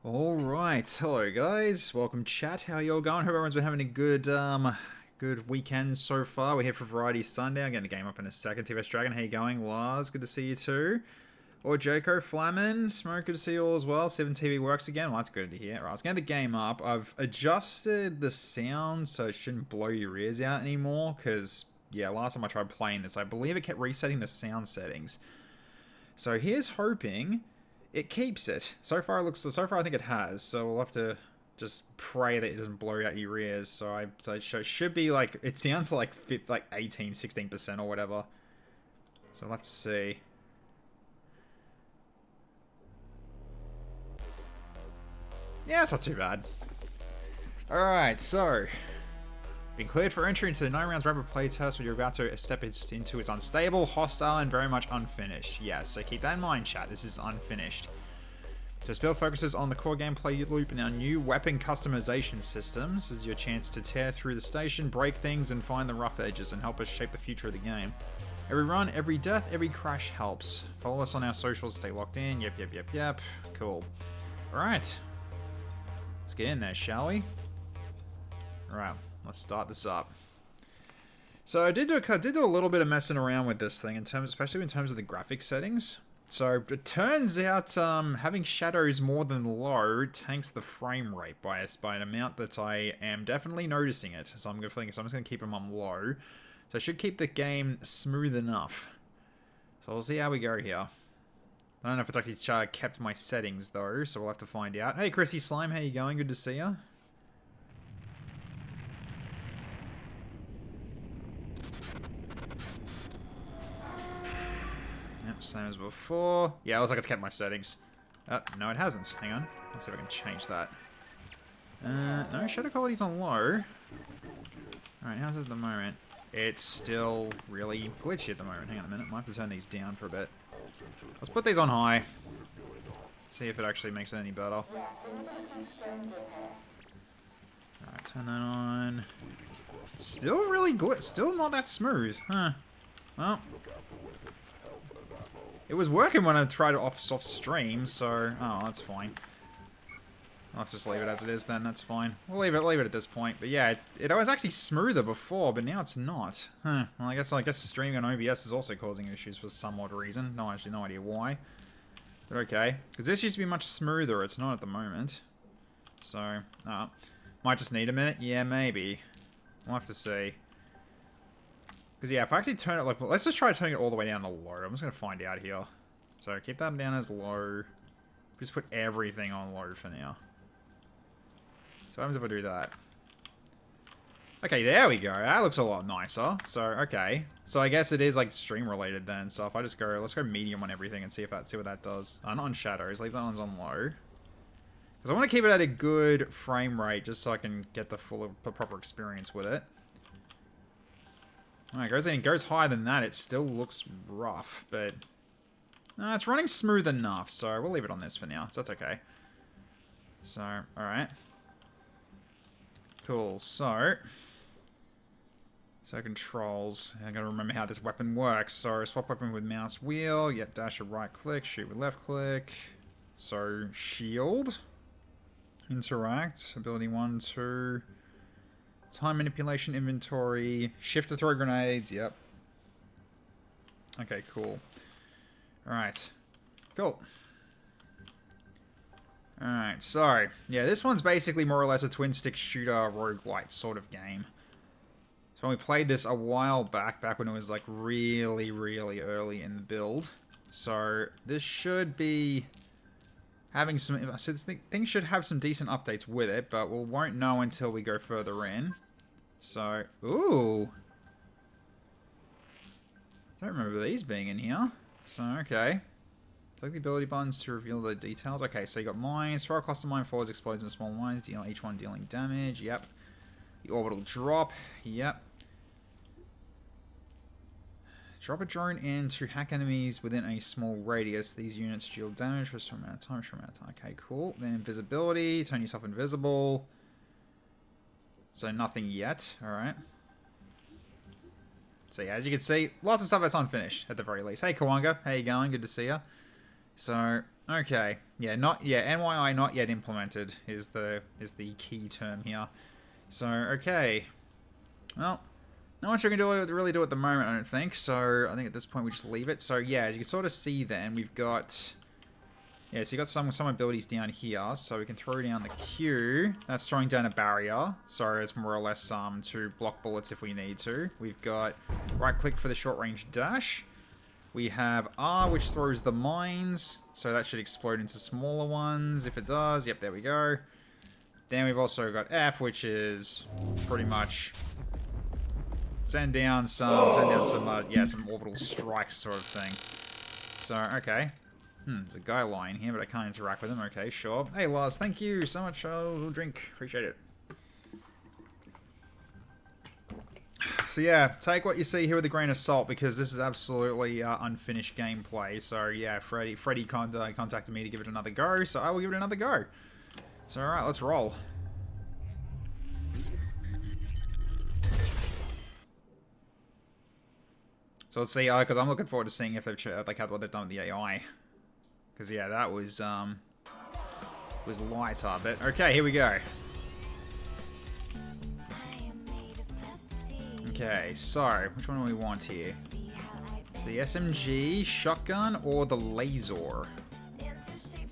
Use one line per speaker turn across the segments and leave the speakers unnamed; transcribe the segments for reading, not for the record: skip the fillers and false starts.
Alright, hello guys, welcome chat, how y'all going? Hope everyone's been having a good weekend so far. We're here for Variety Sunday. I'm getting the game up in a second. TVS Dragon, how you going? Lars, good to see you too. Or Joko, Flamin, Smoke, good to see you all as well. 7TV works again, well that's good to hear. Right, let's get the game up. I've adjusted the sound so it shouldn't blow your ears out anymore, because, yeah, last time I tried playing this, I believe it kept resetting the sound settings. So here's hoping it keeps it. So far I think it has. So we'll have to just pray that it doesn't blow out your ears. So it should be like it's down to like 18, 16% or whatever. So we'll have to see. Yeah, it's not too bad. Alright, so been cleared for entry into the 9 rounds rapid playtest where you're about to step into its unstable, hostile, and very much unfinished. Yes, so keep that in mind, chat. This is unfinished. This build focuses on the core gameplay loop and our new weapon customization system. This is your chance to tear through the station, break things, and find the rough edges and help us shape the future of the game. Every run, every death, every crash helps. Follow us on our socials, stay locked in. Yep. Cool. Alright. Let's get in there, shall we? Alright. Let's start this up. So I did do a little bit of messing around with this thing, especially in terms of the graphic settings. So it turns out having shadows more than low tanks the frame rate by an amount that I am definitely noticing it. So I'm just going to keep them on low. So I should keep the game smooth enough. So we'll see how we go here. I don't know if it's actually kept my settings though, so we'll have to find out. Hey Chrissy Slime, how you going? Good to see ya. Yep, same as before. Yeah, it looks like it's kept my settings. No, it hasn't. Hang on. Let's see if I can change that. No, shadow quality's on low. Alright, how's it at the moment? It's still really glitchy at the moment. Hang on a minute. Might have to turn these down for a bit. Let's put these on high. See if it actually makes it any better. Alright, turn that on. Still really still not that smooth. Huh. Well. It was working when I tried it off stream, so... Oh, that's fine. I'll just leave it as it is then, that's fine. We'll leave it at this point. But yeah, it was actually smoother before, but now it's not. Huh. Well, I guess streaming on OBS is also causing issues for some odd reason. No, actually, no idea why. But okay. Because this used to be much smoother, it's not at the moment. So, might just need a minute? Yeah, maybe. We'll have to see. Because yeah, if I actually turn it like... Let's just try turning it all the way down to low. I'm just going to find out here. So keep that down as low. Just put everything on low for now. So what happens if I do that? Okay, there we go. That looks a lot nicer. So, okay. So I guess it is like stream related then. So if I just go... Let's go medium on everything and see what that does. Not on shadows. Leave that one's on low. Because I want to keep it at a good frame rate just so I can get the proper experience with it. Alright, it goes higher than that, it still looks rough, but... it's running smooth enough, so we'll leave it on this for now, so that's okay. So, alright. Cool, so controls. I gotta remember how this weapon works. So, swap weapon with mouse wheel, yep, dash with right click, shoot with left click. So, shield. Interact, ability 1, 2... Time manipulation, inventory, shift to throw grenades, yep. Okay, cool. Alright. Cool. Alright, so, yeah, this one's basically more or less a twin-stick shooter roguelite sort of game. So when we played this a while back when it was like really early in the build. So this should be having some... Things should have some decent updates with it, but we won't know until we go further in. So... Ooh! I don't remember these being in here. So, okay. Select the ability buttons to reveal the details. Okay, so you got mines. Throw across the mine, forwards, explodes in small mines. Each one dealing damage. Yep. The orbital drop. Yep. Drop a drone in to hack enemies within a small radius. These units deal damage for a short amount of time. Okay, cool. Then invisibility. Turn yourself invisible. So nothing yet. Alright. So yeah, as you can see, lots of stuff that's unfinished, at the very least. Hey Kawanga, how you going? Good to see ya. So, Okay. Yeah, NYI not yet implemented is the key term here. So, okay. Well, not much we can really do at the moment, I don't think. So, I think at this point we just leave it. So, yeah, as you can sort of see then, we've got... Yeah, so you got some abilities down here. So we can throw down the Q. That's throwing down a barrier. So it's more or less to block bullets if we need to. We've got right click for the short range dash. We have R, which throws the mines. So that should explode into smaller ones if it does. Yep, there we go. Then we've also got F, which is pretty much send down some orbital strikes sort of thing. So, okay. There's a guy lying here, but I can't interact with him. Okay, sure. Hey, Lars, thank you so much. I'll drink. Appreciate it. So, yeah, take what you see here with a grain of salt, because this is absolutely unfinished gameplay. So, yeah, Freddy contacted me to give it another go, so I will give it another go. So, alright, let's roll. So, let's see, because I'm looking forward to seeing if they've what they've done with the AI. Because, yeah, that was lighter, but okay, here we go. Okay, so, which one do we want here? So the SMG, shotgun, or the laser?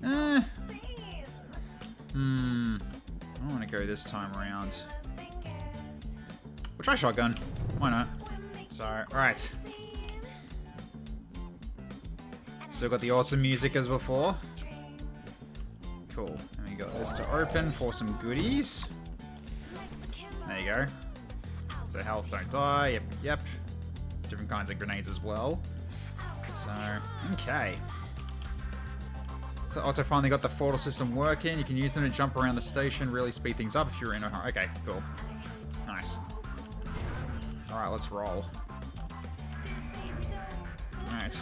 I want to go this time around. We'll try shotgun. Why not? So, alright. Still got the awesome music as before. Cool. And we got this to open for some goodies. There you go. So health don't die. Yep. Different kinds of grenades as well. So, okay. So Otto finally got the portal system working. You can use them to jump around the station, really speed things up if you're in a hurry. Okay, cool. Nice. Alright, let's roll. Alright.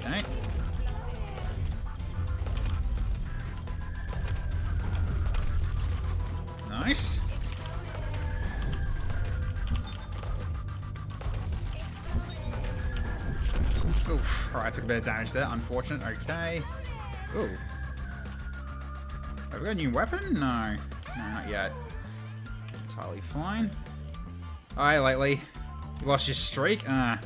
Okay. Nice. Oof. Alright, took a bit of damage there. Unfortunate. Okay. Ooh. Have we got a new weapon? No. No, not yet. Entirely fine. Alright, lately. You lost your streak? Ah,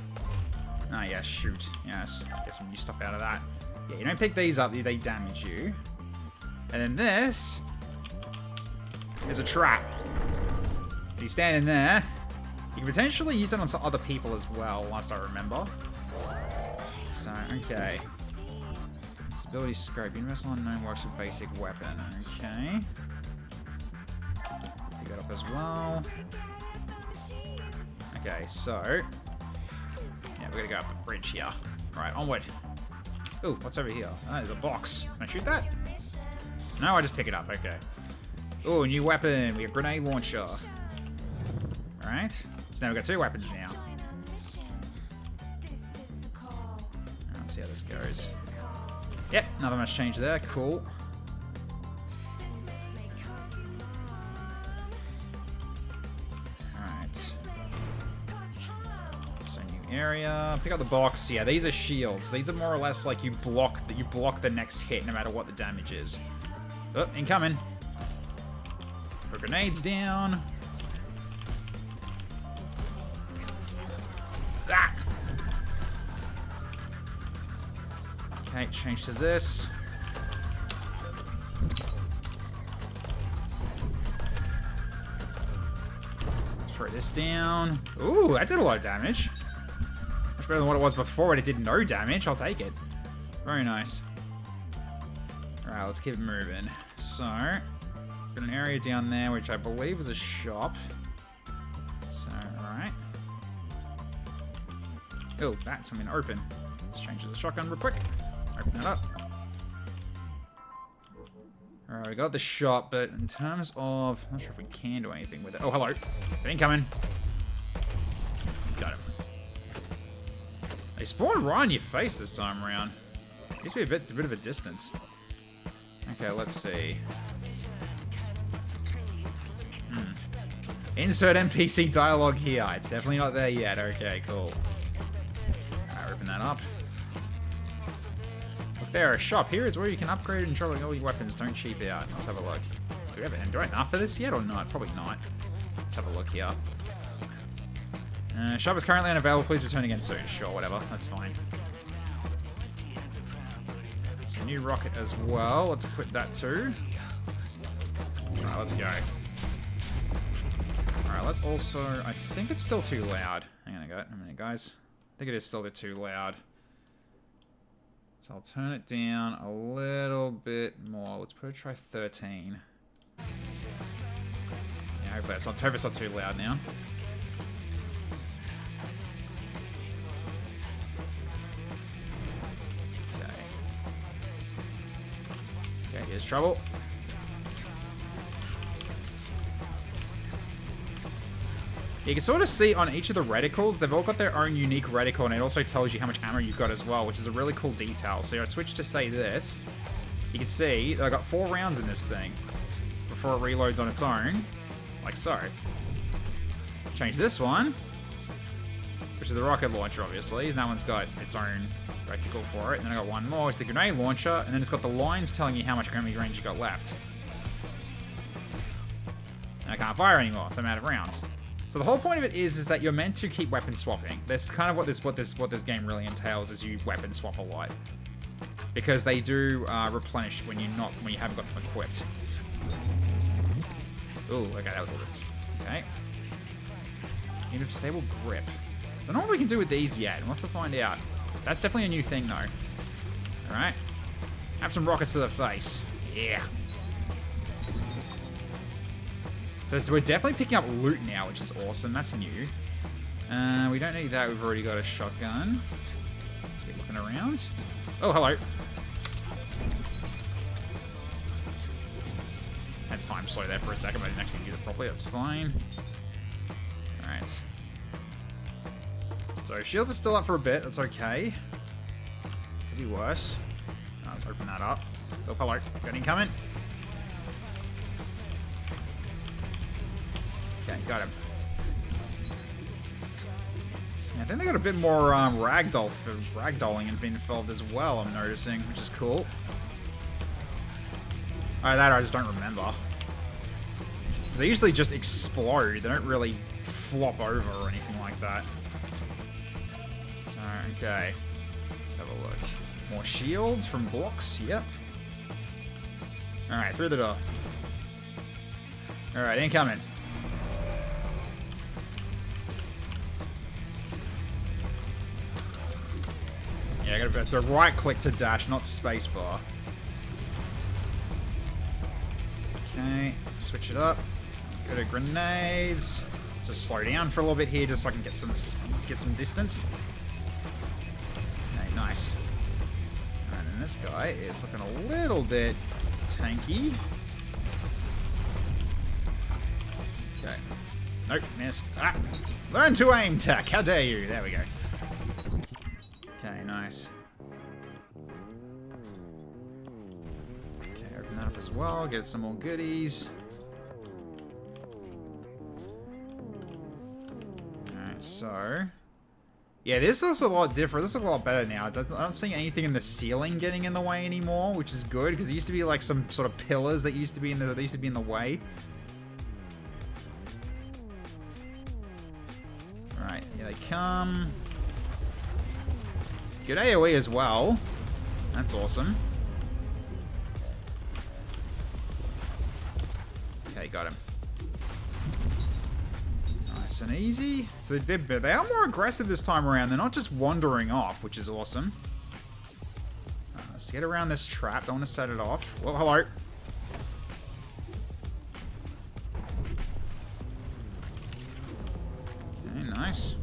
yes, shoot. Yes. Get some new stuff out of that. Yeah, you don't pick these up, they damage you. And then this is a trap. If you stand in there, you can potentially use it on some other people as well, last I remember. So, okay. Stability scope. Universal unknown works with basic weapon. Okay. Pick that up as well. Okay, so... yeah, we're gonna go up the bridge here. Alright, onward. Ooh, what's over here? Oh, there's a box. Can I shoot that? No, I just pick it up. Okay. Ooh, new weapon. We have grenade launcher. Alright. So now we've got two weapons now. Let's see how this goes. Yep, nothing much change there. Cool. Alright. So new area. Pick up the box. Yeah, these are shields. These are more or less like you block the next hit no matter what the damage is. Oh, incoming. Put grenades down. Ah! Okay, change to this. Throw this down. Ooh, that did a lot of damage. Much better than what it was before, and it did no damage. I'll take it. Very nice. Alright, let's keep moving. So, got an area down there, which I believe is a shop. So, alright. Oh, that's something open. Let's change to the shotgun real quick. Open that up. Alright, we got the shop, but in terms of... I'm not sure if we can do anything with it. Oh, hello. Incoming. Got him. They spawned right in your face this time around. Used to be a bit of a distance. Okay, let's see. Insert NPC dialogue here. It's definitely not there yet. Okay, cool. Alright, open that up. there, a shop. Here is where you can upgrade and control all your weapons. Don't cheap out. Let's have a look. Do I have enough for this yet or not? Probably not. Let's have a look here. Shop is currently unavailable. Please return again soon. Sure, whatever. That's fine. So new rocket as well. Let's equip that too. Alright, let's go. Alright, let's also... I think it's still too loud. Hang on a minute, guys. I think it is still a bit too loud. So I'll turn it down a little bit more. Let's try 13. Yeah, hopefully it's not too loud now. Okay, here's trouble. You can sort of see on each of the reticles, they've all got their own unique reticle, and it also tells you how much ammo you've got as well, which is a really cool detail. So I switch to, say, this. You can see that I got 4 rounds in this thing before it reloads on its own, like so. Change this one, which is the rocket launcher, obviously, and that one's got its own reticle for it. And then I got one more, it's the grenade launcher, and then it's got the lines telling you how much range you got left. And I can't fire anymore, so I'm out of rounds. So the whole point of it is that you're meant to keep weapon swapping. That's kind of what this game really entails, is you weapon swap a lot, because they do replenish when you haven't got them equipped. Ooh, okay, that was all this. Okay. Unit of stable grip. Don't know what we can do with these yet. We'll have to find out. That's definitely a new thing though. All right. Have some rockets to the face. Yeah. So we're definitely picking up loot now, which is awesome. That's new. We don't need that. We've already got a shotgun. Let's keep looking around. Oh, hello. Had time slow there for a second, but I didn't actually use it properly. That's fine. Alright. So shields are still up for a bit. That's okay. Could be worse. Oh, let's open that up. Oh, hello. Got any coming? Okay, got him. I think they got a bit more ragdolling involved as well, I'm noticing, which is cool. Oh, that I just don't remember. Because they usually just explode. They don't really flop over or anything like that. So, okay. Let's have a look. More shields from blocks. Yep. Alright, through the door. Alright, incoming. Yeah, I gotta have to right click to dash, not spacebar. Okay, switch it up. Go to grenades. Just slow down for a little bit here, just so I can get some distance. Okay, nice. And then this guy is looking a little bit tanky. Okay. Nope, missed. Ah! Learn to aim tech. How dare you? There we go. Okay, nice. Okay, open that up as well. Get some more goodies. Alright, so... yeah, this looks a lot different. This looks a lot better now. I don't see anything in the ceiling getting in the way anymore, which is good, because it used to be like some sort of pillars that used to be in the way. Alright, here they come. Good AoE as well. That's awesome. Okay, got him. Nice and easy. So they are more aggressive this time around. They're not just wandering off, which is awesome. Let's get around this trap. Don't want to set it off. Well, hello. Okay, nice.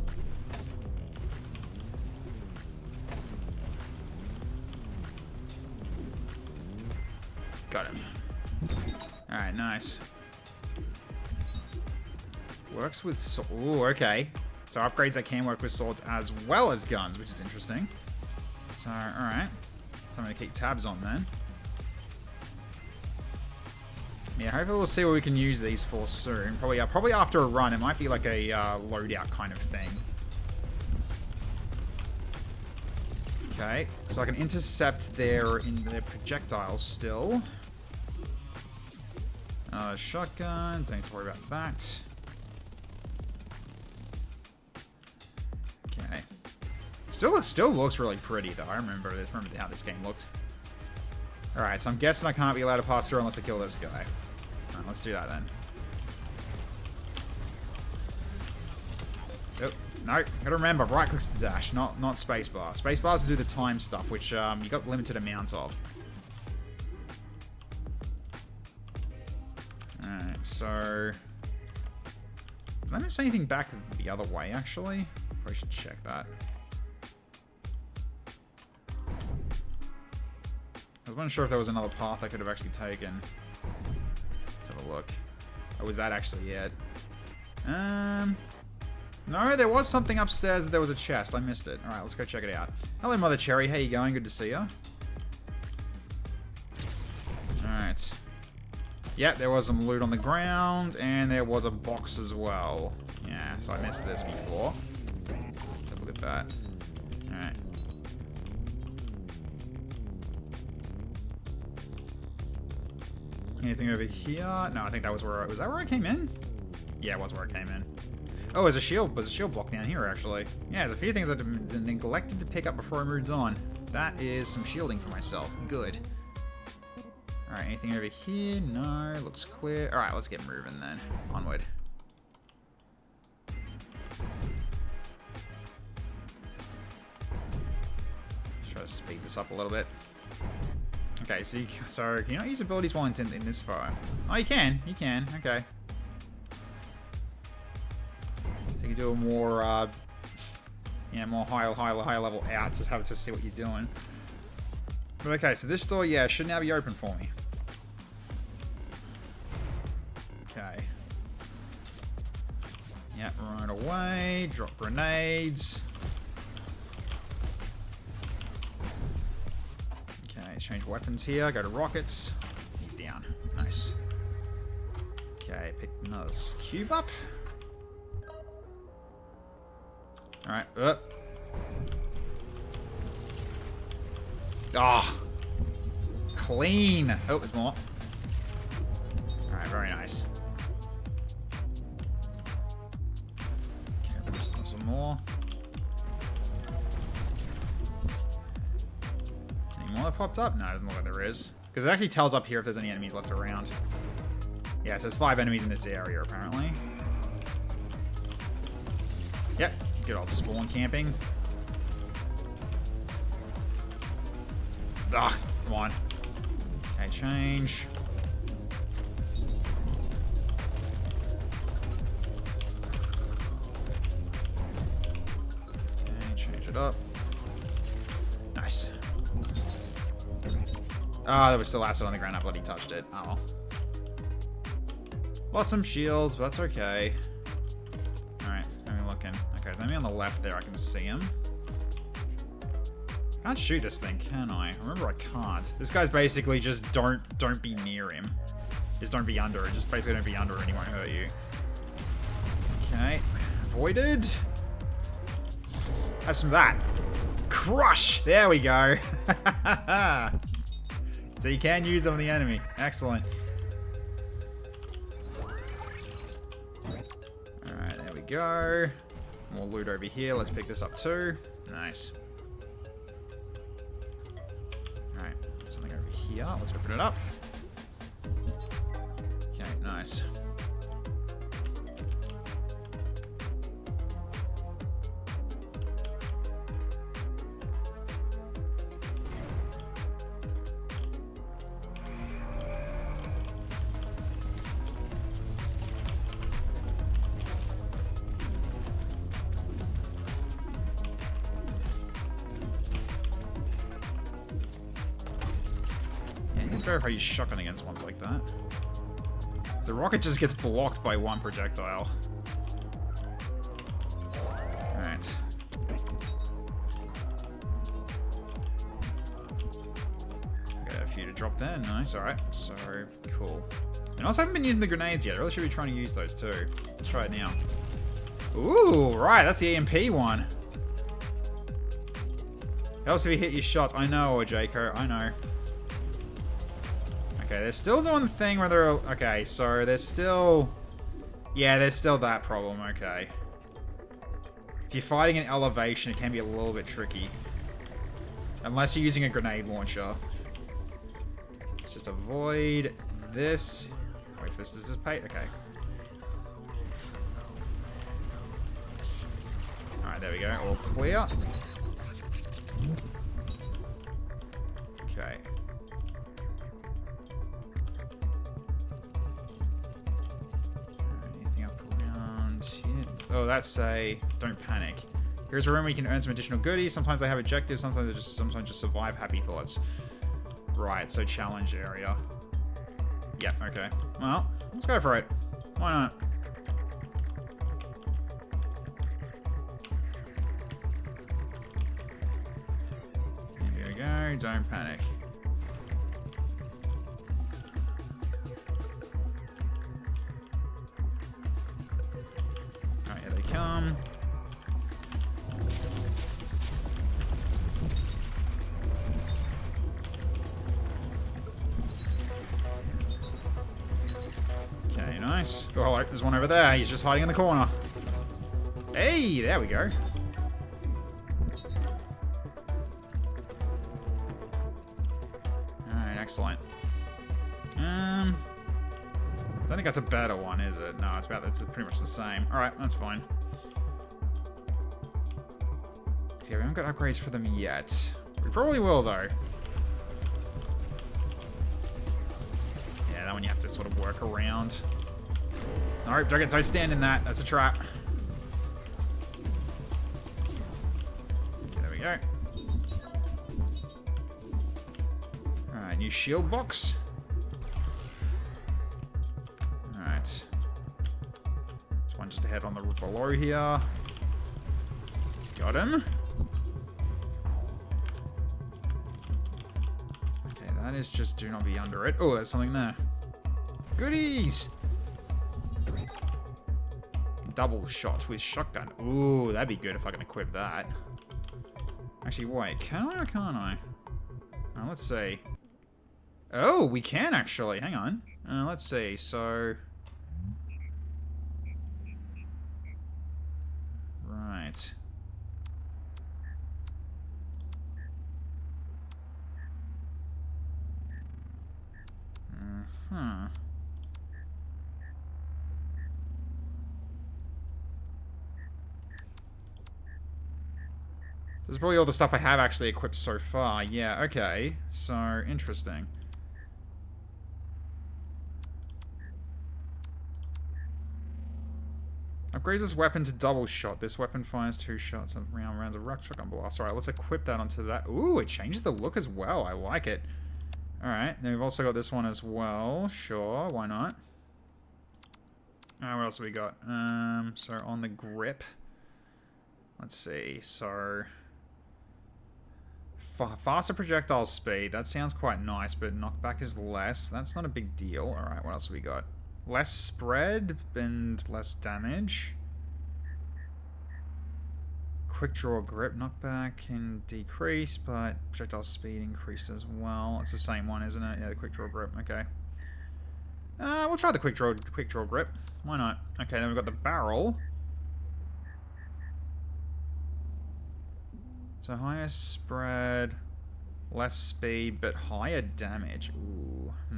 Got him. Alright, nice. Works with ooh, okay. So upgrades that can work with swords as well as guns, which is interesting. So, alright. So I'm going to keep tabs on then. Yeah, hopefully we'll see what we can use these for soon. Probably after a run. It might be like a loadout kind of thing. Okay, so I can intercept there in their projectiles still. Shotgun, don't need to worry about that. Okay. It still looks really pretty though. I remember how this game looked. Alright, so I'm guessing I can't be allowed to pass through unless I kill this guy. Alright, let's do that then. Yep. No, gotta remember, right clicks to dash, not spacebar. Spacebar's to do the time stuff, which you got limited amount of. Alright, so... Did I miss anything back the other way, actually? Probably should check that. I wasn't sure if there was another path I could have actually taken. Let's have a look. Oh, was that actually it? No, there was something upstairs that there was a chest. I missed it. Alright, let's go check it out. Hello, Mother Cherry. How you going? Good to see you. Alright. Yep, there was some loot on the ground, and there was a box as well. Yeah, so I missed this before. Let's have a look at that. Alright. Anything over here? No, I think that was where was that where I came in? Yeah, it was where I came in. Oh, there's a shield block down here, actually. Yeah, there's a few things I neglected to pick up before I moved on. That is some shielding for myself. Good. Alright, anything over here? No, looks clear. Alright, let's get moving then. Onward. Try to speed this up a little bit. Okay, so can you not use abilities while in this far? Oh, you can. You can. Okay. So you can do a more, more high level out to see what you're doing. But okay, so this door, yeah, should now be open for me. Okay. Yeah, run away. Drop grenades. Okay, change weapons here. Go to rockets. He's down. Nice. Okay, pick another cube up. Alright, Oh! Clean! Oh, there's more. Alright, very nice. Okay, there's some more. Any more that popped up? No, it doesn't look like there is. Because it actually tells up here if there's any enemies left around. Yeah, it says 5 enemies in this area, apparently. Yep, good old spawn camping. Ugh, come on. Okay, change. Okay, change it up. Nice. Ah, there was still acid on the ground. I bloody touched it. Oh well. Lost some shields, but that's okay. Alright, I'm looking. Okay, there's enemy on the left there. I can see him. Can't shoot this thing, can I? Remember, I can't. This guy's basically just don't be near him. Just don't be under it. Just basically don't be under it and he won't hurt you. Okay. Avoided. Have some of that. Crush! There we go. So you can use them on the enemy. Excellent. Alright, there we go. More loot over here. Let's pick this up too. Nice. Alright, something over here. Let's open it up. Okay, nice. Verify you shotgun against ones like that. The rocket just gets blocked by one projectile. Alright. Got a few to drop there. Nice, alright. So, cool. And I also haven't been using the grenades yet. I really should be trying to use those too. Let's try it now. Ooh, right. That's the EMP one. Helps if you hit your shots. I know, Jaco. I know. Okay, they're still doing the thing where they're... Okay, so there's still... Yeah, there's still that problem. Okay. If you're fighting in elevation, it can be a little bit tricky. Unless you're using a grenade launcher. Let's just avoid this. Wait for this to dissipate. Okay. Alright, there we go. All clear. Okay. Anything up around here? Oh, that's a... Don't panic. Here's a room where you can earn some additional goodies. Sometimes they have objectives. Sometimes they just survive happy thoughts. Right, so challenge area. Yep, okay. Well, let's go for it. Why not? Here we go. Don't panic. Alright, here they come. Okay, nice. Oh, hello. There's one over there. He's just hiding in the corner. Hey, there we go. Alright, excellent. I don't think that's a better one, is it? No, it's pretty much the same. Alright, that's fine. So yeah, we haven't got upgrades for them yet. We probably will, though. Yeah, that one you have to sort of work around. No, don't stand in that. That's a trap. Okay, there we go. Alright, new shield box. Alright. There's one just ahead on the below here. Got him. Okay, that is just do not be under it. Oh, there's something there. Goodies! Double shot with shotgun. Ooh, that'd be good if I can equip that. Actually, wait. Can I or can't I? Let's see. Oh, we can actually. Hang on. Let's see. So... Right. Uh-huh. This is probably all the stuff I have actually equipped so far. Yeah, okay. So, interesting. Upgrades this weapon to double shot. This weapon fires 2 shots of rounds of shotgun blast. Alright, let's equip that onto that. Ooh, it changes the look as well. I like it. Alright, then we've also got this one as well. Sure, why not? Alright, what else have we got? So on the grip. Let's see, so... Faster projectile speed. That sounds quite nice, but knockback is less. That's not a big deal. Alright, what else have we got? Less spread and less damage. Quick draw grip. Knockback can decrease, but projectile speed increased as well. It's the same one, isn't it? Yeah, the quick draw grip. Okay. We'll try the quick draw grip. Why not? Okay, then we've got the barrel. So higher spread, less speed, but higher damage. Ooh, I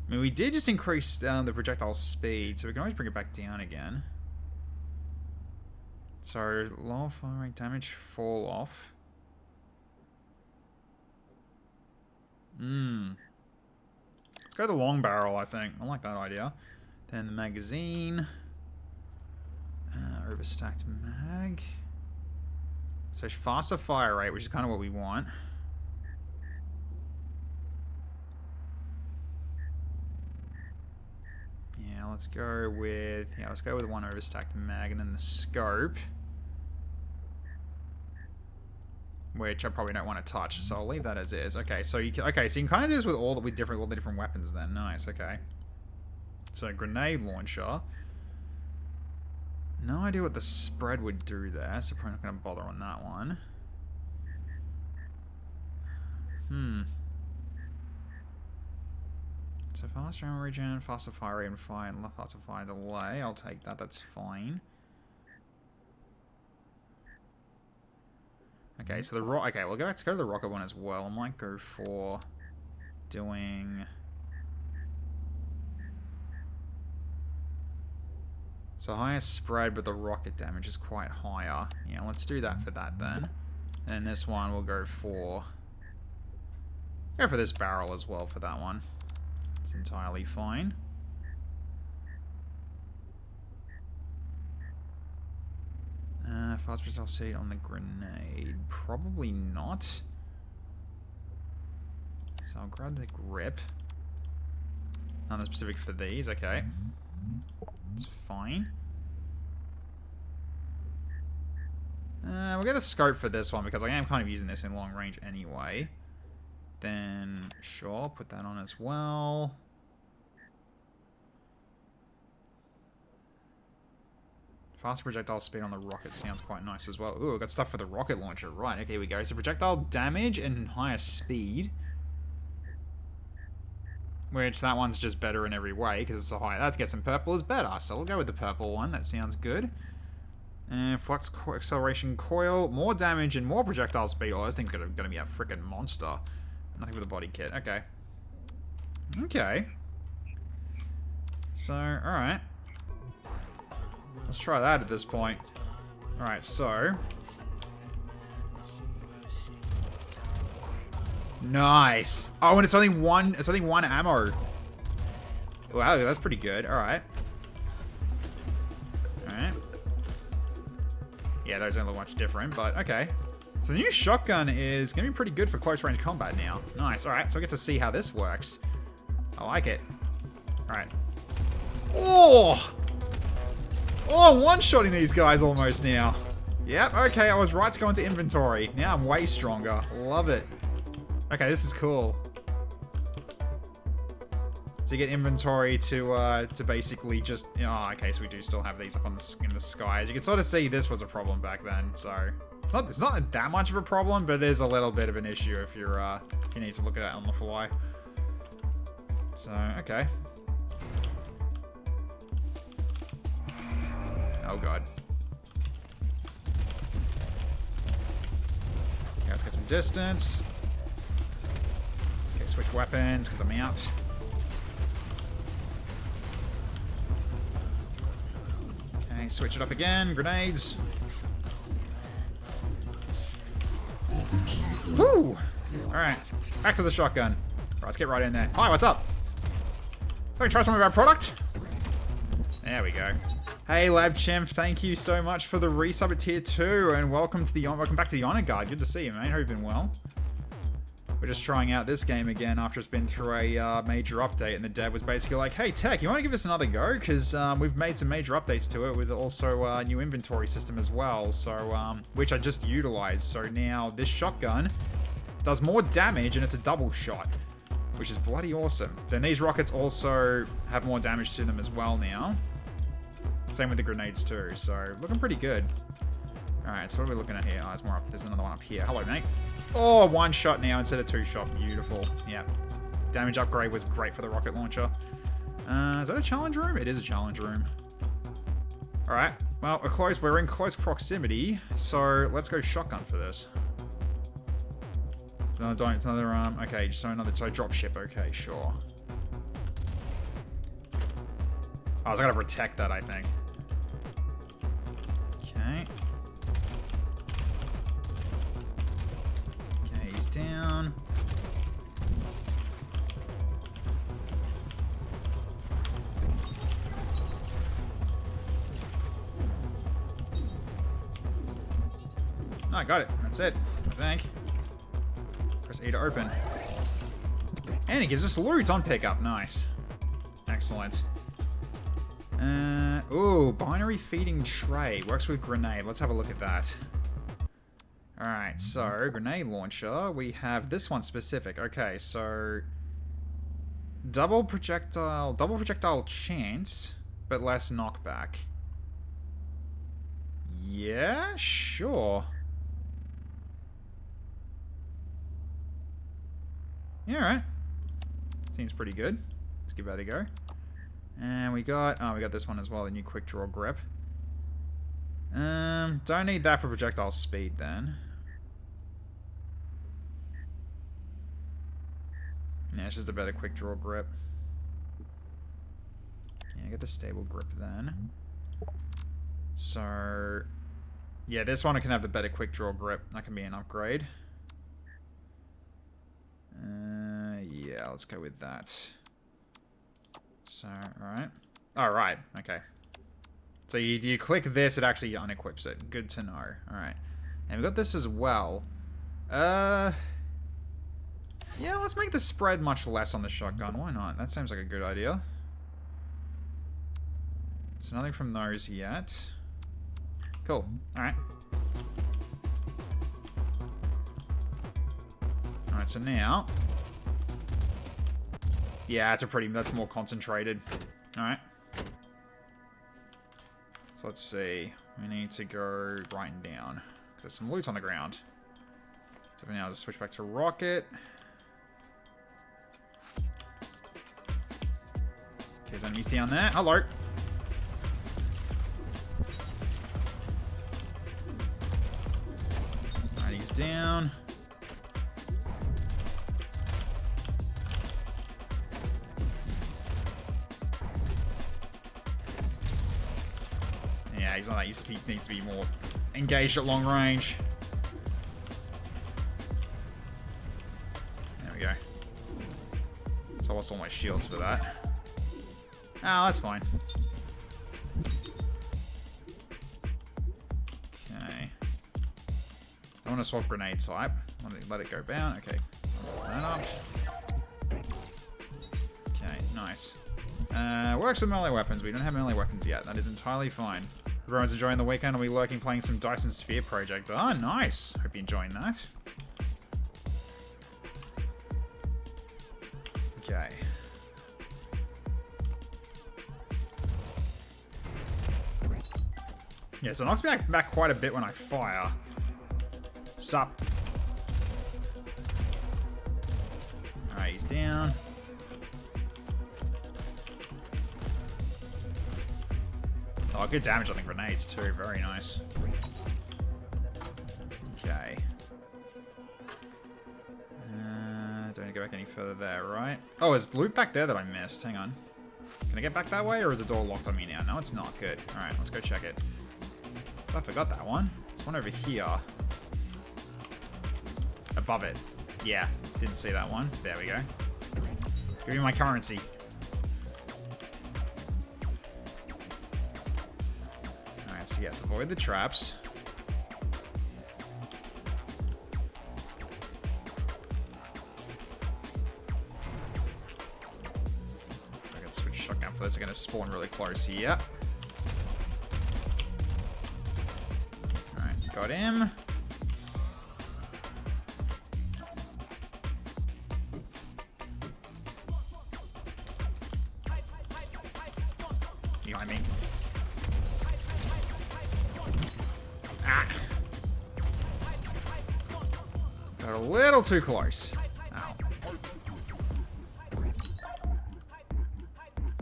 mean, we did just increase the projectile speed, so we can always bring it back down again. So, lower fire rate damage, fall off. Let's go the long barrel, I think. I like that idea. Then the magazine. Overstacked mag. So faster fire rate, which is kind of what we want. Yeah, let's go with one overstacked mag, and then the scope, which I probably don't want to touch, so I'll leave that as is. Okay, so you can kind of do this with all the different weapons then. Nice. Okay. So grenade launcher. No idea what the spread would do there, so probably not going to bother on that one. So faster ammo regen, faster fire rate and fire, and faster fire delay. I'll take that, that's fine. Okay, so the okay, let's go to the rocket one as well. I might go for doing... So higher spread, but the rocket damage is quite higher. Yeah, let's do that for that then. And this one we'll go for this barrel as well for that one. It's entirely fine. Fast projectile seat on the grenade. Probably not. So I'll grab the grip. Nothing specific for these, okay. It's fine. We'll get the scope for this one because I am kind of using this in long range anyway. Then, sure, put that on as well. Fast projectile speed on the rocket sounds quite nice as well. Ooh, I've got stuff for the rocket launcher. Right, okay, here we go. So projectile damage and higher speed. Which, that one's just better in every way, because it's a high... That gets some purple is better, so we'll go with the purple one. That sounds good. And flux acceleration coil. More damage and more projectile speed. Oh, this thing's gonna be a freaking monster. Nothing for the body kit. Okay. Okay. So, alright. Let's try that at this point. Alright, so... Nice! Oh, and it's only one ammo. Wow, that's pretty good. Alright. Alright. Yeah, those don't look much different, but okay. So the new shotgun is going to be pretty good for close range combat now. Nice. Alright, so I get to see how this works. I like it. Alright. Oh! Oh, I'm one-shotting these guys almost now. Yep, okay, I was right to go into inventory. Now I'm way stronger. Love it. Okay, this is cool. So you get inventory to basically just... Oh, okay, so we do still have these up on in the sky. As you can sort of see, this was a problem back then, so... It's not that much of a problem, but it is a little bit of an issue if you're if you need to look at it on the fly. So, okay. Oh god. Okay, let's get some distance. Okay, switch weapons, because I'm out. Okay, switch it up again. Grenades. Woo! Alright, back to the shotgun. Right, let's get right in there. Hi, what's up? Can we try some of our product? There we go. Hey, Lab Chimp, thank you so much for the resub at tier 2, and welcome back to the Honor Guard. Good to see you, mate. Hope you've been well. We're just trying out this game again after it's been through a major update, and the dev was basically like, hey, Tech, you want to give us another go? Because we've made some major updates to it, with also a new inventory system as well, so which I just utilized. So now this shotgun does more damage, and it's a double shot, which is bloody awesome. Then these rockets also have more damage to them as well now. Same with the grenades too, so looking pretty good. Alright, so what are we looking at here? Oh, there's more up. There's another one up here. Hello, mate. Oh, one shot now instead of two shot. Beautiful. Yeah. Damage upgrade was great for the rocket launcher. Is that a challenge room? It is a challenge room. Alright. Well, we're in close proximity, so let's go shotgun for this. It's another, okay, so drop ship. Okay, sure. Oh, I was gonna protect that, I think. Okay. Okay, he's down. Oh, I got it. That's it, I think. Press A to open. And it gives us loot on pickup. Nice. Excellent. Ooh, binary feeding tray. Works with grenade. Let's have a look at that. Alright, so grenade launcher. We have this one specific. Okay, so double projectile chance, but less knockback. Yeah, sure. Yeah, alright. Seems pretty good. Let's give that a go. And we got this one as well, the new quick draw grip. Don't need that for projectile speed then. Yeah, it's just a better quick draw grip. Yeah, get the stable grip then. So, yeah, this one can have the better quick draw grip. That can be an upgrade. Yeah, let's go with that. So, alright. Alright, okay. So you click this, it actually unequips it. Good to know. Alright. And we got this as well. Yeah, let's make the spread much less on the shotgun. Why not? That seems like a good idea. So nothing from those yet. Cool. Alright. Alright, so now... Yeah, that's more concentrated. Alright. So let's see. We need to go right and down. Because there's some loot on the ground. So for now, just switch back to rocket. Okay, there's enemies down there. Hello. Alright, he's down. Yeah, he's not that used to, he needs to be more engaged at long range. There we go. So I lost all my shields for that. Oh, that's fine. Okay. I want to swap grenade type. Let it go down. Okay. That up. Okay, nice. Works with melee weapons. We don't have melee weapons yet. That is entirely fine. Everyone's enjoying the weekend. I'll be lurking playing some Dyson Sphere Project. Oh, nice. Hope you're enjoying that. Okay. Yeah, so it knocks me back quite a bit when I fire. Sup. Alright, he's down. Oh, good damage on the grenades too. Very nice. Okay. Don't need to go back any further there, right? Oh, there's loot back there that I missed. Hang on. Can I get back that way, or is the door locked on me now? No, it's not. Good. Alright, let's go check it. So I forgot that one. There's one over here. Above it. Yeah, didn't see that one. There we go. Give me my currency. Alright, so yes, avoid the traps. I can switch shotgun for those. Are going to spawn really close here. Alright, got him. Behind me. Ah. Got a little too close. Ow.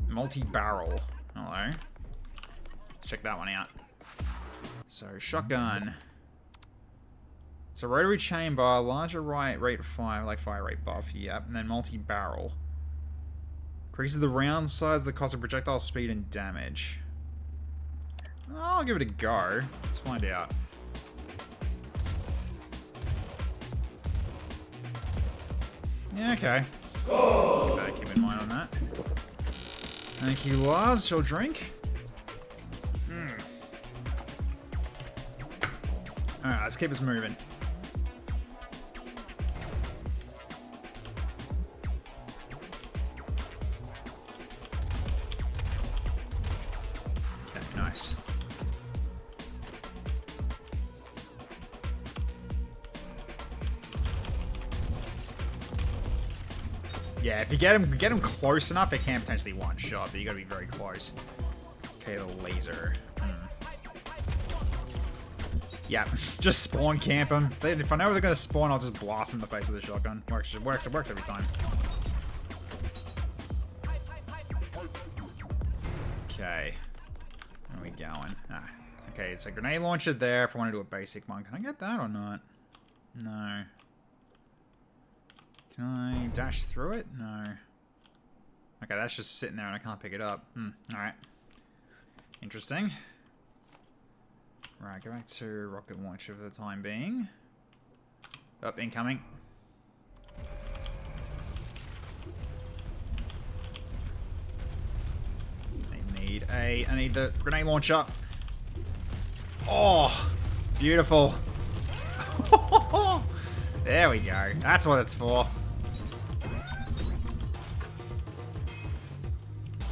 Multi-barrel. Hello. Let's check that one out. So, shotgun. So, rotary chamber, larger rate of fire, like fire rate buff, yep. And then multi-barrel. Increases the round size, the cost of projectile speed, and damage. I'll give it a go. Let's find out. Yeah, okay. You better keep in mind on that. Thank you, Lars. Shall drink? Alright, let's keep us moving. Okay, nice. Yeah, if you get him close enough, it can potentially one shot, but you gotta be very close. Okay, the laser. Yeah, just spawn camp them. If I know they're gonna spawn, I'll just blast them in the face with a shotgun. It works every time. Okay. Where are we going? Okay, it's a grenade launcher there if I want to do a basic one. Can I get that or not? No. Can I dash through it? No. Okay, that's just sitting there and I can't pick it up. Alright. Interesting. Right, go back to rocket launcher for the time being. Up, incoming. I need the grenade launcher. Oh, beautiful. There we go. That's what it's for.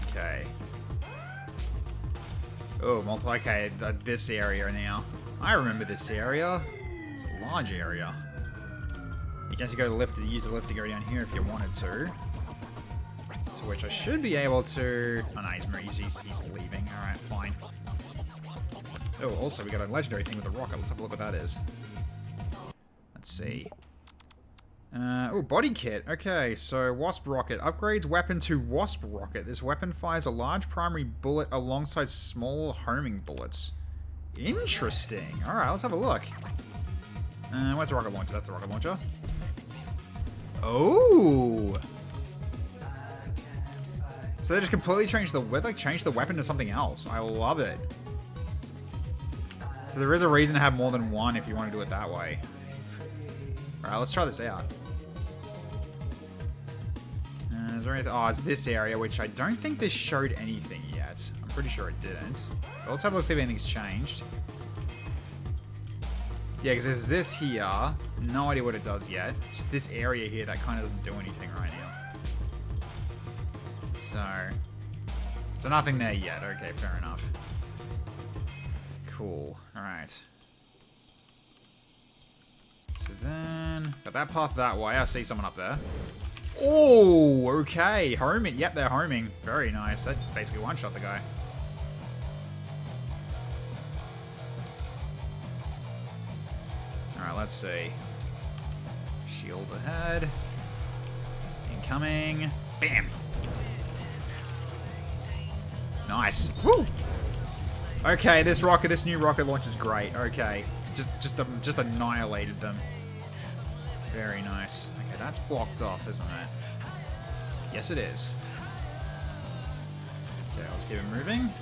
Okay. Oh, okay, this area now. I remember this area. It's a large area. You can actually go to use the lift to go down here if you wanted to. To which I should be able to... Oh no, he's leaving. Alright, fine. Oh, also we got a legendary thing with the rocket. Let's have a look what that is. Let's see. Oh, body kit. Okay, so Wasp rocket. Upgrades weapon to Wasp rocket. This weapon fires a large primary bullet alongside small homing bullets. Interesting. Alright, let's have a look. Where's the rocket launcher? That's the rocket launcher. Oh! So they just completely changed the weapon to something else. I love it. So there is a reason to have more than one if you want to do it that way. Alright, let's try this out. Is there anything? Oh, it's this area, which I don't think this showed anything yet. I'm pretty sure it didn't. But let's have a look, see if anything's changed. Yeah, because there's this here. No idea what it does yet. Just this area here that kind of doesn't do anything right now. So nothing there yet. Okay, fair enough. Cool. Alright. So then... got that path that way. I see someone up there. Oh, okay. Homing. Yep, they're homing. Very nice. That basically one-shot the guy. Alright, let's see. Shield ahead. Incoming. Bam! Nice. Woo! Okay, this new rocket launch is great. Okay. Just annihilated them. Very nice. Okay, that's blocked off, isn't it? Yes, it is. Okay, let's keep it moving.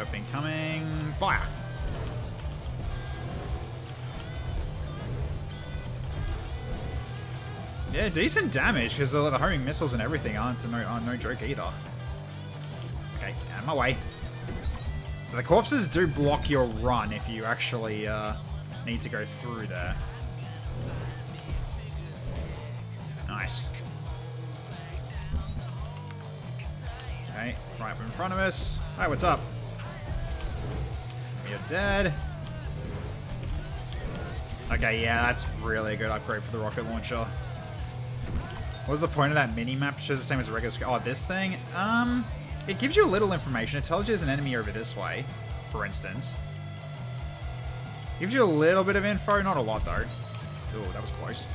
Up incoming. Fire! Yeah, decent damage, because the homing missiles and everything aren't no joke either. Okay, out of my way. So the corpses do block your run if you actually need to go through there. Nice. Okay, right up in front of us. Hi, what's up? You're dead. Okay, yeah, that's really a good upgrade for the rocket launcher. What was the point of that mini-map? It shows the same as a regular screen. Oh, this thing? It gives you a little information. It tells you there's an enemy over this way, for instance. Gives you a little bit of info, not a lot though. Ooh, that was close.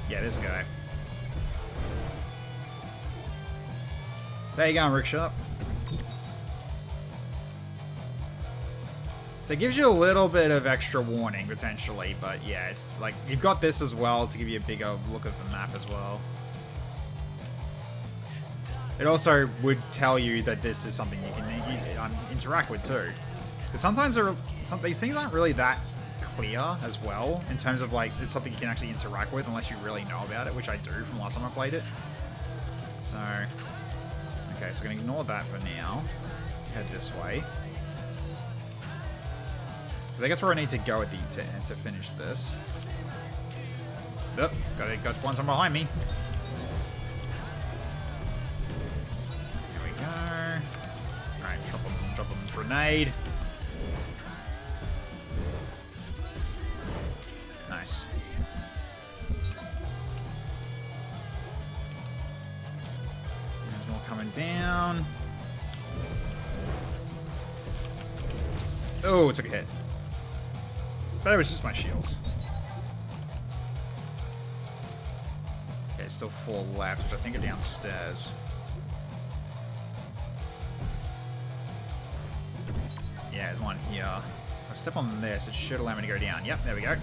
Yeah, this guy. There you go, Rickshaw. So it gives you a little bit of extra warning, potentially, but yeah, it's like, you've got this as well to give you a bigger look at the map as well. It also would tell you that this is something you can interact with too. Because sometimes these things aren't really that clear as well, in terms of like, it's something you can actually interact with unless you really know about it, which I do from last time I played it. So, okay, so we're going to ignore that for now. Let's head this way. So I guess where I need to go at the end to finish this. Yep, got one behind me. Here we go. Alright, drop them grenade. Nice. There's more coming down. Oh, it took a hit. But it was just my shields. Okay, still 4 left, which I think are downstairs. Yeah, there's one here. If I step on this, it should allow me to go down. Yep, there we go.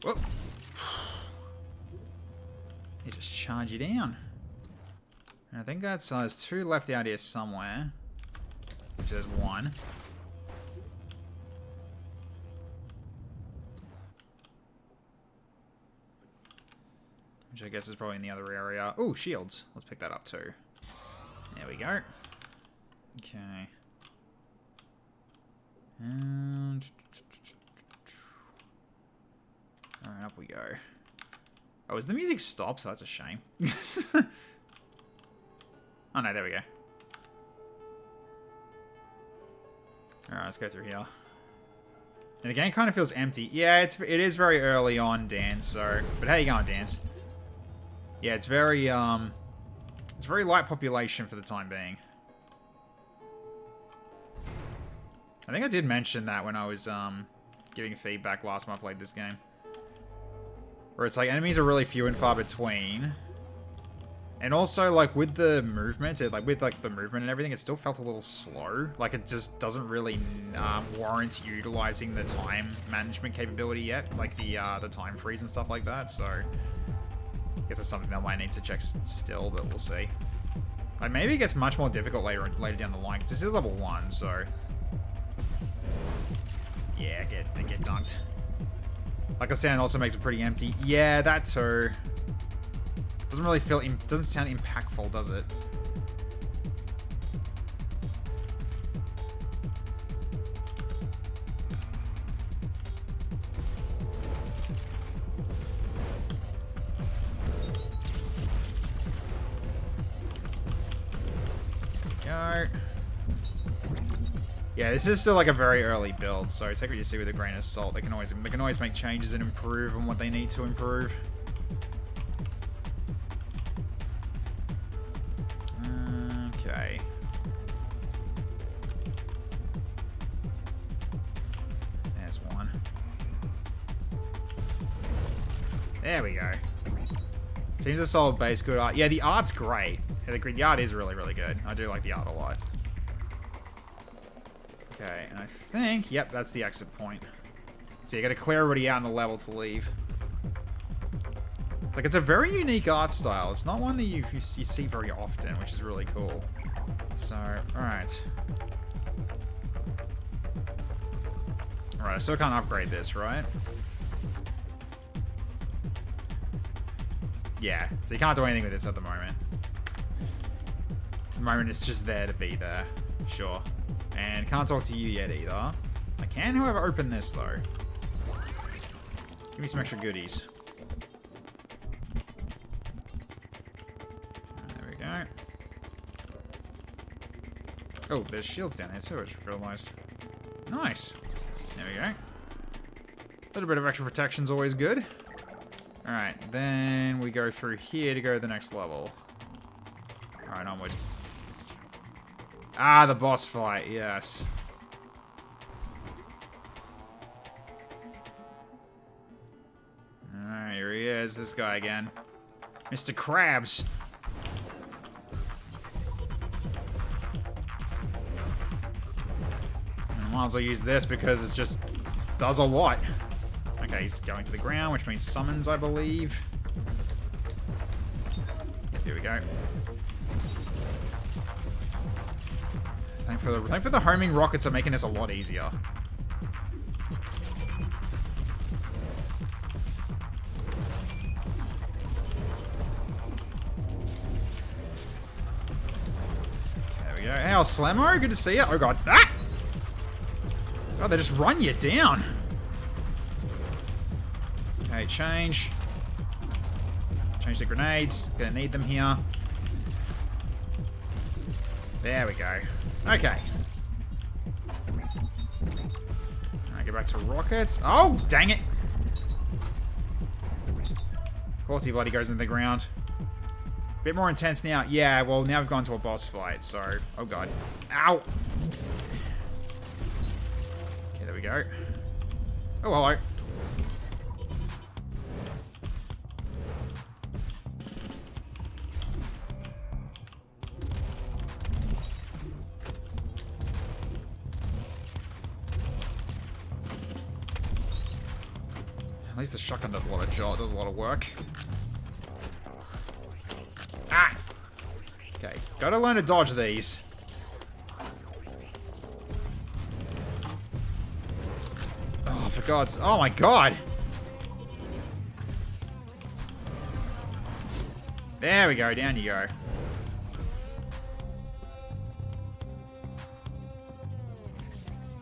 Whoop. They just charge you down. And I think that's there's 2 left out here somewhere. Which there's 1. Which I guess is probably in the other area. Oh, shields. Let's pick that up too. There we go. Okay. And alright, up we go. Oh, is the music stopped? So that's a shame. Oh no, there we go. Alright, let's go through here. And the game kind of feels empty. Yeah, it is very early on, Dan, so... But how you going, Dance? Yeah, it's very light population for the time being. I think I did mention that when I was, giving feedback last time I played this game. Where it's like, enemies are really few and far between. And also, like, with the movement, the movement and everything, it still felt a little slow. Like, it just doesn't really warrant utilizing the time management capability yet. Like, the time freeze and stuff like that, so... I guess it's something that I might need to check still, but we'll see. Like, maybe it gets much more difficult later down the line, because this is level 1, so... Yeah, get dunked. Like I said, it also makes it pretty empty. Yeah, that too. Doesn't really feel... doesn't sound impactful, does it? Go. Yeah, this is still like a very early build, so take what you see with a grain of salt. They can always make changes and improve on what they need to improve. Okay. There's one. There we go. Seems a solid base, good art. Yeah, the art's great. The art is really, really good. I do like the art a lot. Okay, and I think, yep, that's the exit point. So you gotta clear everybody out on the level to leave. It's like, it's a very unique art style. It's not one that you see very often, which is really cool. So, alright. Alright, I still can't upgrade this, right? Yeah, so you can't do anything with this at the moment. At the moment, it's just there to be there. Sure. And can't talk to you yet either. I can, however, open this, though. Give me some extra goodies. There we go. Oh, there's shields down there, too, I just realized. Nice. There we go. A little bit of extra protection's always good. Alright, then we go through here to go to the next level. Alright, onward. Ah, the boss fight, yes. Alright, here he is, this guy again. Mr. Krabs. I might as well use this because it just does a lot. Okay, he's going to the ground, which means summons, I believe. Here we go. Thank for the homing rockets are making this a lot easier. There we go. Hey, Slamo, good to see you. Oh god. Ah! God, they just run you down. Okay, change. Change the grenades. Gonna need them here. There we go. Okay. Alright, get back to rockets. Oh, dang it! Of course he bloody goes into the ground. Bit more intense now. Yeah, well, now we've gone to a boss fight, so... Oh, God. Ow! Okay, there we go. Oh, hello. At least the shotgun does a lot of work. Ah! Okay, gotta learn to dodge these. Oh, for God's... Oh, my God! There we go, down you go.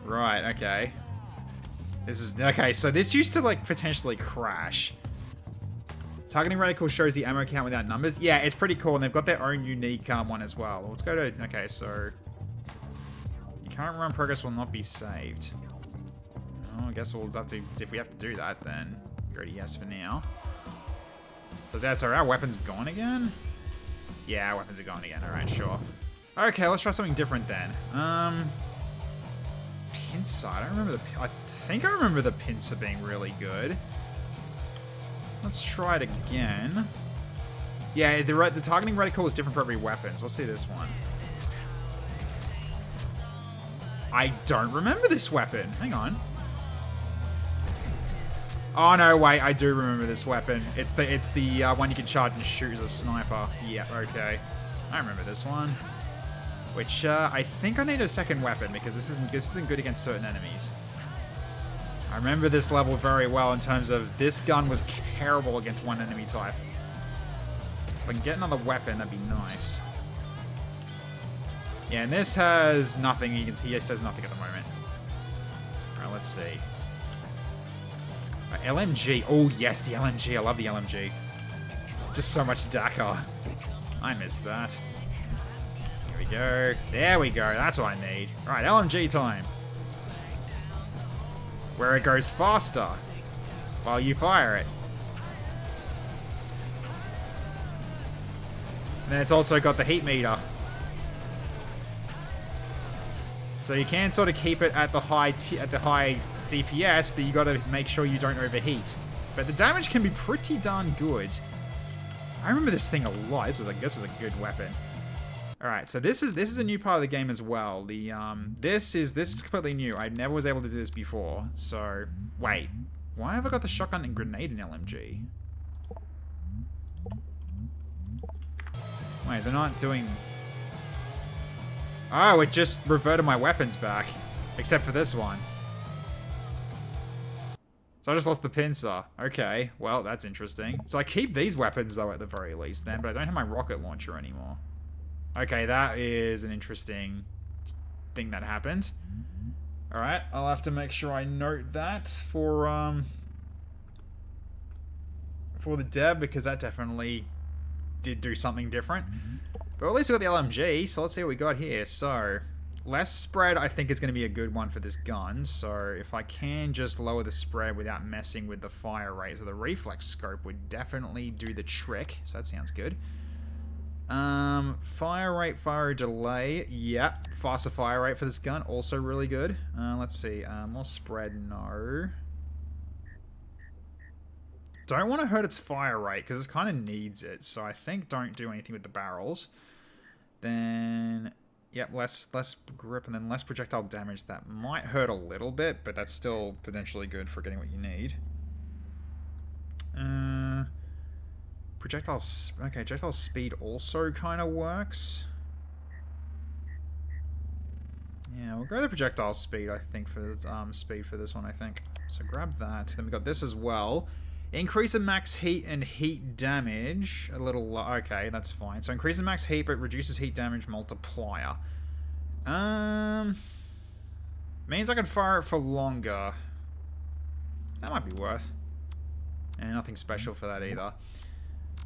Right, okay. This is... Okay, so this used to, like, potentially crash. Targeting reticle shows the ammo count without numbers. Yeah, it's pretty cool, and they've got their own unique one as well. Let's go to... Okay, so... Your current run progress will not be saved. Oh, I guess we'll have to... If we have to do that, then go to yes for now. So is that... So are our weapons gone again? Yeah, our weapons are gone again. Alright, sure. Okay, let's try something different then. Pincer. I don't remember the... I think I remember the pincer being really good. Let's try it again. Yeah, the targeting reticle is different for every weapon, so let's see this one. I don't remember this weapon. Hang on. Oh, no, wait, I do remember this weapon. It's the one you can charge and shoot as a sniper. Yeah, okay. I remember this one. Which, I think I need a second weapon, because this isn't good against certain enemies. I remember this level very well in terms of this gun was terrible against one enemy type. If I can get another weapon, that'd be nice. Yeah, and this has nothing. He says nothing at the moment. Alright, let's see. LMG. Oh, yes, the LMG. I love the LMG. Just so much Dakar. I missed that. Here we go. There we go. That's what I need. Alright, LMG time. Where it goes faster while you fire it. And then it's also got the heat meter. So you can sort of keep it at the high DPS, but you got to make sure you don't overheat. But the damage can be pretty darn good. I remember this thing a lot. This was a good weapon. All right, so this is a new part of the game as well. This is completely new. I never was able to do this before. So wait, why have I got the shotgun and grenade in LMG? Wait, is it not doing? Oh, it just reverted my weapons back, except for this one. So I just lost the pincer. Okay, well that's interesting. So I keep these weapons though at the very least then, but I don't have my rocket launcher anymore. Okay, that is an interesting thing that happened. Alright, I'll have to make sure I note that for the dev, because that definitely did do something different. But at least we got the LMG, so let's see what we got here. So, less spread I think is going to be a good one for this gun. So, if I can just lower the spread without messing with the fire rate. So the reflex scope would definitely do the trick. So that sounds good. Fire rate, fire delay. Yeah, faster fire rate for this gun. Also really good. Let's see. More spread, no. Don't want to hurt its fire rate, because it kind of needs it. So I think don't do anything with the barrels. Then, yep, less grip and then less projectile damage. That might hurt a little bit, but that's still potentially good for getting what you need. Projectile speed also kind of works. Yeah, we'll go with the projectile speed, I think, for speed for this one, I think. So grab that. Then we got this as well. Increase in max heat and heat damage. A little... Okay, that's fine. So increase in max heat, but reduces heat damage multiplier. Means I can fire it for longer. That might be worth. And nothing special for that either.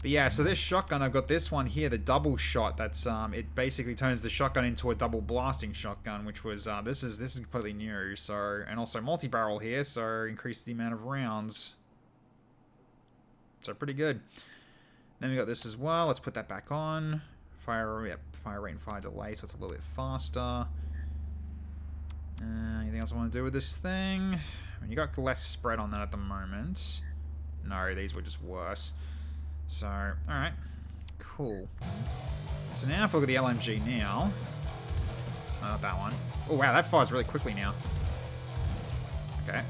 But yeah, so this shotgun, I've got this one here, the double shot. That's it basically turns the shotgun into a double blasting shotgun, which was this is completely new. So, and also multi-barrel here, so increase the amount of rounds. So pretty good. Then we got this as well. Let's put that back on. Fire rate and fire delay, so it's a little bit faster. Anything else I want to do with this thing? I mean, you got less spread on that at the moment. No, these were just worse. So, alright. Cool. So now if we look at the LMG now. Oh, not that one. Oh wow, that fires really quickly now. Okay.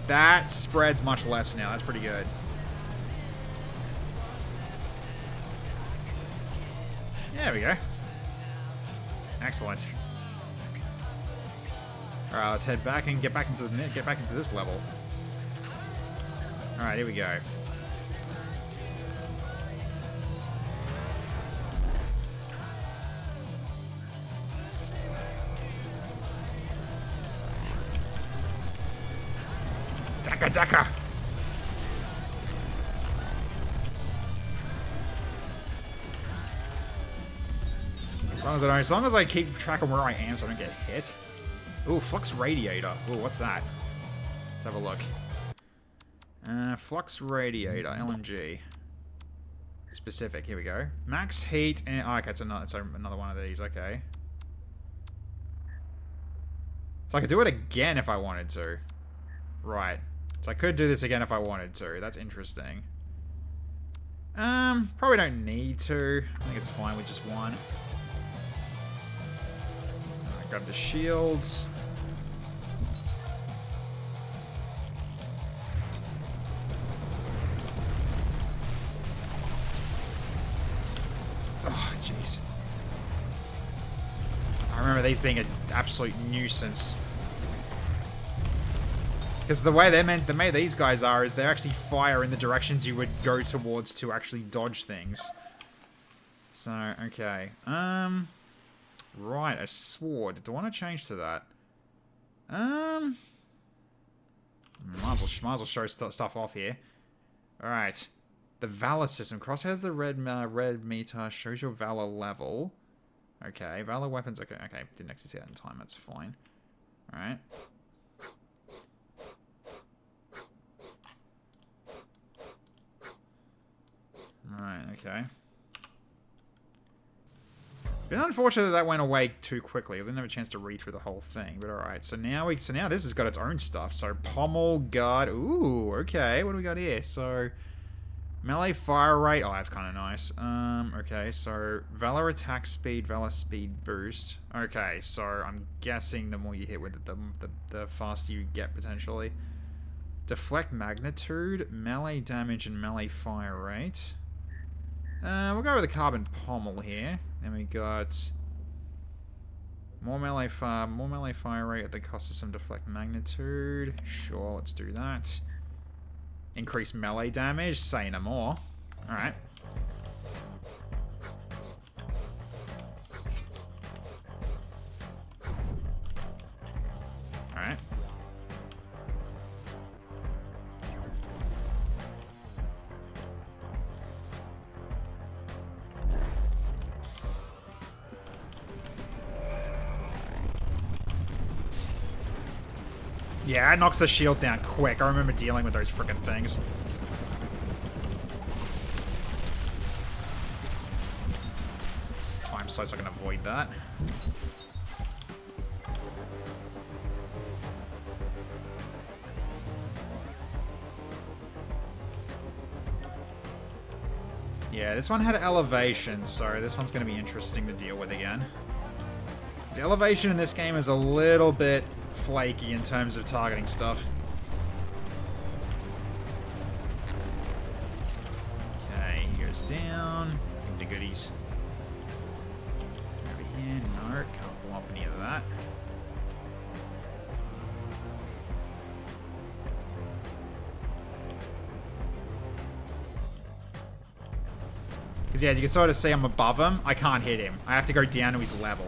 That spreads much less now. That's pretty good. There we go. Excellent. All right, let's head back and get back into this level. All right, here we go. Daka daka. As long as I keep track of where I am so I don't get hit. Ooh, flux radiator. Ooh, what's that? Let's have a look. Flux radiator, LMG. Specific, here we go. Max heat and... Oh, okay, it's another one of these, okay. So I could do it again if I wanted to. Right. So I could do this again if I wanted to. That's interesting. Probably don't need to. I think it's fine with just one. Grab the shields. Oh, jeez. I remember these being an absolute nuisance. Because the way these guys are is they actually fire in the directions you would go towards to actually dodge things. So, okay. Right, a sword. Do I want to change to that? Might as well show stuff off here. Alright. The Valor system. Crosshairs the red meter. Shows your Valor level. Okay, Valor weapons. Okay. Didn't actually see that in time. That's fine. Alright. Alright, okay. It's unfortunate that went away too quickly, because I didn't have a chance to read through the whole thing. But alright, so now this has got its own stuff. So pommel guard. Ooh, okay. What do we got here? So melee fire rate. Oh, that's kind of nice. Okay, so Valor attack speed, Valor speed boost. Okay, so I'm guessing the more you hit with it, the faster you get potentially. Deflect magnitude, melee damage, and melee fire rate. We'll go with the carbon pommel here. Then we got more melee fire rate at the cost of some deflect magnitude. Sure, let's do that. Increase melee damage. Say no more. All right. All right. Yeah, it knocks the shields down quick. I remember dealing with those freaking things. Just time so I can avoid that. Yeah, this one had elevation, so this one's going to be interesting to deal with again. The elevation in this game is a little bit flaky in terms of targeting stuff. Okay, he goes down. Give the goodies. Over here, no, can't blow up any of that. Because yeah, as you can sort of see I'm above him. I can't hit him. I have to go down to his level.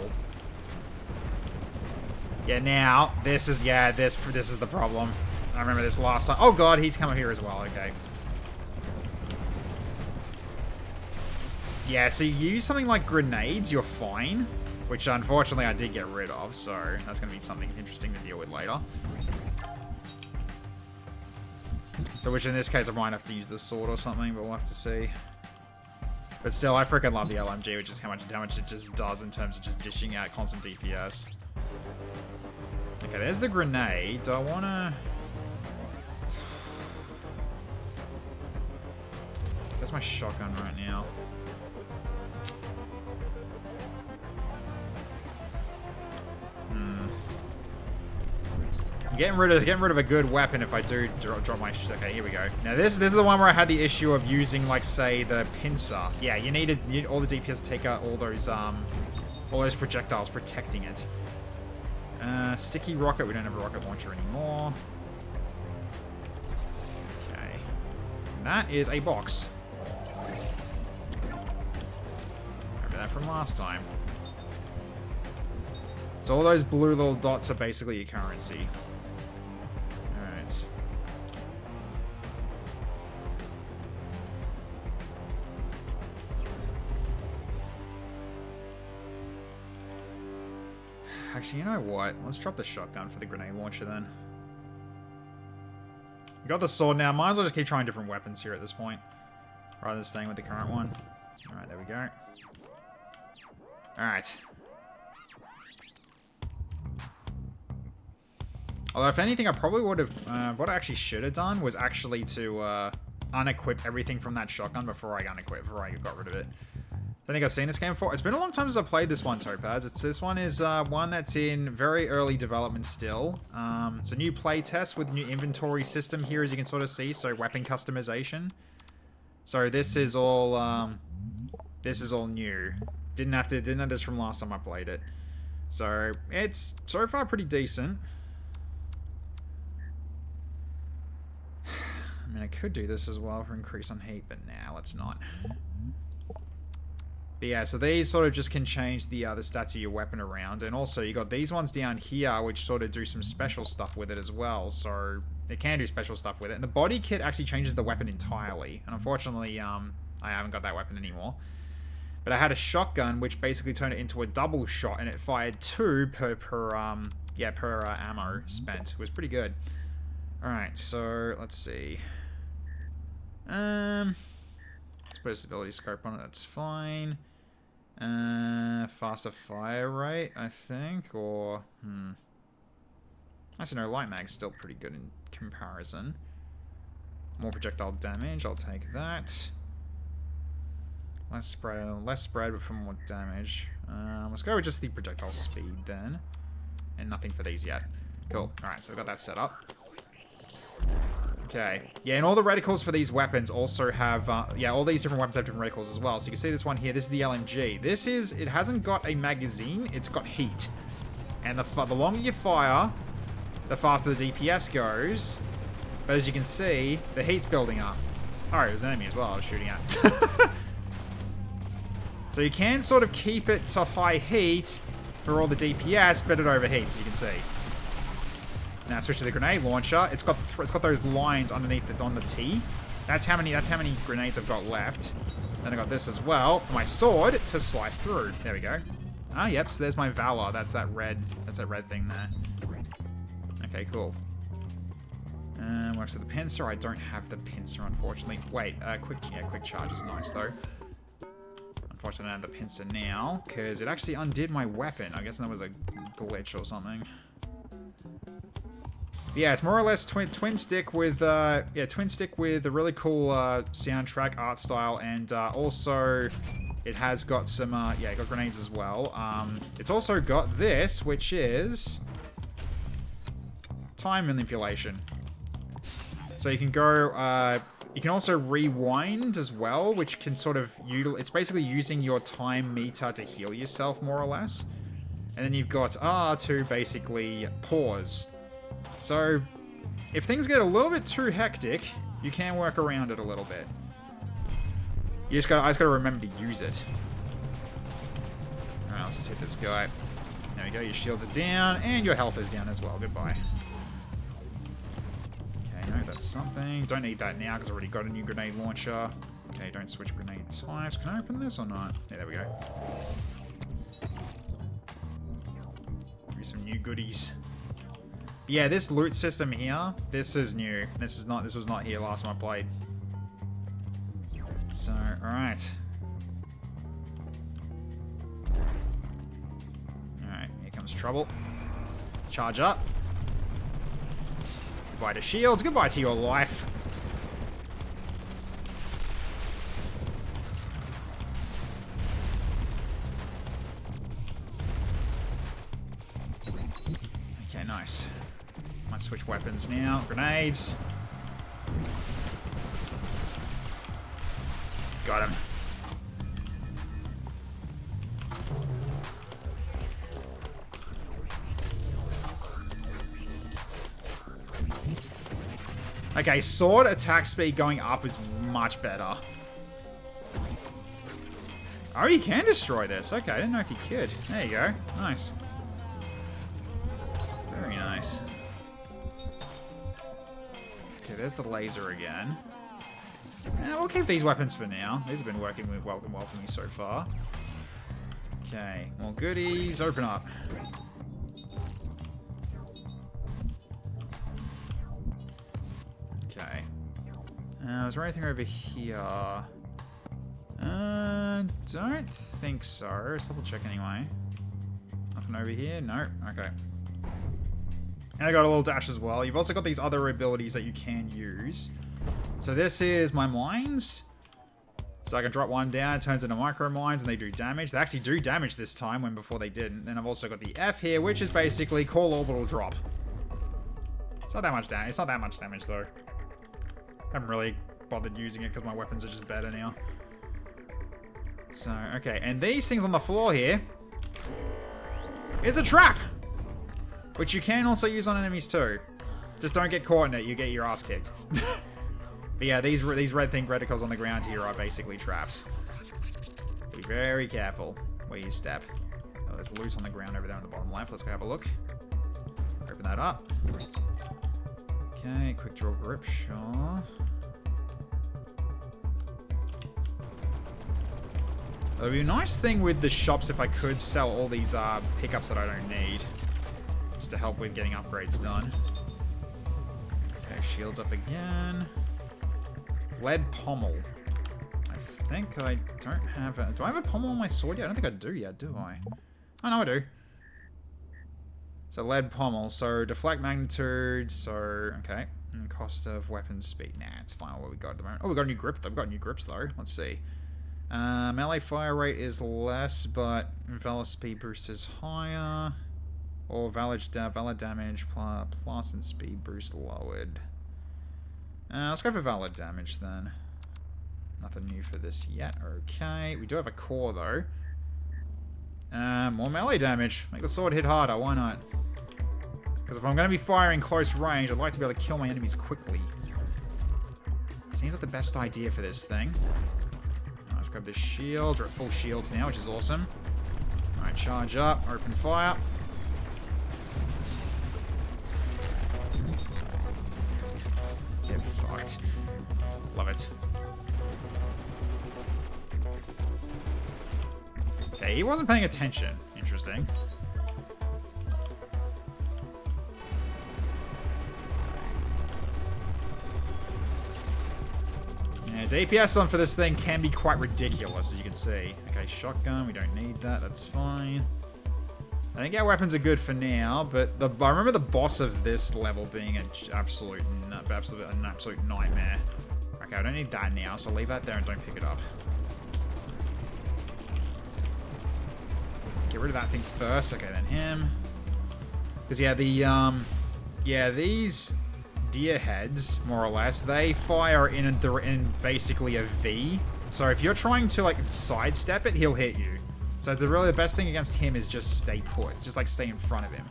Yeah, now, this is the problem. I remember this last time. Oh god, he's coming here as well, okay. Yeah, so you use something like grenades, you're fine. Which, unfortunately, I did get rid of, so that's going to be something interesting to deal with later. So which in this case I might have to use the sword or something, but we'll have to see. But still, I freaking love the LMG, which is how much damage it just does in terms of just dishing out constant DPS. Okay, there's the grenade. Do I wanna... That's my shotgun right now. I'm getting rid of a good weapon if I do drop my... Okay, here we go. Now this is the one where I had the issue of using, like, say, the pincer. Yeah, you need all the DPS to take out all those projectiles protecting it. Sticky rocket. We don't have a rocket launcher anymore. Okay. And that is a box. Remember that from last time. So all those blue little dots are basically your currency. Alright. Actually, you know what? Let's drop the shotgun for the grenade launcher then. We got the sword now. Might as well just keep trying different weapons here at this point, rather than staying with the current one. Alright, there we go. Alright. Although, if anything, I probably would have... what I actually should have done was actually to unequip everything from that shotgun before I got rid of it. I think I've seen this game before. It's been a long time since I played this one, Topaz. This one is one that's in very early development still. It's a new playtest with a new inventory system here, as you can sort of see. So, weapon customization. So, this is all new. Didn't have this from last time I played it. So, it's so far pretty decent. I mean, I could do this as well for increase on heat, but nah, let's not. But yeah, so these sort of just can change the stats of your weapon around, and also you got these ones down here which sort of do some special stuff with it as well. So it can do special stuff with it, and the body kit actually changes the weapon entirely. And unfortunately, I haven't got that weapon anymore. But I had a shotgun which basically turned it into a double shot, and it fired 2 per ammo spent. It was pretty good. All right, so let's see. Let's put a stability scope on it. That's fine. Faster fire rate, I think, or actually no, light mag's still pretty good in comparison. More projectile damage, I'll take that. Less spread, but for more damage. Let's go with just the projectile speed then, and nothing for these yet. Cool. All right, so we got that set up. Okay. Yeah, and all the reticles for these weapons also have, all these different weapons have different reticles as well. So you can see this one here, this is the LMG. It hasn't got a magazine, it's got heat. And the longer you fire, the faster the DPS goes. But as you can see, the heat's building up. Oh, it was an enemy as well I was shooting at. So you can sort of keep it to high heat for all the DPS, but it overheats, you can see. Now switch to the grenade launcher. It's got those lines underneath on the T. That's how many grenades I've got left. Then I got this as well for my sword to slice through. There we go. Ah, yep. So there's my Valor. That's that red thing there. Okay, cool. Works with the pincer. I don't have the pincer, unfortunately. Wait, quick charge is nice though. Unfortunately, I don't have the pincer now because it actually undid my weapon. I guess that was a glitch or something. Yeah, it's more or less twin stick with a really cool soundtrack, art style, and also it has got some got grenades as well. It's also got this, which is time manipulation. So you can go. You can also rewind as well, which can sort of it's basically using your time meter to heal yourself, more or less. And then you've got R to basically pause. So, if things get a little bit too hectic, you can work around it a little bit. I just gotta remember to use it. Alright, let's just hit this guy. There we go, your shields are down, and your health is down as well. Goodbye. Okay, no, that's something. Don't need that now, because I already got a new grenade launcher. Okay, don't switch grenade types. Can I open this or not? Yeah, there we go. Maybe some new goodies. Yeah, this loot system here, this is new. This was not here last time I played. So, alright. Alright, here comes trouble. Charge up. Goodbye to shields, goodbye to your life. Okay, nice. Might switch weapons now. Grenades. Got him. Okay, sword attack speed going up is much better. Oh, you can destroy this. Okay, I didn't know if you could. There you go. Nice. Very nice. Okay, there's the laser again. Yeah, we'll keep these weapons for now. These have been working well for me so far. Okay, more goodies. Open up. Okay. Is there anything over here? Don't think so. Let's double check anyway. Nothing over here? No. Okay. And I got a little dash as well. You've also got these other abilities that you can use. So this is my mines. So I can drop one down, it turns into micro mines, and they do damage. They actually do damage this time, when before they didn't. Then I've also got the F here, which is basically call orbital drop. It's not that much damage. It's not that much damage though. I haven't really bothered using it because my weapons are just better now. So, okay, and these things on the floor here is a trap, which you can also use on enemies too. Just don't get caught in it, you get your ass kicked. But yeah, these red reticles on the ground here are basically traps. Be very careful where you step. Oh, there's loot on the ground over there on the bottom left. Let's go have a look. Open that up. Okay, quick draw grip, sure. It would be a nice thing with the shops if I could sell all these pickups that I don't need. Just to help with getting upgrades done. Okay, shields up again. Lead pommel. I think I don't have a... Do I have a pommel on my sword yet? I don't think I do yet, do I? Oh, no, I do. So lead pommel. So deflect magnitude. So, okay. And cost of weapon speed. Nah, it's fine what we got at the moment. Oh, we got a new grip. I've got new grips, though. Let's see. Melee fire rate is less, but valor speed boost is higher. Or valor damage plus and speed boost lowered. Let's go for valor damage then. Nothing new for this yet. Okay, we do have a core though. More melee damage. Make the sword hit harder, why not? Because if I'm going to be firing close range, I'd like to be able to kill my enemies quickly. Seems like the best idea for this thing. Let's grab this shield. We're at full shields now, which is awesome. Alright, charge up, open fire. Get fucked. Love it. Okay, he wasn't paying attention. Interesting. Yeah, DPS on for this thing can be quite ridiculous, as you can see. Okay, shotgun, we don't need that, that's fine. I think our weapons are good for now, but I remember the boss of this level being an absolute nightmare. Okay, I don't need that now, so leave that there and don't pick it up. Get rid of that thing first. Okay, then him. Because yeah, these deer heads, more or less, they fire in basically a V. So if you're trying to like sidestep it, he'll hit you. So the best thing against him is just stay put. Just like stay in front of him.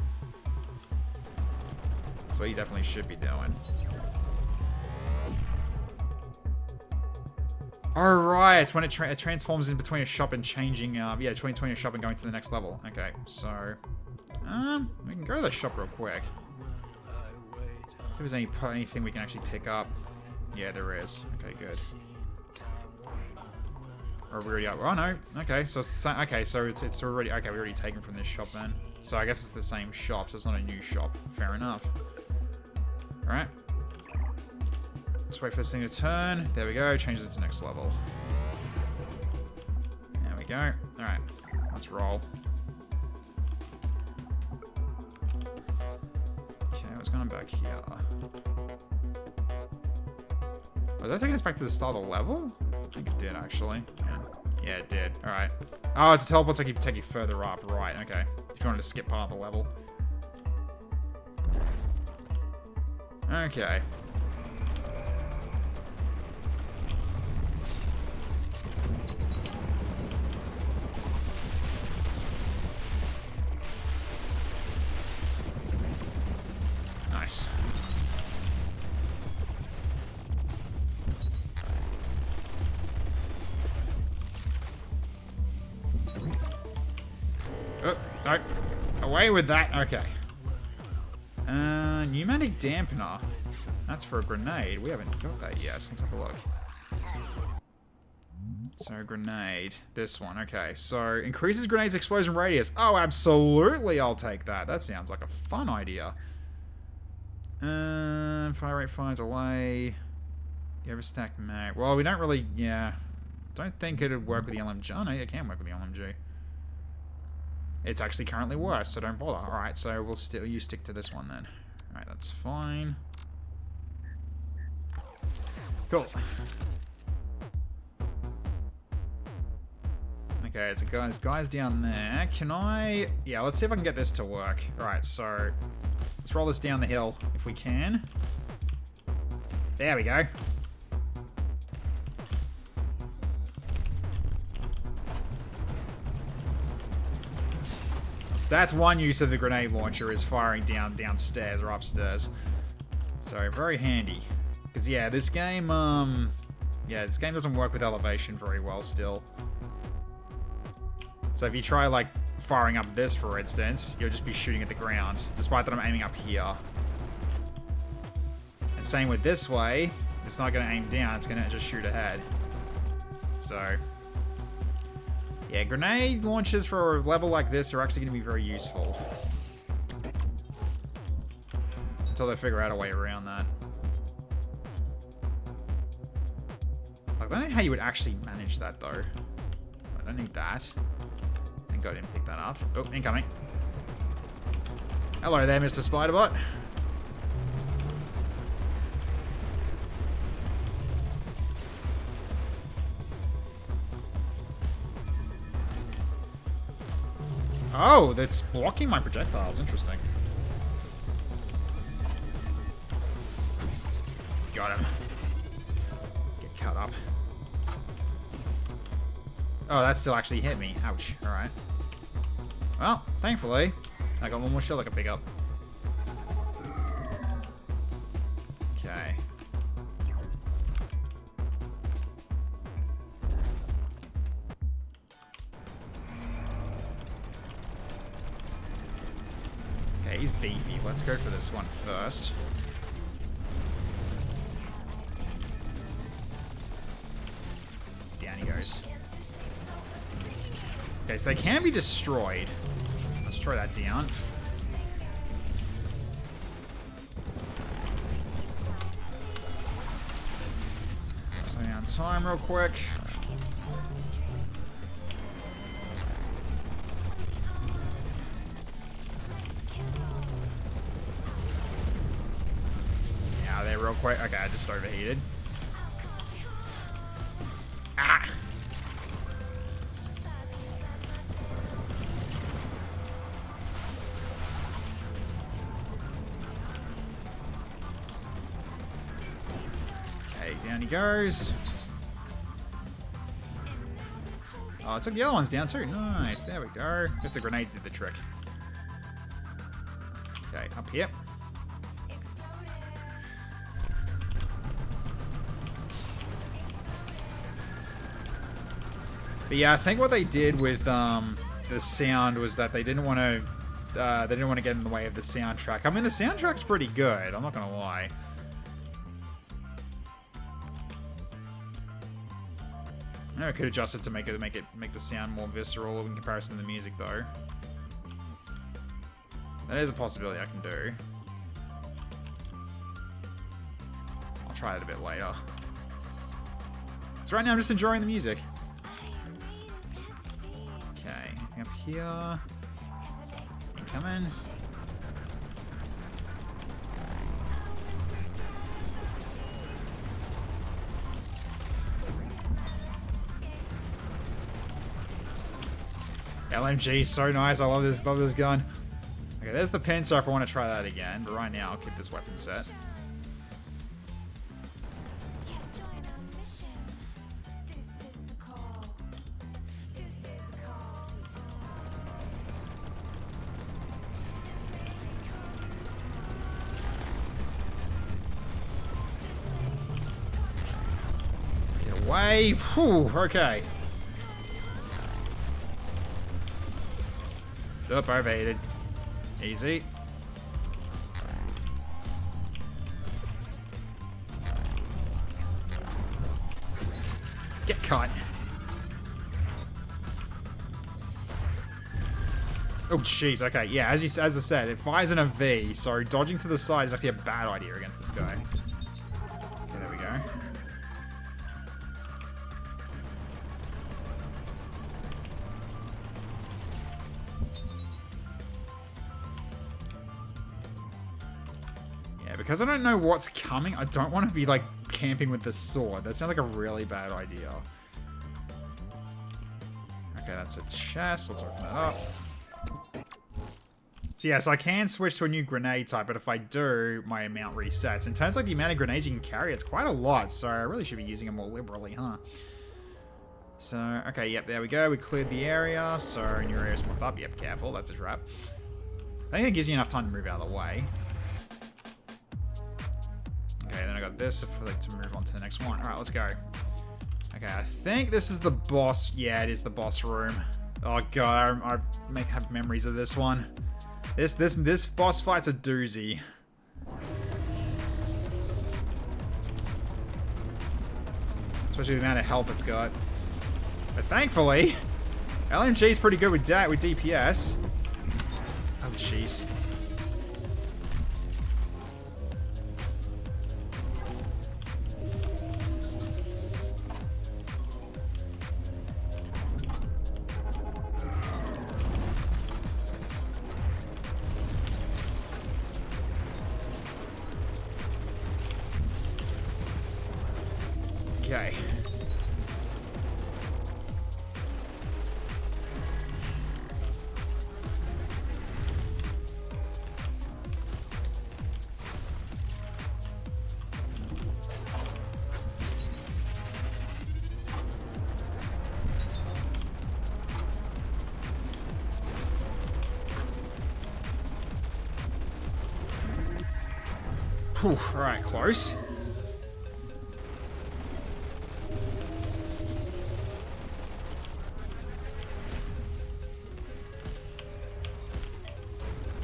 That's what you definitely should be doing. Alright, it's when it transforms in between a shop and changing, yeah, between a shop and going to the next level. Okay, so, we can go to the shop real quick. See if there's anything we can actually pick up. Yeah, there is. Okay, good. Or we already... Oh, no. Okay, so it's already... Okay, we already taken from this shop then. So I guess it's the same shop, so it's not a new shop. Fair enough. Alright. Let's wait for this thing to turn. There we go. Change it to next level. There we go. Alright. Let's roll. Okay, what's going on back here? Was that taking us back to the start of the level? I think it did, actually. Yeah, it did. Alright. Oh, it's a teleport to take you further up. Right, okay. If you wanted to skip part of the level. Okay. Nice. Oh, no. Away with that. Okay. Pneumatic dampener. That's for a grenade. We haven't got that yet. Let's have a look. So, grenade. This one. Okay. So, increases grenade's explosion radius. Oh, absolutely. I'll take that. That sounds like a fun idea. Fire rate, fire delay. You ever stack mag? Well, we don't really... Yeah. Don't think it'd work with the LMG. Oh, no, it can work with the LMG. It's actually currently worse, so don't bother. Alright, so you stick to this one then. Alright, that's fine. Cool. Okay, so guys down there. Can I... Yeah, let's see if I can get this to work. Alright, so... Let's roll this down the hill, if we can. There we go. So that's one use of the grenade launcher, is firing downstairs or upstairs. So, very handy. Because, yeah, this game, this game doesn't work with elevation very well still. So if you try, like, firing up this, for instance, you'll just be shooting at the ground, despite that I'm aiming up here. And same with this way, it's not going to aim down, it's going to just shoot ahead. So, yeah, grenade launchers for a level like this are actually going to be very useful. Until they figure out a way around that. Like, I don't know how you would actually manage that, though. I don't need that. Thank God I didn't pick that up. Oh, incoming. Hello there, Mr. Spiderbot. Oh, that's blocking my projectiles. Interesting. Got him. Get cut up. Oh, that still actually hit me. Ouch. Alright. Well, thankfully, I got one more shield I can pick up. Okay. Okay, he's beefy. Let's go for this one first. Down he goes. Okay, so they can be destroyed. Let's try that down. Slow down time real quick. Yeah, there real quick. Okay, I just overheated. Ah! Down he goes. Oh, it took the other ones down too. Nice. There we go. Guess the grenades did the trick. Okay, up here. But yeah, I think what they did with the sound was that they didn't want to get in the way of the soundtrack. I mean, the soundtrack's pretty good. I'm not gonna lie. I could adjust it to make the sound more visceral in comparison to the music, though. That is a possibility I can do. I'll try it a bit later. So right now I'm just enjoying the music. Okay, up here. Incoming. LMG, so nice. I love this gun. Okay, there's the pincer if I want to try that again. But right now, I'll keep this weapon set. Get away. Whew, okay. Oop, overheated. Easy. Get caught. Oh, jeez. Okay, yeah. As I said, it fires in a V, so dodging to the side is actually a bad idea against this guy. Okay, there we go. Because I don't know what's coming, I don't want to be, like, camping with the sword. That sounds like a really bad idea. Okay, that's a chest. Let's open that up. So, yeah, so I can switch to a new grenade type, but if I do, my amount resets. In terms of, like, the amount of grenades you can carry, it's quite a lot, so I really should be using them more liberally, huh? So, okay, yep, there we go. We cleared the area, so new area's popped up. Yep, careful, that's a trap. I think it gives you enough time to move out of the way. Okay, then I got this if I like to move on to the next one. Alright, let's go. Okay, I think this is the boss. Yeah, it is the boss room. Oh god, I have memories of this one. This boss fight's a doozy. Especially the amount of health it's got. But thankfully, LMG is pretty good with DPS. Oh jeez. Okay. Whew, all right, close.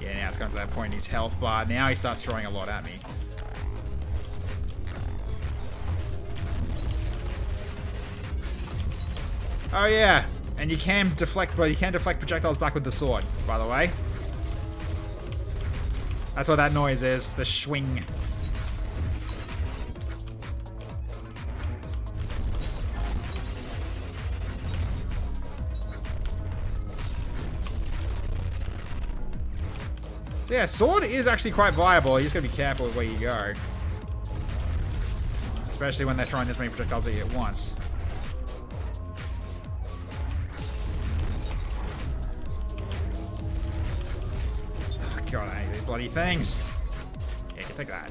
Yeah, now it's gotten to that point in his health bar. Now he starts throwing a lot at me. Oh yeah, and you can deflect, but you can deflect projectiles back with the sword, by the way. That's what that noise is, the swing. So yeah, sword is actually quite viable. You just gotta be careful with where you go. Especially when they're throwing this many projectiles at you at once. Oh, God, I hate these bloody things. Yeah, you can take that.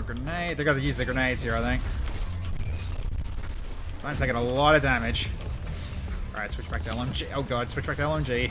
Grenade. They gotta use the grenades here, I think. So I'm taking a lot of damage. Alright, switch back to LMG. Oh god, switch back to LMG.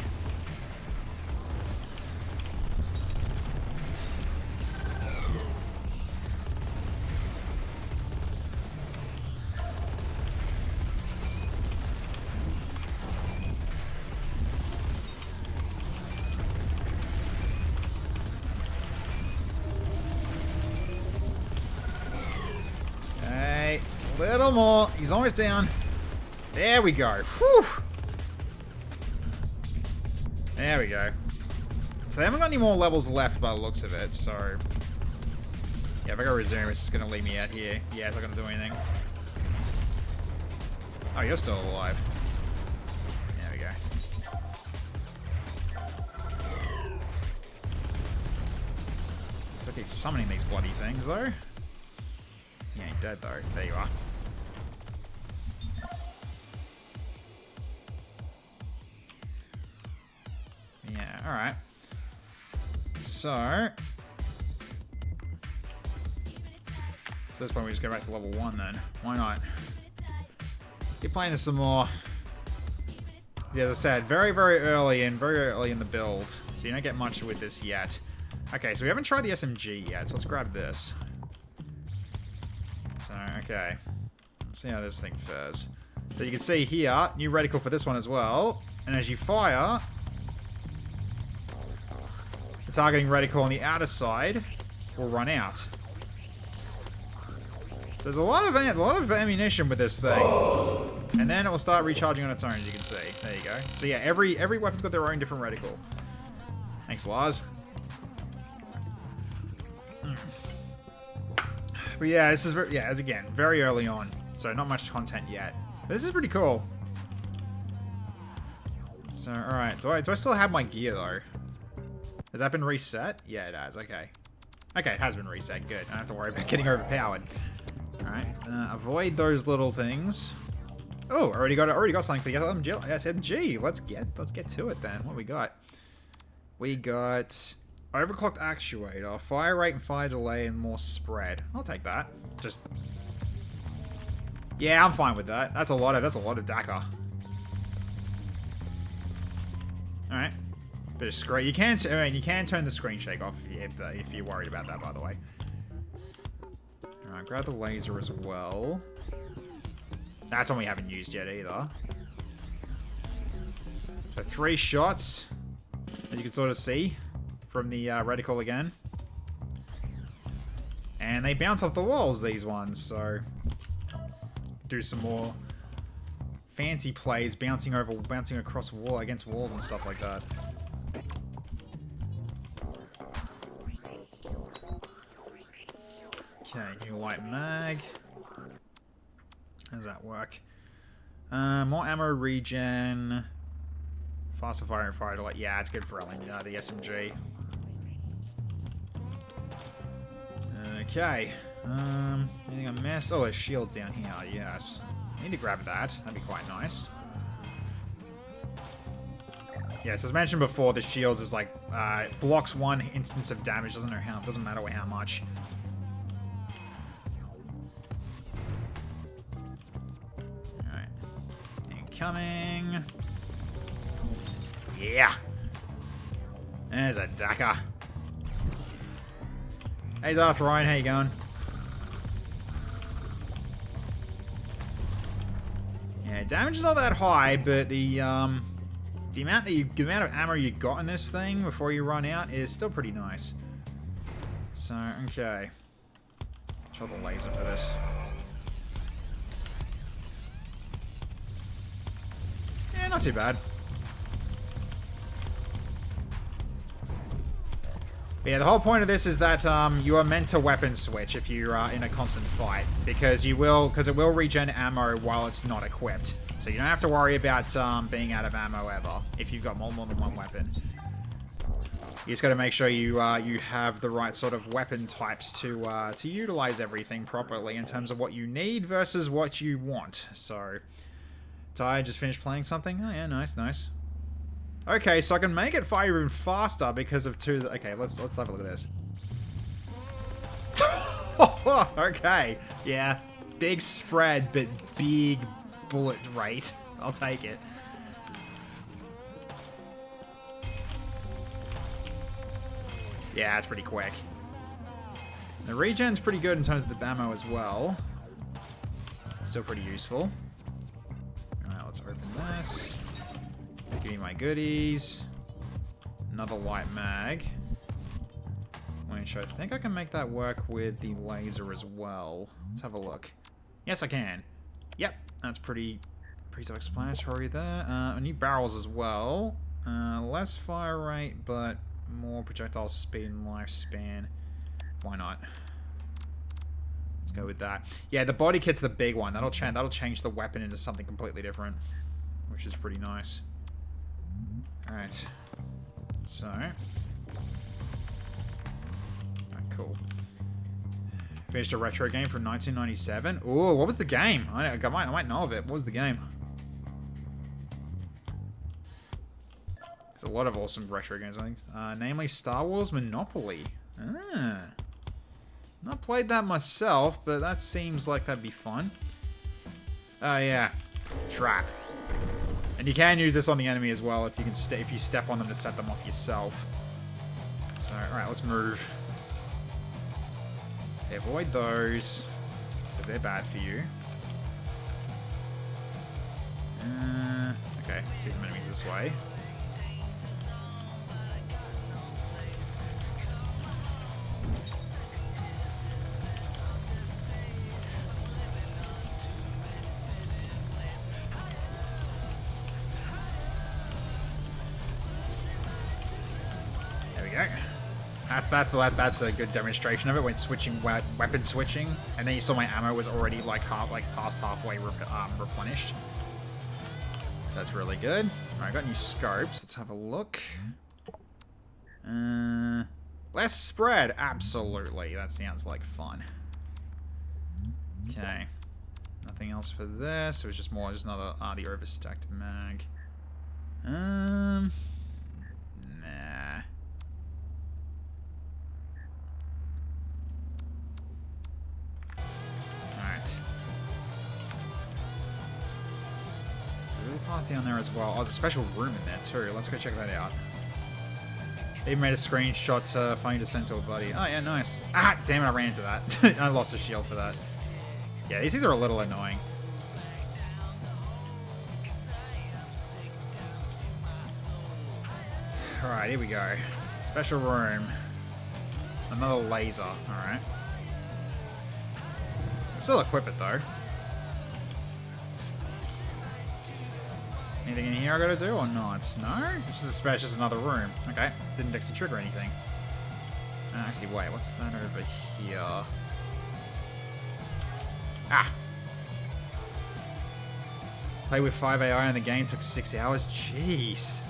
Little more. He's almost down. There we go. Whew. There we go. So they haven't got any more levels left by the looks of it, so... Yeah, if I go resume, it's just going to leave me out here. Yeah, it's not going to do anything. Oh, you're still alive. There we go. So I keep summoning these bloody things, though. He ain't dead, though. There you are. Yeah, alright. So at this point we just go back to level 1 then. Why not? Keep playing this some more. Yeah, as I said, very early in the build. So you don't get much with this yet. Okay, so we haven't tried the SMG yet, so let's grab this. So, okay. Let's see how this thing fares. So you can see here, new reticle for this one as well. And as you fire, the targeting reticle on the outer side will run out. So there's a lot of ammunition with this thing. And then it will start recharging on its own, as you can see. There you go. So yeah, every weapon's got their own different reticle. Thanks, Lars. But yeah, this is again very early on, so not much content yet. But this is pretty cool. So all right, do I still have my gear though? Has that been reset? Yeah, it has. Okay. Okay, it has been reset. Good. I don't have to worry about getting overpowered. All right. Avoid those little things. Oh, already got something for the SMG. Let's get to it then. What we got? We got overclocked actuator, fire rate and fire delay, and more spread. I'll take that. Just yeah, I'm fine with that. That's a lot of DACA. All right. Bit of screen. You can turn the screen shake off if you're worried about that, by the way. All right, grab the laser as well. That's one we haven't used yet either. So 3 shots, as you can sort of see from the reticle again, and they bounce off the walls. These ones, so do some more fancy plays, bouncing across wall against walls and stuff like that. Okay, new light mag. How does that work? More ammo regen. Faster fire and fire delay. Yeah, it's good for the SMG. Okay. Anything I missed? Oh, there's shields down here. Yes. I need to grab that. That'd be quite nice. Yes, as mentioned before, the shields is like blocks 1 instance of damage. Doesn't matter how much. Coming. Yeah. There's a DACA. Hey Darth Ryan, how you going? Yeah, damage is not that high, but the amount of ammo you got in this thing before you run out is still pretty nice. So, okay. Try the laser for this. Yeah, not too bad. But yeah, the whole point of this is that you are meant to weapon switch if you are in a constant fight, because it will regen ammo while it's not equipped. So you don't have to worry about being out of ammo ever if you've got more than one weapon. You just got to make sure you have the right sort of weapon types to utilize everything properly in terms of what you need versus what you want. So, Ty just finished playing something. Oh yeah, nice. Okay, so I can make it fire even faster because of two. Okay, let's have a look at this. Okay, yeah, big spread, but big bullet rate. I'll take it. Yeah, it's pretty quick. The regen's pretty good in terms of the ammo as well. Still pretty useful. Alright, let's open this. Give me my goodies. Another light mag. Which I think I can make that work with the laser as well. Let's have a look. Yes, I can. Yep, that's pretty self-explanatory there. New barrels as well. Less fire rate, but more projectile speed and lifespan. Why not? Let's go with that. Yeah, the body kit's the big one. That'll change the weapon into something completely different, which is pretty nice. All right. So. Alright, cool. Finished a retro game from 1997. Ooh, what was the game? I might know of it. What was the game? There's a lot of awesome retro games, I think. Namely, Star Wars Monopoly. Ah. Not played that myself, but that seems like that'd be fun. Oh yeah, trap. And you can use this on the enemy as well if you can if you step on them to set them off yourself. So, all right, let's move. Avoid those because they're bad for you. Okay, see some enemies this way. That's a good demonstration of it when switching weapon switching, and then you saw my ammo was already like past halfway replenished. So that's really good. All right, I got new scopes. Let's have a look. Less spread, absolutely. That sounds like fun. Okay, nothing else for this. It was just another the overstacked mag. Nah. Part down there as well. Oh, there's a special room in there too. Let's go check that out. They even made a screenshot for you to send to a buddy. Oh yeah, nice. Ah, damn it, I ran into that. I lost a shield for that. Yeah, these are a little annoying. Alright, here we go. Special room. Another laser. Alright. Still equip it though. Anything in here I gotta do or not? No? It's just another room. Okay. Didn't actually trigger anything. Actually, wait. What's that over here? Ah! Play with 5 AI in the game took 6 hours? Jeez.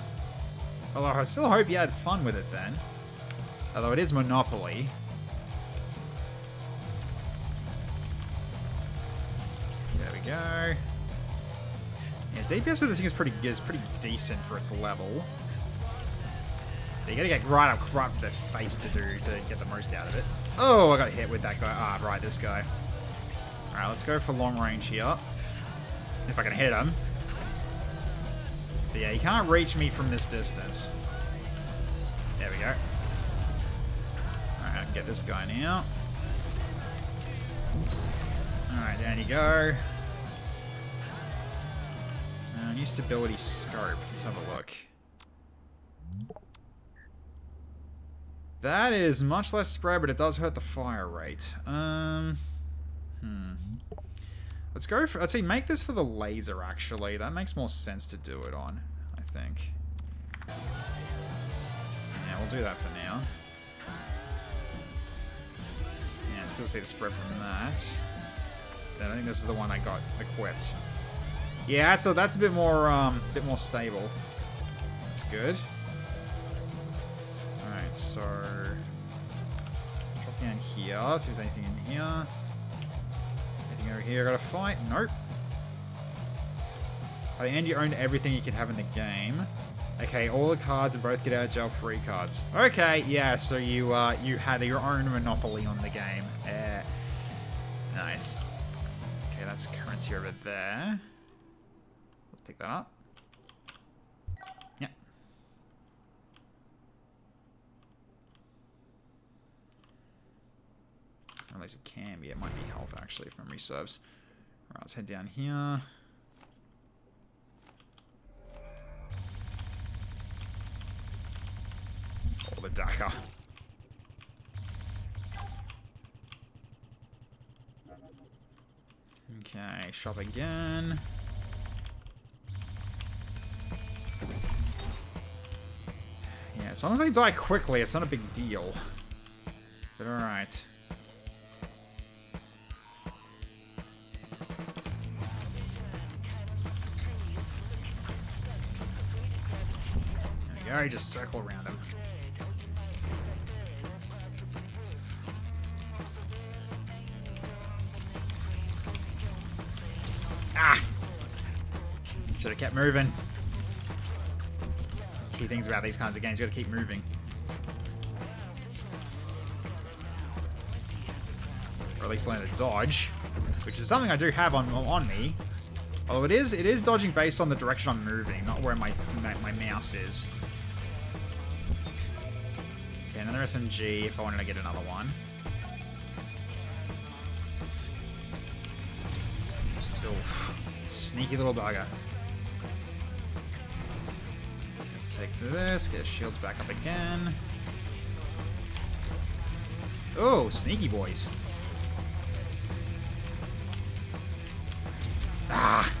Well, I still hope you had fun with it then. Although it is Monopoly. There we go. Yeah, DPS of this thing is pretty decent for its level. But you gotta get right up to their face to get the most out of it. Oh, I got hit with that guy. Ah, right, this guy. Alright, let's go for long range here. If I can hit him. But yeah, you can't reach me from this distance. There we go. Alright, I can get this guy now. Alright, down you go. New stability scope. Let's have a look. That is much less spread, but it does hurt the fire rate. Let's go for... Let's see, make this for the laser, actually. That makes more sense to do it on, I think. Yeah, we'll do that for now. Yeah, it's good to see the spread from that. Then I think this is the one I got equipped. Yeah, that's a bit more stable. That's good. Alright, so... Drop down here. Let's see if there's anything in here. Anything over here I gotta fight? Nope. By the end, you own everything you can have in the game. Okay, all the cards are both get out of jail free cards. Okay, yeah, so you had your own monopoly on the game. Yeah. Nice. Okay, that's currency over there. Pick that up. Yeah. Or at least it can be. It might be health, actually, if memory serves. Alright, let's head down here. Oh, the Dakar. Okay, shop again. Yeah, as long as they die quickly, it's not a big deal. But alright. There we go, just circle around him. Ah! Should have kept moving. Key things about these kinds of games, you gotta keep moving. Or at least learn to dodge, which is something I do have on me. Although it is dodging based on the direction I'm moving, not where my mouse is. Okay, another SMG if I wanted to get another one. Oof. Sneaky little bugger. Let's take this, get his shields back up again. Oh, sneaky boys. Ah!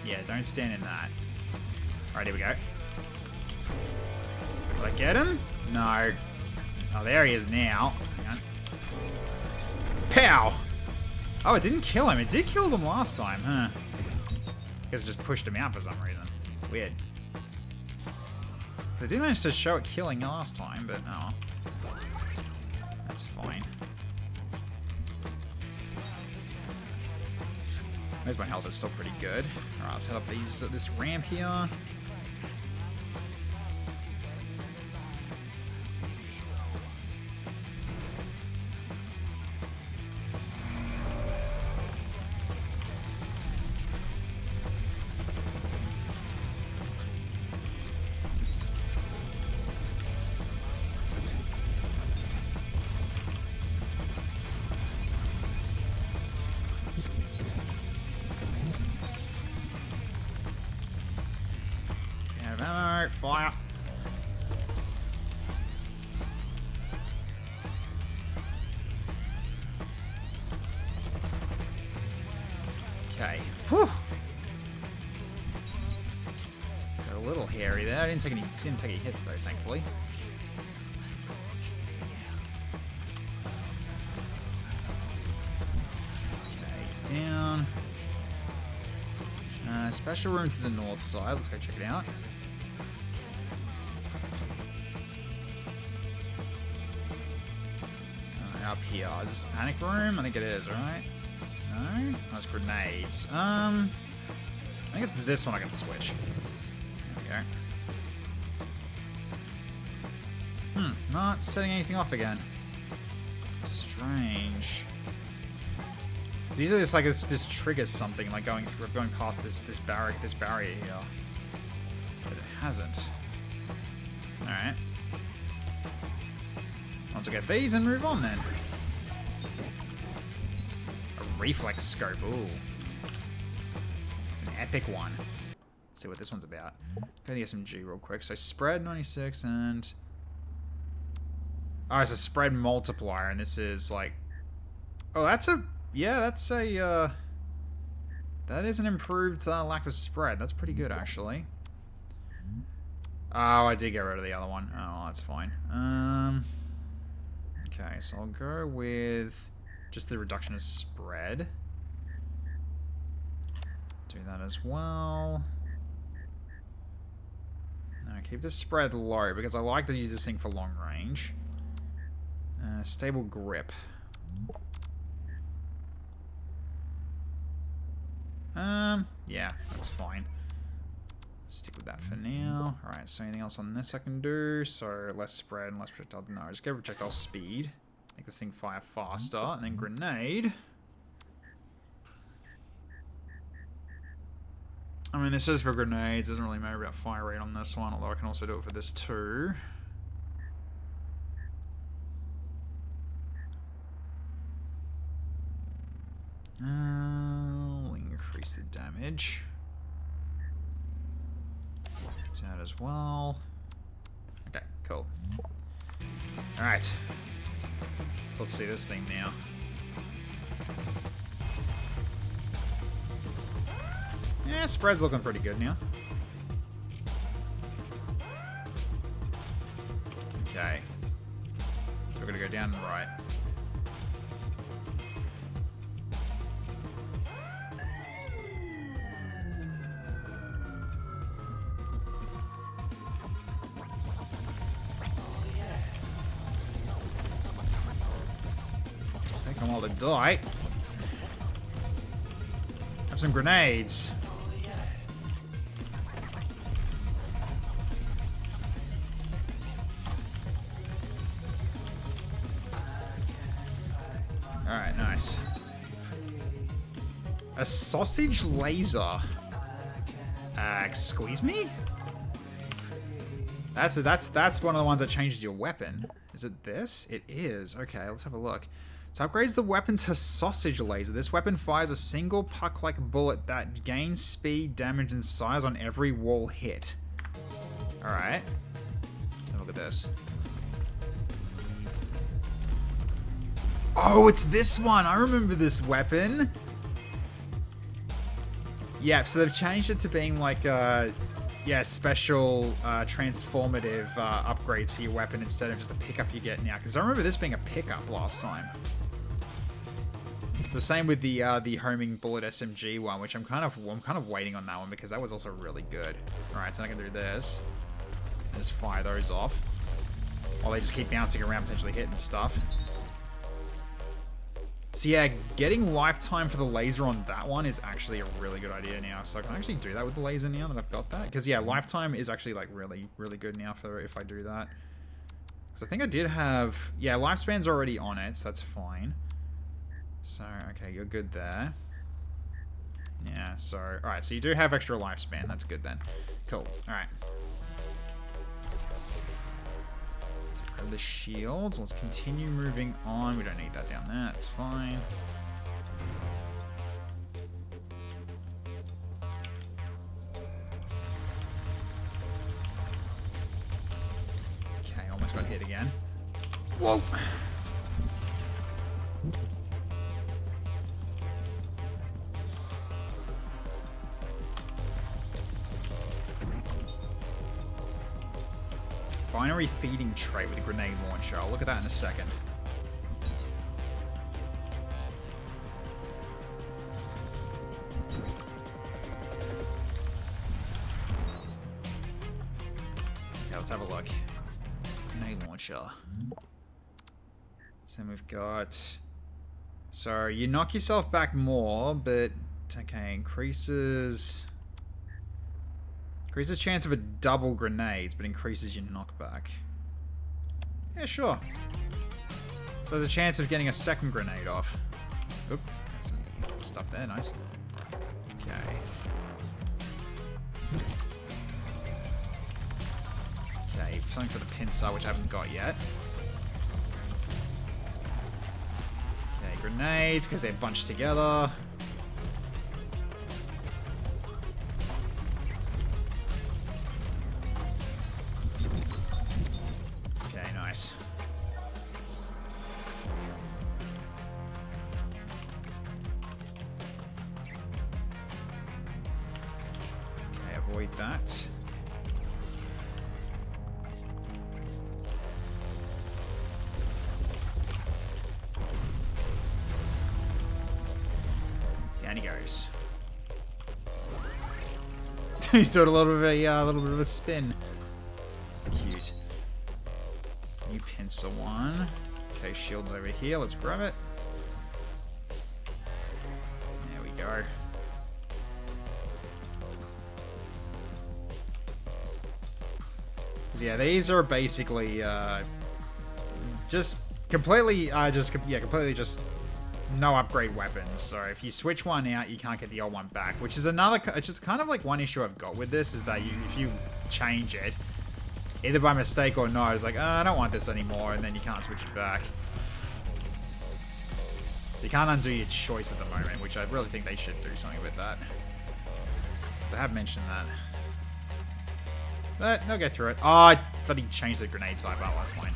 Yeah, don't stand in that. Alright, here we go. Did I get him? No. Oh, there he is now. Hang on. Pow! Oh, it didn't kill him. It did kill them last time, huh? I guess it just pushed him out for some reason. Weird. They did manage to show it killing last time, but no. That's fine. There's my health is still pretty good. Alright, let's head up this ramp here. Fire. Okay. Whew. Got a little hairy there. I didn't take any hits though, thankfully. Okay, he's down. Special room to the north side. Let's go check it out. Up here. Is this a panic room? I think it is, right? No? That's grenades. I think it's this one I can switch. There we go. Not setting anything off again. Strange. So usually it's like this triggers something, like going past this barrier here. But it hasn't. Alright. Once we get these and move on then. A reflex scope, ooh. An epic one. Let's see what this one's about. Go to the SMG real quick. So spread 96 and... Oh, it's a spread multiplier and this is like... Oh, that's a... Yeah, that's a... That is an improved lack of spread. That's pretty good, actually. Oh, I did get rid of the other one. Oh, well, that's fine. Okay, so I'll go with just the reduction of spread. Do that as well. No, keep the spread low because I like to use this thing for long range. Stable grip. Yeah, that's fine. Stick with that for now. Alright, so anything else on this I can do? So less spread and less projectile. No, just get projectile speed. Make this thing fire faster. And then grenade. I mean, this is for grenades. Doesn't really matter about fire rate on this one, although I can also do it for this too. We'll increase the damage. That as well. Okay, cool. Alright. So let's see this thing now. Yeah, spread's looking pretty good now. Okay. So we're gonna go down and right. Take them all to die. Have some grenades. Alright, nice. A sausage laser. Squeeze me? That's one of the ones that changes your weapon. Is it this? It is. Okay, let's have a look. So upgrades the weapon to sausage laser. This weapon fires a single puck-like bullet that gains speed, damage, and size on every wall hit. Alright. Look at this. Oh, it's this one! I remember this weapon! Yeah, so they've changed it to being like, yeah, special transformative upgrades for your weapon instead of just a pickup you get now. Because I remember this being a pickup last time. The same with the homing bullet SMG one, which I'm kind of waiting on that one because that was also really good. All right, so I can do this. Just fire those off while they just keep bouncing around, potentially hitting stuff. So yeah, getting lifetime for the laser on that one is actually a really good idea now. So I can actually do that with the laser now that I've got that. Because yeah, lifetime is actually like really, really good now for if I do that. Because I think I did have... Yeah, lifespan's already on it, so that's fine. So, okay, you're good there. Yeah, so... Alright, so you do have extra lifespan. That's good then. Cool. Alright. Grab the shields. Let's continue moving on. We don't need that down there. That's fine. Okay, almost got hit again. Whoa! Binary feeding trait with a grenade launcher. I'll look at that in a second. Okay, let's have a look. Grenade launcher. So then we've got... So you knock yourself back more, but... Okay, increases chance of a double grenades, but increases your knockback. Yeah, sure. So there's a chance of getting a second grenade off. Oop, some stuff there, nice. Okay. Okay, something for the pincer, which I haven't got yet. Okay, grenades, because they're bunched together. Nice. Okay, avoid that. Down he goes. He's doing a little bit of a spin. Cute. New pincer one. Okay, shield's over here. Let's grab it. There we go. So yeah, these are basically just completely just no upgrade weapons. So if you switch one out, you can't get the old one back, which is another. It's just kind of like one issue I've got with this is that if you change it, either by mistake or not, it's like, oh, I don't want this anymore, and then you can't switch it back. So you can't undo your choice at the moment, which I really think they should do something with that. So I have mentioned that. But they'll get through it. Oh, I thought he changed the grenade type. Oh, that's fine.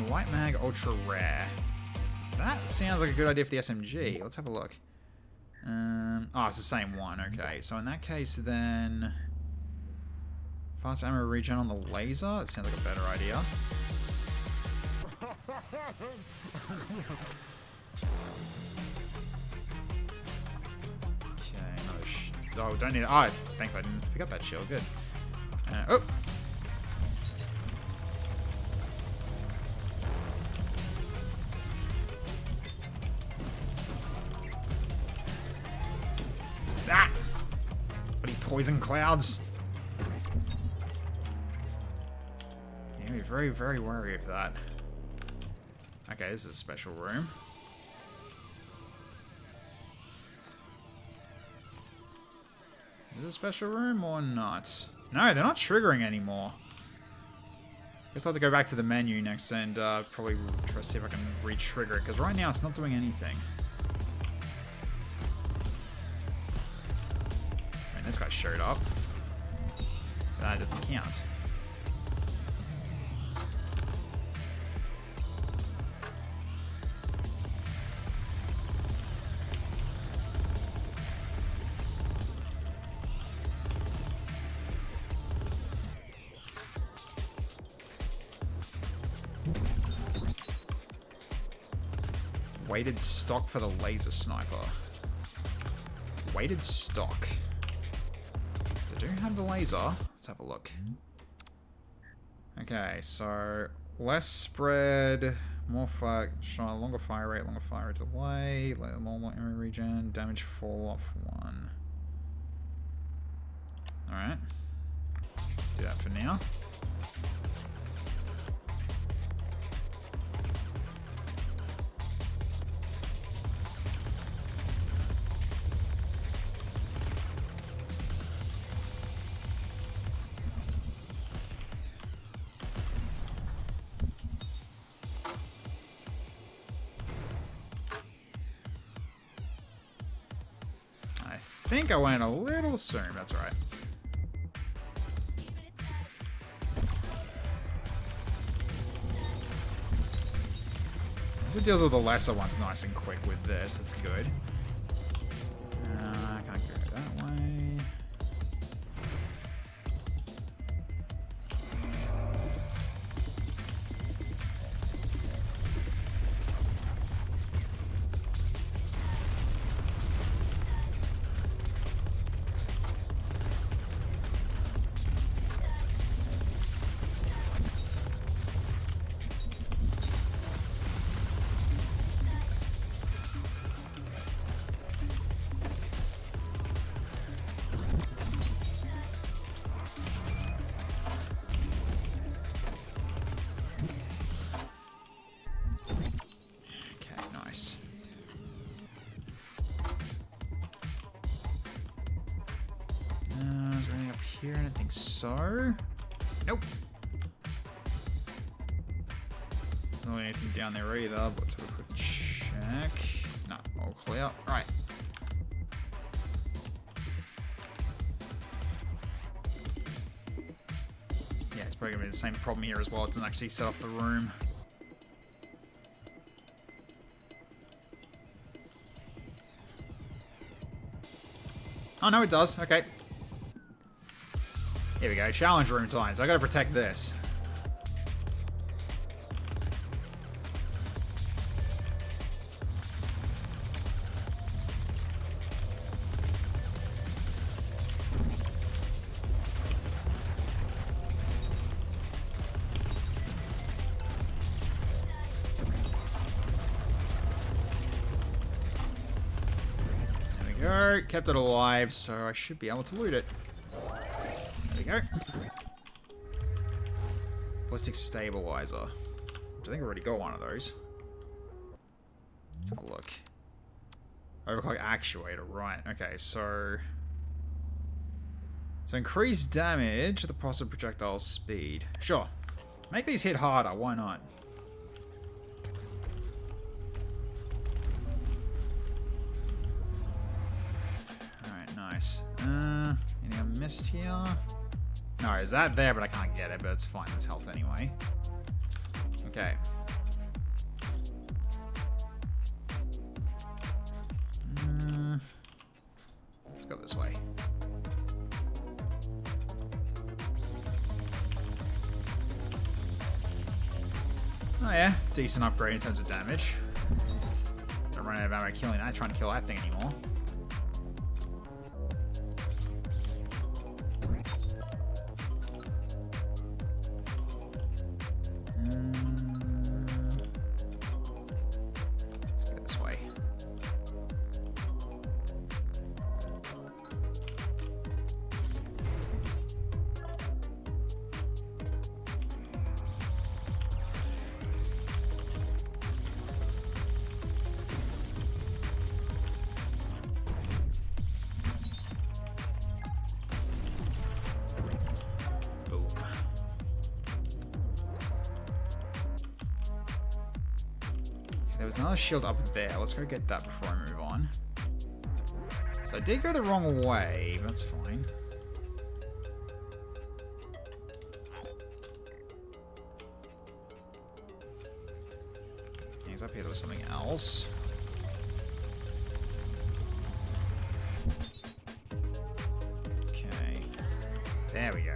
Light mag, ultra rare. That sounds like a good idea for the SMG. Let's have a look. Oh, it's the same one. Okay, so in that case, then fast ammo regen on the laser. That sounds like a better idea. Okay, no. Oh, don't need it. Oh, thankfully I didn't have to pick up that shield. Good. Oh. Ah! Bloody poison clouds. Yeah, be very, very wary of that. Okay, this is a special room. Is it a special room or not? No, they're not triggering anymore. Guess I'll have to go back to the menu next and probably try to see if I can re-trigger it, because right now it's not doing anything. This guy showed up. That doesn't count. Weighted stock for the laser sniper. Weighted stock. So I do have the laser. Let's have a look. Okay, so less spread, more fire, longer fire rate delay, normal area regen, damage fall off 1. Alright. Let's do that for now. I think I went a little soon, that's right. It deals with the lesser ones nice and quick with this, that's good. I can't go that way. Here, I don't think so. Nope. Not anything down there either, but let's have a quick check. No, all clear. Right. Yeah, it's probably gonna be the same problem here as well. It doesn't actually set off the room. Oh no, it does. Okay. Here we go, challenge room time, so I gotta protect this. There we go, kept it alive, so I should be able to loot it. There we go. Ballistic stabilizer. Which I think I already got one of those. Let's have a look. Overclock actuator, right. Okay, so increase damage at the possible projectile speed. Sure. Make these hit harder, why not? Nice. Anything I missed here? No, is that there? But I can't get it, but it's fine. It's health anyway. Okay. Let's go this way. Oh yeah, decent upgrade in terms of damage. Don't run out of ammo killing that, trying to kill that thing anymore. Let's go this way. There was another shield up there. Let's go get that before I move on. So I did go the wrong way, but that's fine. He's up here. There was something else. Okay. There we go.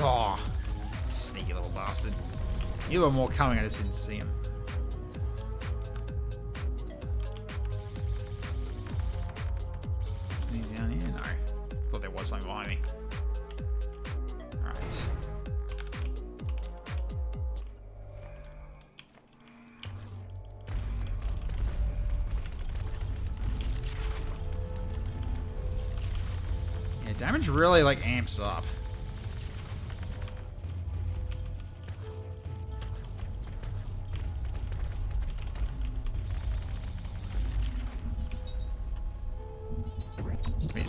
Oh, sneaky little bastard. You were more coming, I just didn't see him. Anything down here? No. Thought there was something behind me. Alright. Yeah, damage really like amps up.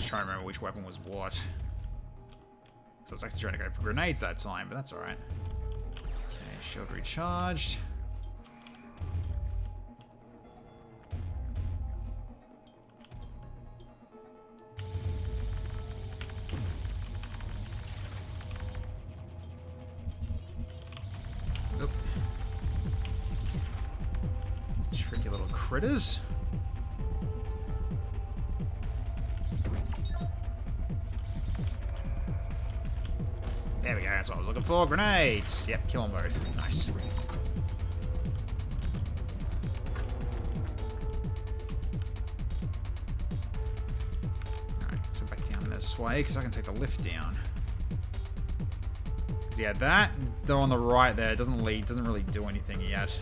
Trying to remember which weapon was what. So I was actually trying to go for grenades that time, but that's alright. Okay, shield recharged. Oop. Tricky little critters. There we go, that's what I was looking for. Grenades! Yep, kill them both. Nice. Alright, so back down this way, because I can take the lift down. Because yeah, that, though on the right there, doesn't really do anything yet.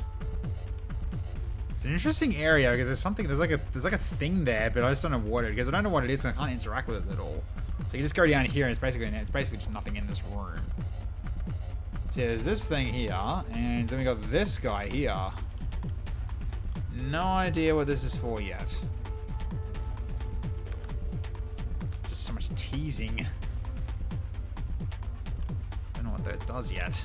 It's an interesting area, because there's something, there's like a thing there, but I just don't know what it is, because I don't know what it is, and I can't interact with it at all. So you just go down here, and it's basically just nothing in this room. So there's this thing here, and then we got this guy here. No idea what this is for yet. Just so much teasing. Don't know what that does yet.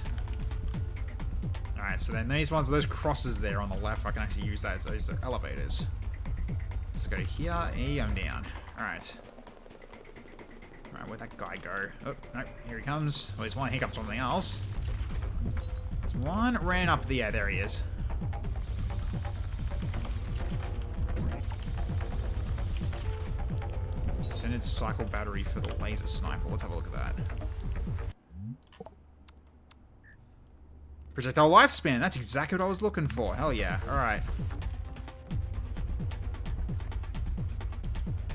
Alright, so then these ones, those crosses there on the left, I can actually use that as those are elevators. Just go to here, and I'm down. Alright. Alright, where'd that guy go? Oh, no, here he comes. Well, there's one, here comes something else. There's one, ran up the, yeah, there he is. Extended cycle battery for the laser sniper. Let's have a look at that. Projectile lifespan. That's exactly what I was looking for. Hell yeah. Alright.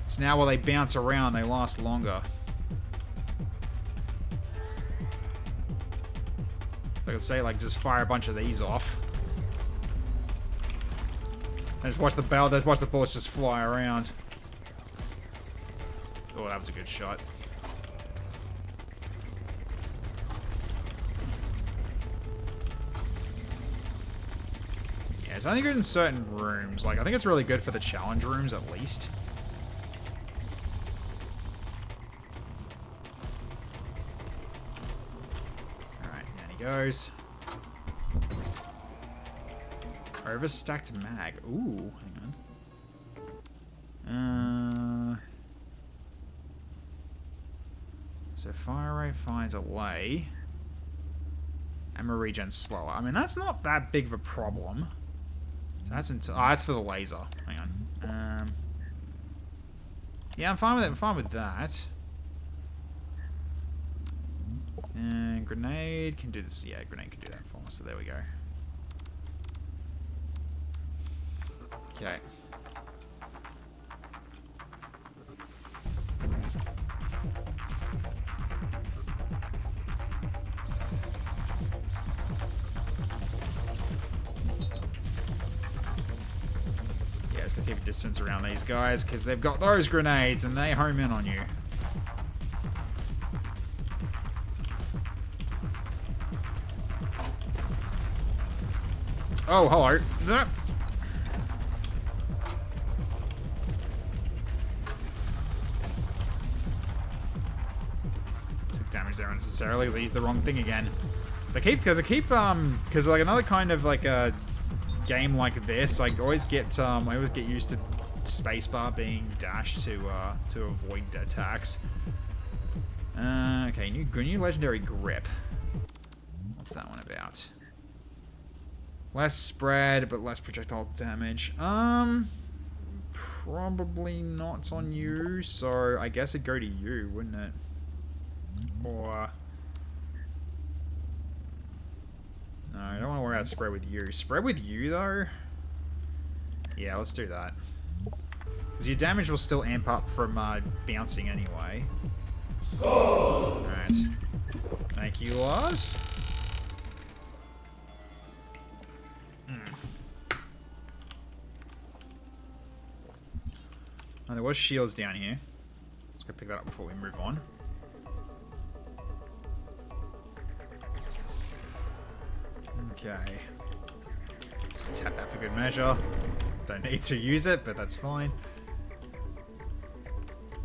So now while they bounce around, they last longer. Like I say, like, just fire a bunch of these off. And just watch the bell, just watch the bullets just fly around. Oh, that was a good shot. Yeah, it's only good in certain rooms. Like, I think it's really good for the challenge rooms, at least. Alright, down he goes. Overstacked mag. Ooh, hang on. So fire rate finds a way. Ammo regen slower. I mean, that's not that big of a problem. So that's that's for the laser. Hang on. Yeah, I'm fine with it. I'm fine with that. And grenade can do this. Yeah, grenade can do that for us. So there we go. Okay. Yeah, just gotta keep a distance around these guys because they've got those grenades and they home in on you. Oh, hello. Took damage there unnecessarily because I used the wrong thing again. Because like another kind of like a game like this, I always get used to spacebar being dash to avoid attacks. Okay, new legendary grip. What's that one about? Less spread, but less projectile damage. Probably not on you, so I guess it'd go to you, wouldn't it? Or... No, I don't want to worry about spread with you. Spread with you, though? Yeah, let's do that. Because your damage will still amp up from bouncing anyway. Alright. Thank you, Lars. Oh, there was shields down here. Let's go pick that up before we move on. Okay. Just tap that for good measure. Don't need to use it, but that's fine.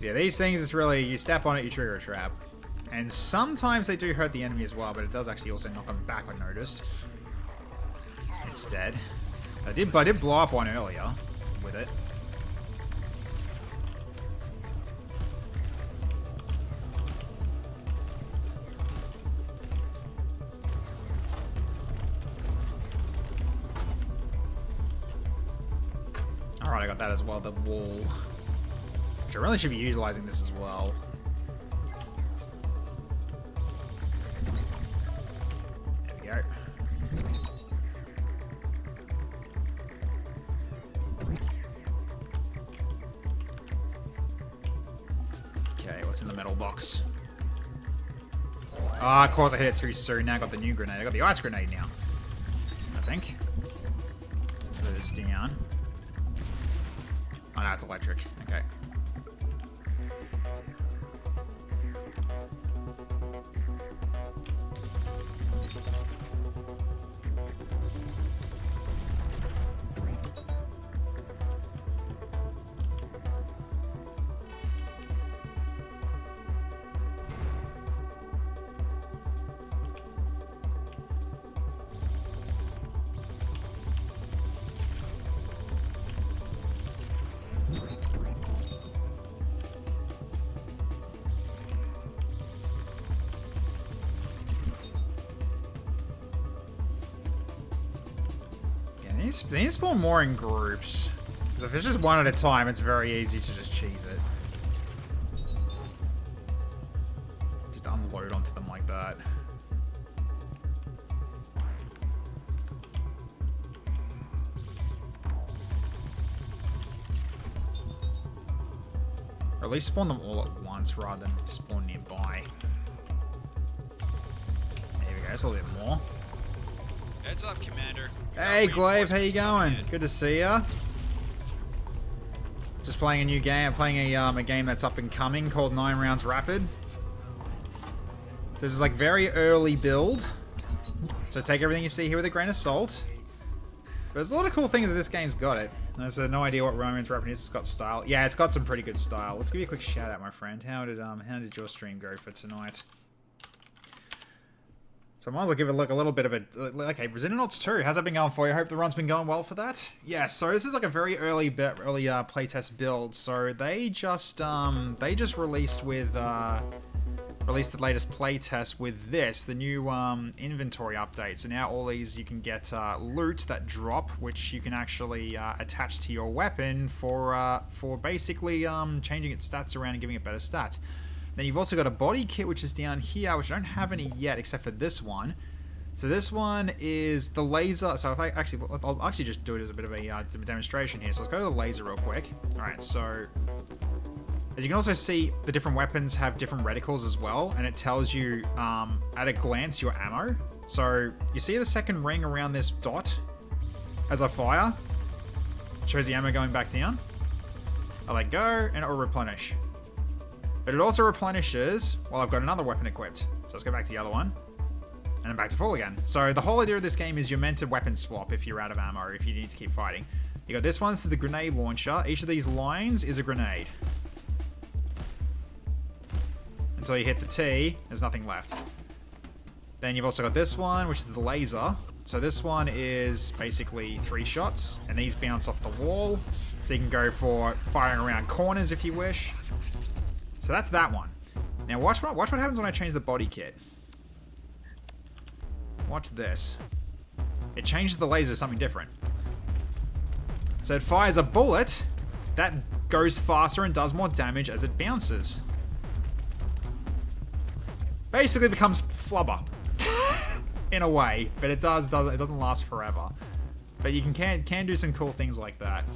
Yeah, these things, it's really, you step on it, you trigger a trap. And sometimes they do hurt the enemy as well, but it does actually also knock them back, I noticed. Instead. I did blow up one earlier with it. Alright, I got that as well, the wall. Which I really should be utilizing this as well. There we go. Okay, what's in the metal box? Ah, of course I hit it too soon. Now I got the new grenade. I got the ice grenade now. I think. Put this down. Oh no, it's electric. Okay. They need to spawn more in groups. Because if it's just one at a time, it's very easy to just cheese it. Just unload onto them like that. Or at least spawn them all at once rather than spawn nearby. There we go, that's a little bit more.
Heads up, Commander.
Hey, Glaive, how you going? Good to see ya. Just playing a new game. I'm playing a game that's up and coming called 9 Rounds Rapid. This is like very early build, so take everything you see here with a grain of salt. But there's a lot of cool things that this game's got it. I have no idea what Roman's Rapid is. It's got style. Yeah, it's got some pretty good style. Let's give you a quick shout out, my friend. How did your stream go for tonight? So I might as well give it a little bit of a... Okay, Resonauts 2, how's that been going for you? I hope the run's been going well for that. Yeah, so this is like a very early playtest build. So they just released released the latest playtest with this, the new inventory update. So now all these, you can get loot that drop, which you can actually attach to your weapon for basically changing its stats around and giving it better stats. Then you've also got a body kit, which is down here, which I don't have any yet, except for this one. So this one is the laser. So if I'll actually just do it as a bit of a demonstration here. So let's go to the laser real quick. All right, so as you can also see, the different weapons have different reticles as well, and it tells you at a glance your ammo. So you see the second ring around this dot as I fire. It shows the ammo going back down. I let go, and it will replenish. But it also replenishes while I've got another weapon equipped. So let's go back to the other one. And then back to full again. So the whole idea of this game is you're meant to weapon swap if you're out of ammo, if you need to keep fighting. You got this one, so the grenade launcher. Each of these lines is a grenade. Until you hit the T, there's nothing left. Then you've also got this one, which is the laser. So this one is basically 3 shots, and these bounce off the wall. So you can go for firing around corners if you wish. So that's that one. Now watch what happens when I change the body kit. Watch this. It changes the laser to something different. So it fires a bullet that goes faster and does more damage as it bounces. Basically becomes flubber. In a way, but it doesn't last forever. But you can do some cool things like that.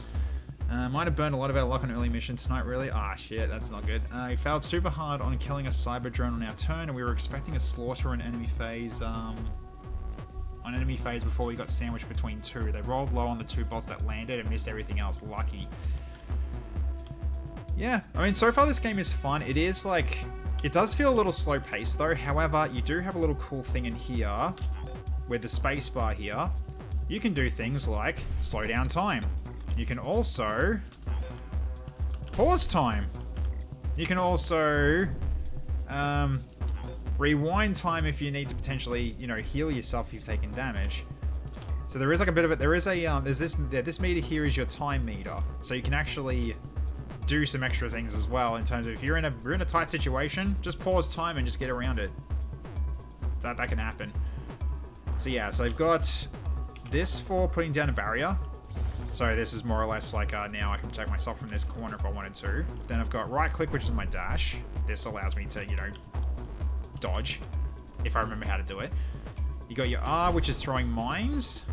Might have burned a lot of our luck on early missions tonight, really. Ah, shit, that's not good. We failed super hard on killing a cyber drone on our turn, and we were expecting a slaughter on enemy phase, before we got sandwiched between 2. They rolled low on the 2 bots that landed and missed everything else. Lucky. Yeah, I mean, so far this game is fun. It is like... It does feel a little slow paced though. However, you do have a little cool thing in here with the spacebar here. You can do things like slow down time. You can also pause time. You can also rewind time if you need to potentially, heal yourself if you've taken damage. So there is like a bit of it. There is this meter here is your time meter. So you can actually do some extra things as well in terms of if you're in a tight situation, just pause time and just get around it. That can happen. So yeah, so I've got this for putting down a barrier. So this is more or less like now I can protect myself from this corner if I wanted to. Then I've got right click, which is my dash. This allows me to, dodge if I remember how to do it. You got your R, which is throwing mines,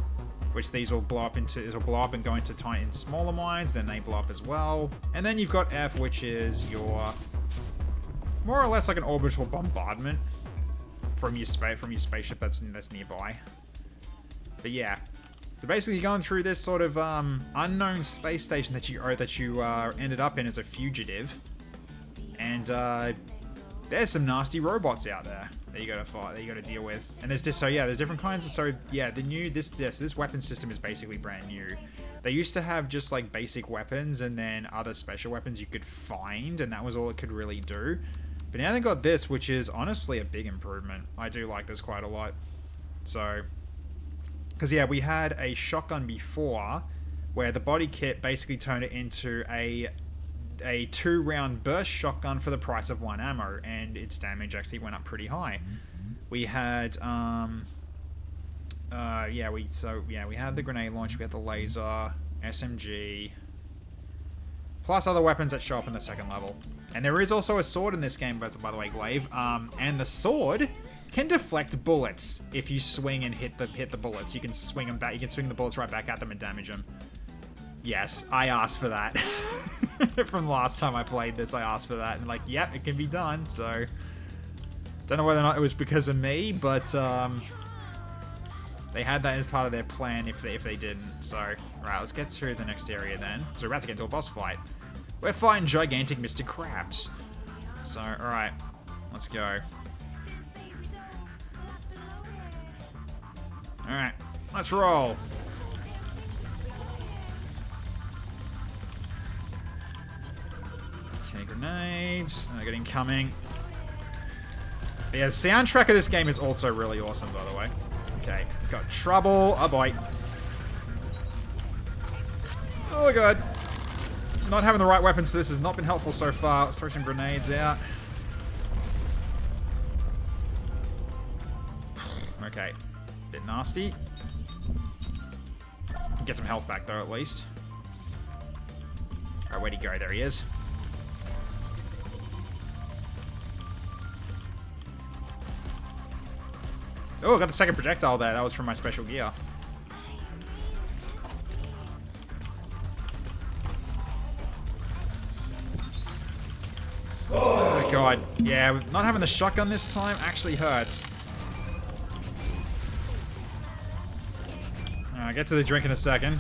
which these will blow up and go into tiny and smaller mines. Then they blow up as well. And then you've got F, which is your more or less like an orbital bombardment from your spaceship that's nearby. But yeah. So basically, you're going through this sort of unknown space station that you ended up in as a fugitive, and there's some nasty robots out there that you got to fight, that you got to deal with. And there's there's different kinds of this weapon system is basically brand new. They used to have just like basic weapons and then other special weapons you could find, and that was all it could really do. But now they got this, which is honestly a big improvement. I do like this quite a lot. So. Because, yeah, we had a shotgun before where the body kit basically turned it into a 2-round burst shotgun for the price of 1 ammo, and its damage actually went up pretty high. We had, we had the grenade launch, we had the laser, SMG, plus other weapons that show up in the second level. And there is also a sword in this game, by the way, Glaive, and the sword can deflect bullets if you swing and hit the bullets. You can swing them back. You can swing the bullets right back at them and damage them. Yes, I asked for that. From last time I played this, I asked for that, and like, yep, it can be done. So, don't know whether or not it was because of me, but They had that as part of their plan if they didn't. So, right, let's get to the next area then. So we're about to get into a boss fight. We're fighting gigantic Mr. Krabs. So, alright, let's go. Alright, let's roll. Okay, grenades. I got incoming. But yeah, the soundtrack of this game is also really awesome, by the way. Okay, got trouble. Oh boy. Oh my god. Not having the right weapons for this has not been helpful so far. Let's throw some grenades out. Okay. Bit nasty. Get some health back though, at least. Alright, where'd he go? There he is. Oh, I got the second projectile there. That was from my special gear. Oh my god. Yeah, not having the shotgun this time actually hurts. I'll get to the drink in a second.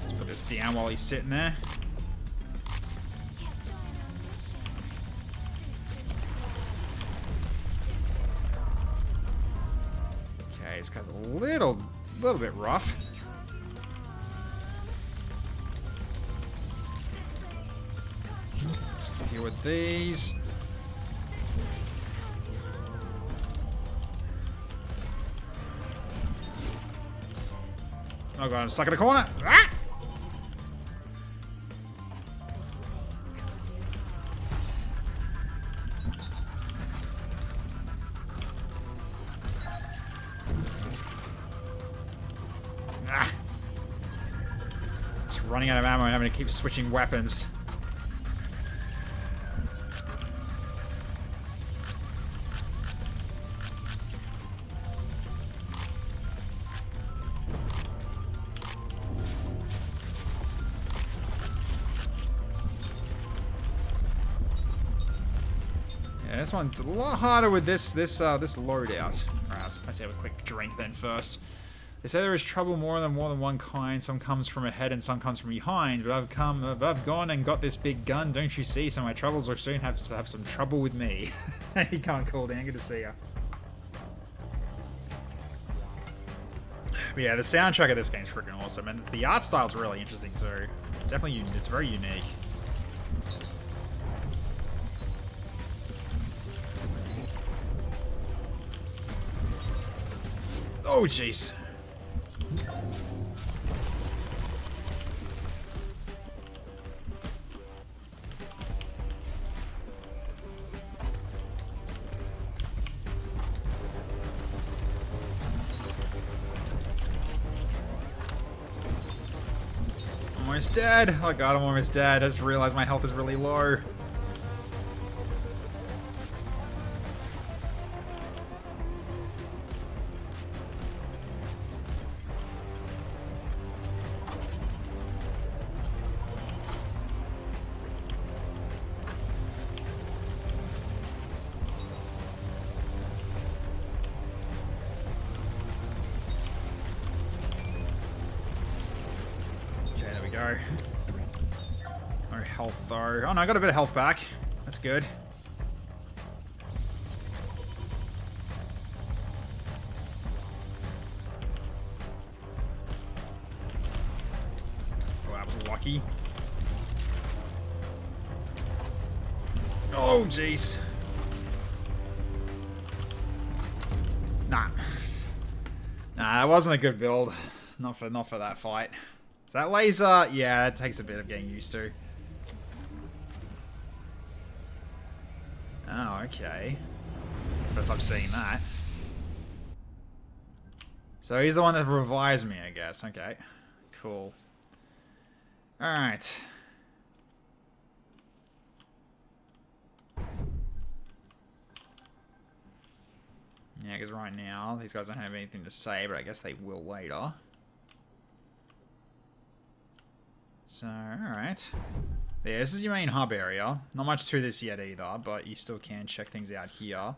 Let's put this down while he's sitting there. Okay, this guy's a little bit rough. Let's just deal with these. Oh god, I'm stuck in a corner. Ah! Ah! It's running out of ammo and having to keep switching weapons. This one's a lot harder with this loadout. Alright, let's have a quick drink then first. They say there is trouble more than one kind. Some comes from ahead and some comes from behind. But I've gone and got this big gun, don't you see? So my troubles will soon have some trouble with me. You can't call down. Good to see ya. But yeah, the soundtrack of this game's freaking awesome, and the art style's really interesting too. Definitely, it's very unique. Oh, jeez. Almost dead. Oh god, I'm almost dead. I just realized my health is really low. Go. No health though. Oh no, I got a bit of health back. That's good. Oh, that was lucky. Oh jeez. Nah. Nah, that wasn't a good build. Not for that fight. Is that laser? Yeah, it takes a bit of getting used to. Oh, okay. First I'm seeing that. So he's the one that revives me, I guess. Okay. Cool. Alright. Yeah, because right now, these guys don't have anything to say, but I guess they will later. So, alright. Yeah, this is your main hub area. Not much to this yet either, but you still can check things out here.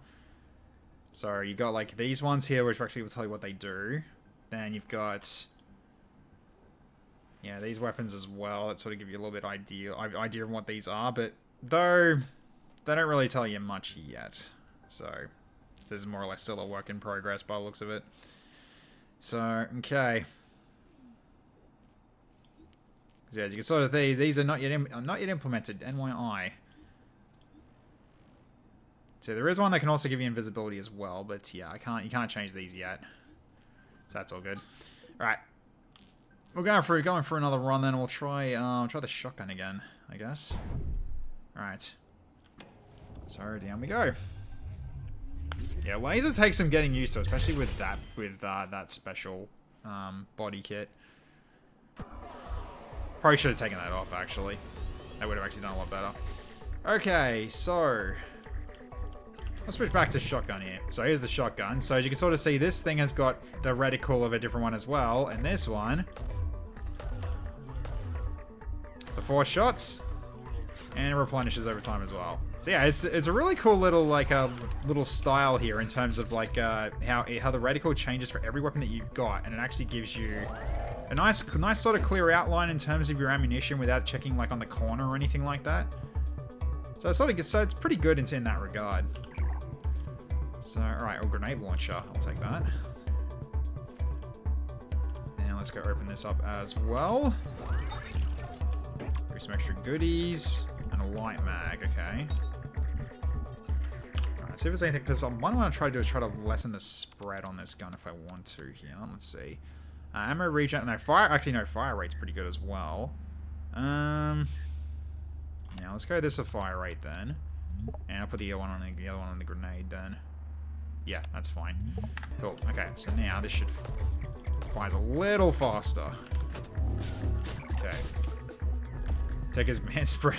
So, you got like these ones here, which actually will tell you what they do. Then you've got... yeah, these weapons as well. That sort of give you a little bit idea of what these are, but though they don't really tell you much yet. So this is more or less still a work in progress by the looks of it. So, okay. So, as you can sort of see, these are not yet implemented. NYI. So there is one that can also give you invisibility as well, but yeah, you can't change these yet. So that's all good. All right. We're going for another run, then we'll try the shotgun again, I guess. All right. So down we go. Yeah, laser takes some getting used to, especially with that special body kit. Probably should have taken that off, actually. That would have actually done a lot better. Okay, so let's switch back to shotgun here. So here's the shotgun. So as you can sort of see, this thing has got the reticle of a different one as well, and this one. So 4 shots, and it replenishes over time as well. So yeah, it's a really cool little little style here in terms of like how the reticle changes for every weapon that you've got, and it actually gives you a nice sort of clear outline in terms of your ammunition without checking like on the corner or anything like that. So it's pretty good in that regard. So alright, grenade launcher, I'll take that. And let's go open this up as well. Some extra goodies and a light mag. Okay. Alright, see if there's anything, because what I want to try to do is try to lessen the spread on this gun if I want to here. Let's see. Ammo regen. No, fire rate's pretty good as well. Now let's go this a fire rate then. And I'll put the other one on the grenade then. Yeah, that's fine. Cool. Okay, so now this should fires a little faster. Okay. Take his man spray.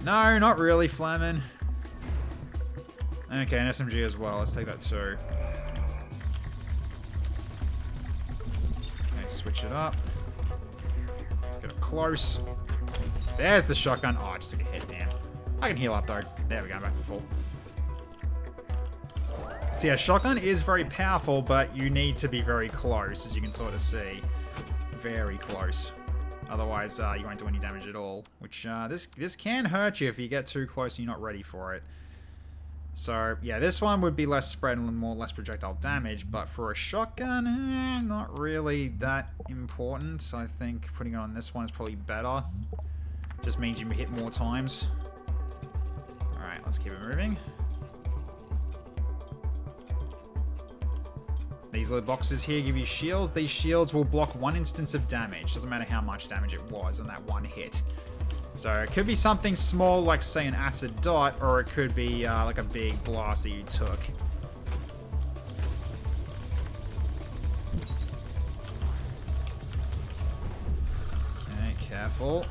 No, not really, Flamin. Okay, an SMG as well. Let's take that too. Okay, switch it up. Let's get up close. There's the shotgun. Oh, I just took a hit, damn. I can heal up though. There we go, back to full. So yeah, shotgun is very powerful, but you need to be very close, as you can sort of see. Very close. Otherwise, you won't do any damage at all. Which, this can hurt you if you get too close and you're not ready for it. So, yeah, this one would be less spread and less projectile damage. But for a shotgun, not really that important. So I think putting it on this one is probably better. Just means you hit more times. Alright, let's keep it moving. These little boxes here give you shields. These shields will block 1 instance of damage. Doesn't matter how much damage it was on that one hit. So it could be something small like, say, an acid dot, or it could be like a big blast that you took. Okay, careful.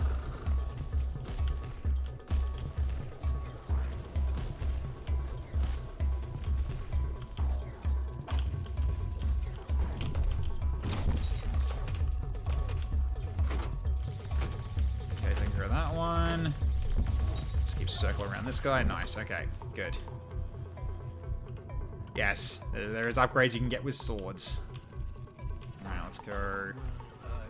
Circle around this guy. Nice. Okay. Good. Yes. There is upgrades you can get with swords. Alright, let's go.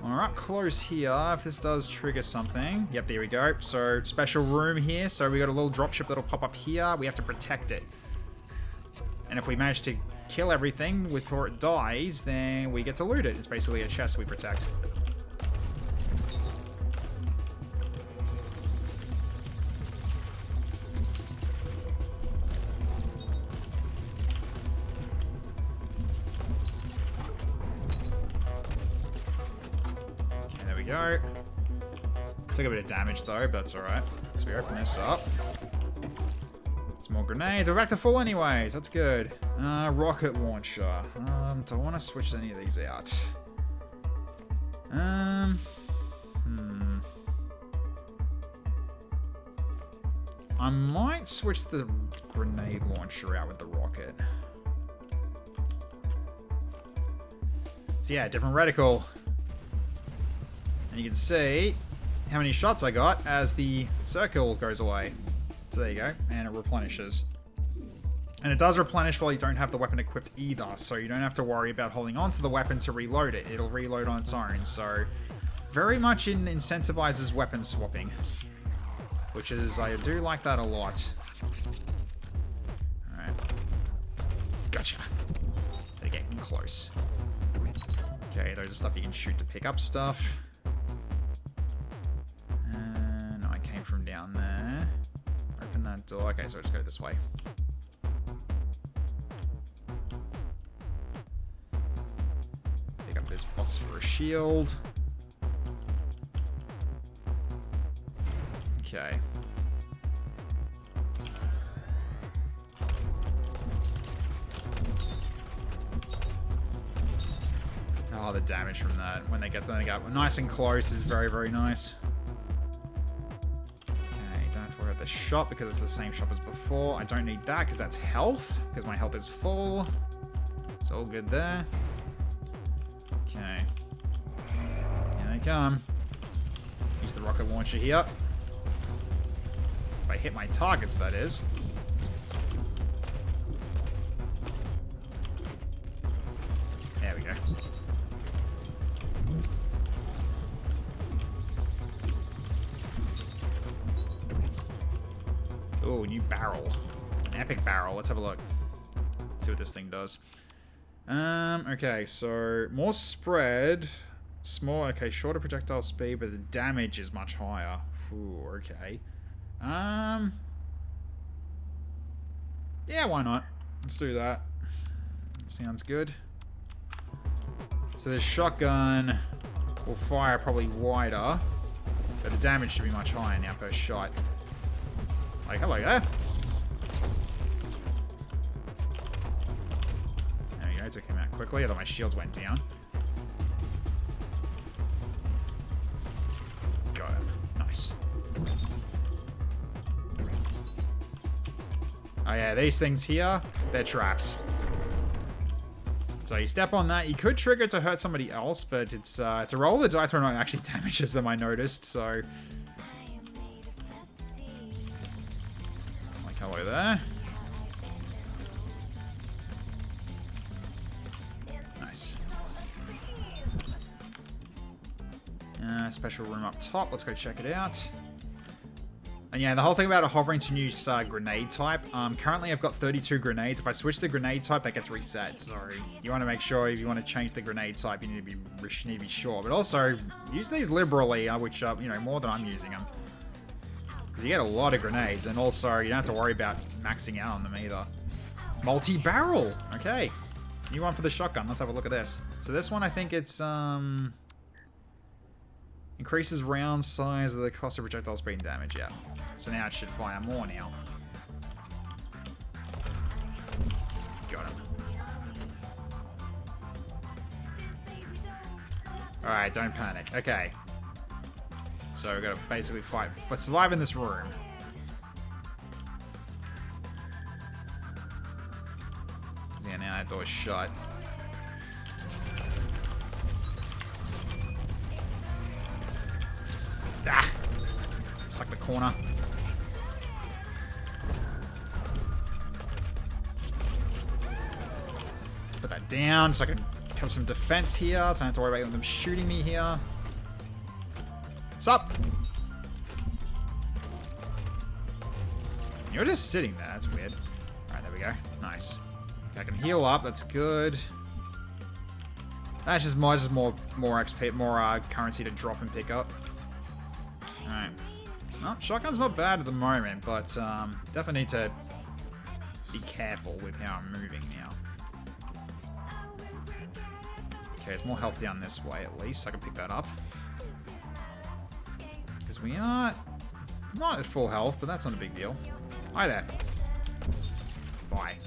When we're up close here, if this does trigger something. Yep, there we go. So, special room here. So, we got a little dropship that'll pop up here. We have to protect it. And if we manage to kill everything before it dies, then we get to loot it. It's basically a chest we protect. Go. Took a bit of damage though, but that's alright. So we open this up. Some more grenades. We're back to full anyways. That's good. Rocket launcher. Do I want to switch any of these out? I might switch the grenade launcher out with the rocket. So yeah, different reticle. And you can see how many shots I got as the circle goes away. So there you go, and it replenishes. And it does replenish while you don't have the weapon equipped either, so you don't have to worry about holding on to the weapon to reload it. It'll reload on its own, so very much incentivizes weapon swapping. Which is, I do like that a lot. Alright. Gotcha. They're getting close. Okay, those are stuff you can shoot to pick up stuff. And I came from down there. Open that door. Okay, so I'll just go this way. Pick up this box for a shield. Okay. Oh, the damage from that when they get nice and close is very, very nice. Okay, don't have to worry about the shop because it's the same shop as before. I don't need that because that's health, because my health is full. It's all good there. Okay. Here they come. Use the rocket launcher here. If I hit my targets, that is. There we go. Oh, new barrel. An epic barrel. Let's have a look. See what this thing does. Okay, so more spread. Small, okay, shorter projectile speed, but the damage is much higher. Ooh, okay. Yeah, why not? Let's do that. Sounds good. So this shotgun will fire probably wider, but the damage should be much higher now per shot. Like, hello there. There we go, took him out quickly, although my shields went down. Got him. Nice. Oh yeah, these things here, they're traps. So you step on that, you could trigger it to hurt somebody else, but it's a roll of the dice where it actually damages them, I noticed, so... Like, hello there. Nice. Special room up top, let's go check it out. And yeah, the whole thing about hovering to use grenade type. Currently I've got 32 grenades. If I switch the grenade type, that gets reset. So you want to make sure if you want to change the grenade type, you need to be sure. But also use these liberally, which are more than I'm using them. Because you get a lot of grenades, and also you don't have to worry about maxing out on them either. Multi-barrel. Okay, new one for the shotgun. Let's have a look at this. So this one, I think it's increases round size of the cost of projectile speed and damage, yeah. So now it should fire more now. Got him. Alright, don't panic. Okay. So we've got to basically fight for survive in this room. Yeah, now that door's shut. Ah! Stuck the corner. Let's put that down so I can have some defense here, so I don't have to worry about them shooting me here. Sup? You're just sitting there, that's weird. Alright, there we go. Nice. Okay, I can heal up, that's good. That's just more XP, more currency to drop and pick up. Alright. Well, shotgun's not bad at the moment, but definitely need to be careful with how I'm moving now. Okay, it's more health down this way at least, so I can pick that up. Because we are not at full health, but that's not a big deal. Hi there. Bye.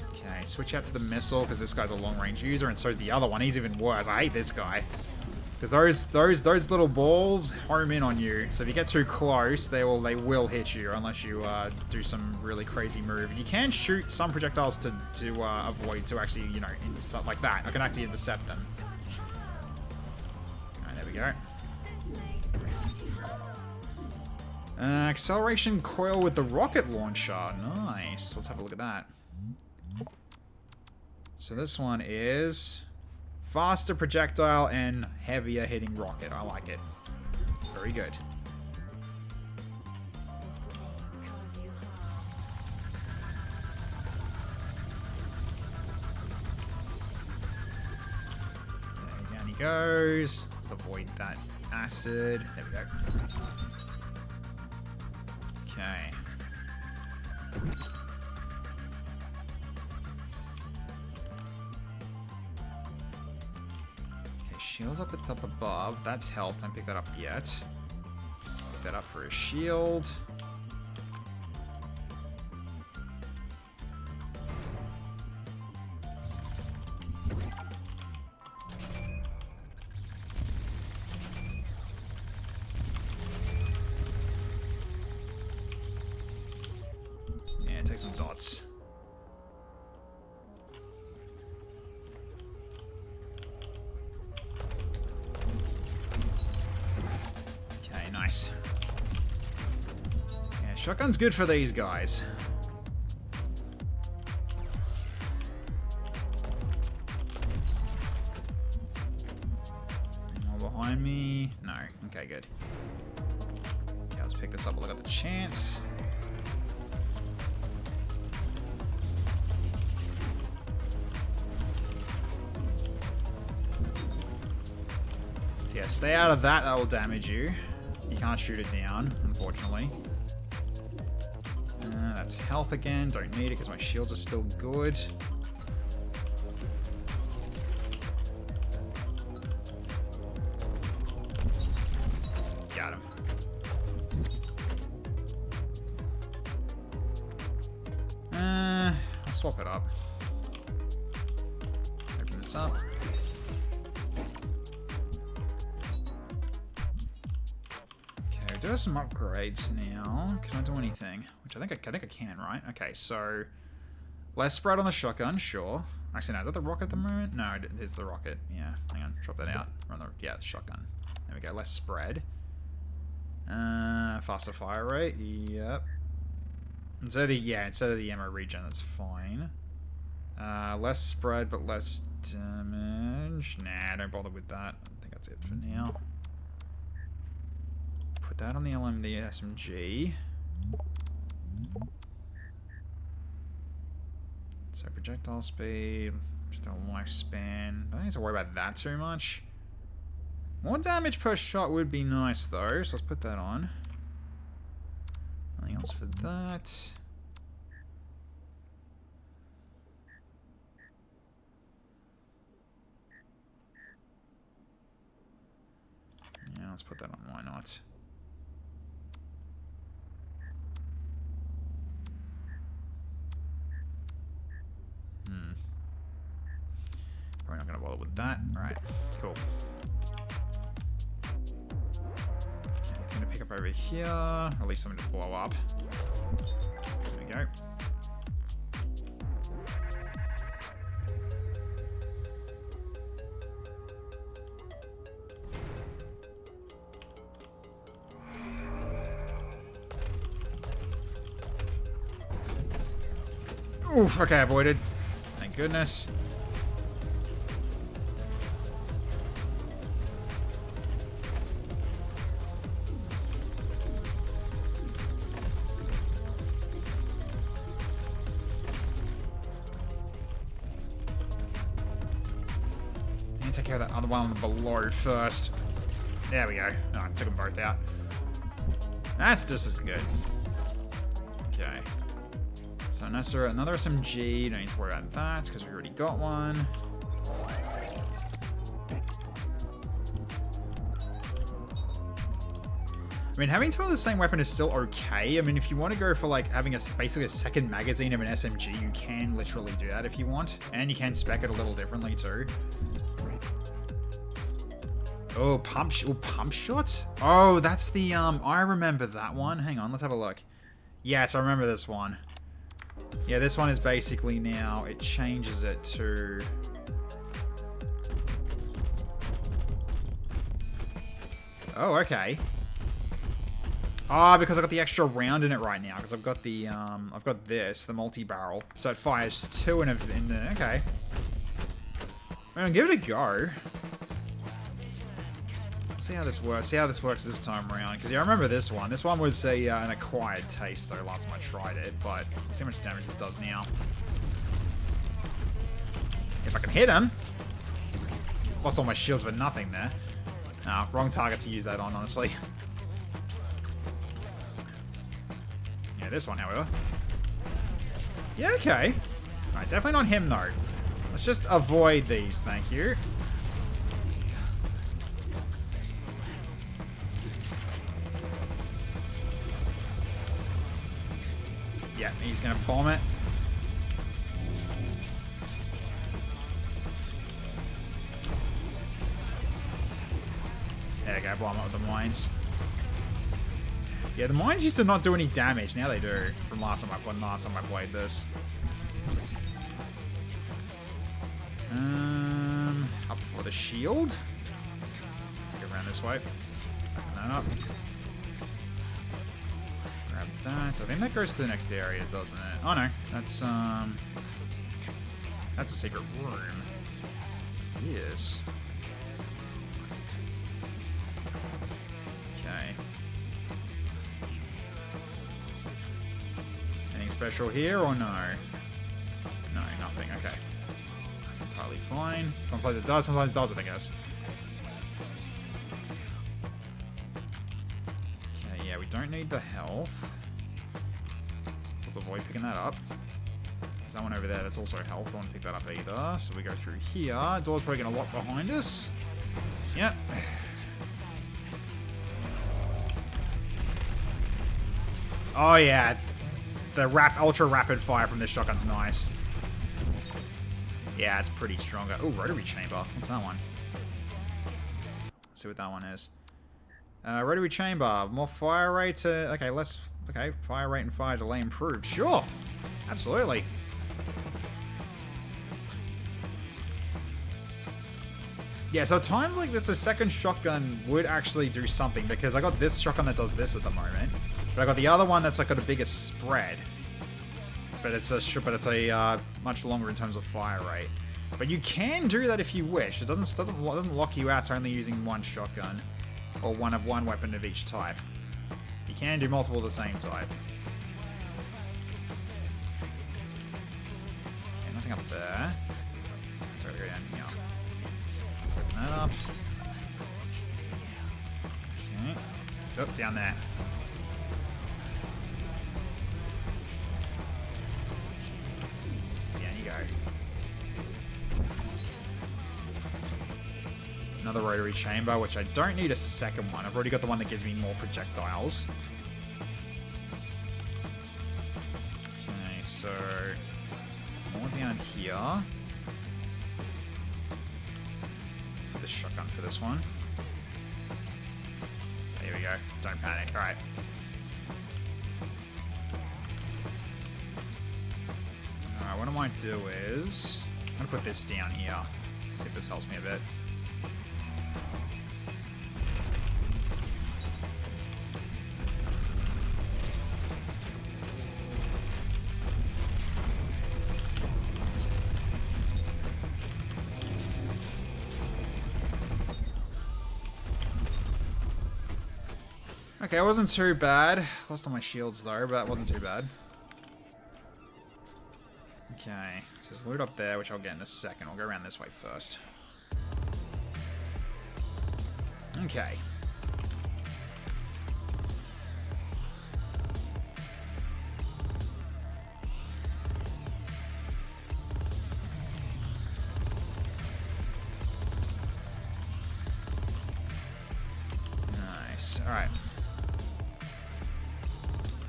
Okay, switch out to the missile, because this guy's a long-range user, and so is the other one. He's even worse. I hate this guy. Because those little balls home in on you. So if you get too close, they will hit you unless you do some really crazy move. And you can shoot some projectiles to avoid, to actually, stuff like that. I can actually intercept them. Alright, we go. Acceleration coil with the rocket launcher. Nice. Let's have a look at that. So this one is faster projectile and heavier hitting rocket. I like it. Very good. Okay, down he goes. Let's avoid that acid. There we go. Okay. Okay, shields up the top above. That's health. Don't pick that up yet. Pick that up for a shield. Take some dots. Okay, nice. Yeah, shotgun's good for these guys. More behind me? No. Okay, good. Okay, let's pick this up while I got the chance. Yeah, stay out of that. That will damage you. You can't shoot it down, unfortunately. That's health again. Don't need it because my shields are still good. Got him. I'll swap it up. Open this up. Do have some upgrades now. Can I do anything? Which I think I can, right? Okay, so less spread on the shotgun, sure. Actually, no, is that the rocket at the moment? No, it is the rocket. Yeah, hang on, drop that out. Yeah, the shotgun. There we go. Less spread. Faster fire rate. Yep. Instead of the ammo regen, that's fine. Less spread, but less damage. Nah, don't bother with that. I think that's it for now. Put that on the SMG. So projectile speed, projectile lifespan. Don't need to worry about that too much. More damage per shot would be nice though, so let's put that on. Nothing else for that. Yeah, let's put that on, why not? Probably not going to bother with that. Right, cool. Okay, I'm going to pick up over here. Or at least something to blow up. There we go. Oof, okay, avoided. Thank goodness. Take care of that other one below first. There we go. Oh, I took them both out. That's just as good. Okay. So another SMG. Don't need to worry about that because we already got one. I mean, having two of the same weapon is still okay. I mean, if you want to go for like having basically a second magazine of an SMG, you can literally do that if you want. And you can spec it a little differently too. Oh, pump shot? Oh, that's the, I remember that one. Hang on, let's have a look. Yes, I remember this one. Yeah, this one is basically now, it changes it to... Oh, okay. Ah, because I got the extra round in it right now. Because I've got the, I've got this, the multi-barrel. So it fires 2 in there. Okay. I'm gonna give it a go. See how this works. See how this works this time around. Because yeah, I remember this one. This one was a an acquired taste though. Last time I tried it, but see how much damage this does now. If I can hit him. Lost all my shields for nothing there. Nah, wrong target to use that on, honestly. Yeah, this one, however. Yeah, okay. Alright, definitely not him though. Let's just avoid these, thank you. Yeah, he's gonna bomb it. There we go, bomb up with the mines. Yeah, the mines used to not do any damage, now they do. From last time I played this. Up for the shield. Let's go around this way. Open that up. Grab that. I think that goes to the next area, doesn't it? Oh no, that's a secret room. Yes. Okay. Anything special here or no? No, nothing. Okay. That's entirely fine. Sometimes it does, sometimes it doesn't, I guess. Okay, yeah, we don't need the health. Let's avoid picking that up. There's that one over there that's also health. I don't want to pick that up either. So we go through here. Door's probably going to lock behind us. Yep. Oh yeah. The ultra rapid fire from this shotgun's nice. Yeah, it's pretty stronger. Oh, rotary chamber. What's that one? Let's see what that one is. Rotary chamber. More fire rate. Okay, less. Okay, fire rate and fire delay improved. Sure. Absolutely. Yeah, so at times like this, a second shotgun would actually do something because I got this shotgun that does this at the moment, but I got the other one that's like got a bigger spread. But it's a much longer in terms of fire rate. But you can do that if you wish. It doesn't lock you out to only using one shotgun or one weapon of each type. You can do multiple of the same type. Okay, nothing up there. So go down here. Let's open that up. Okay. Oh, down there. Down you go. Another rotary chamber, which I don't need a second one. I've already got the one that gives me more projectiles. Okay, so more down here. Let's put the shotgun for this one. There we go. Don't panic. All right. All right. What I might do is I'm gonna put this down here. See if this helps me a bit. Okay, it wasn't too bad. Lost all my shields though, but it wasn't too bad. Okay, so there's loot up there, which I'll get in a second. I'll go around this way first. Okay. Nice. All right.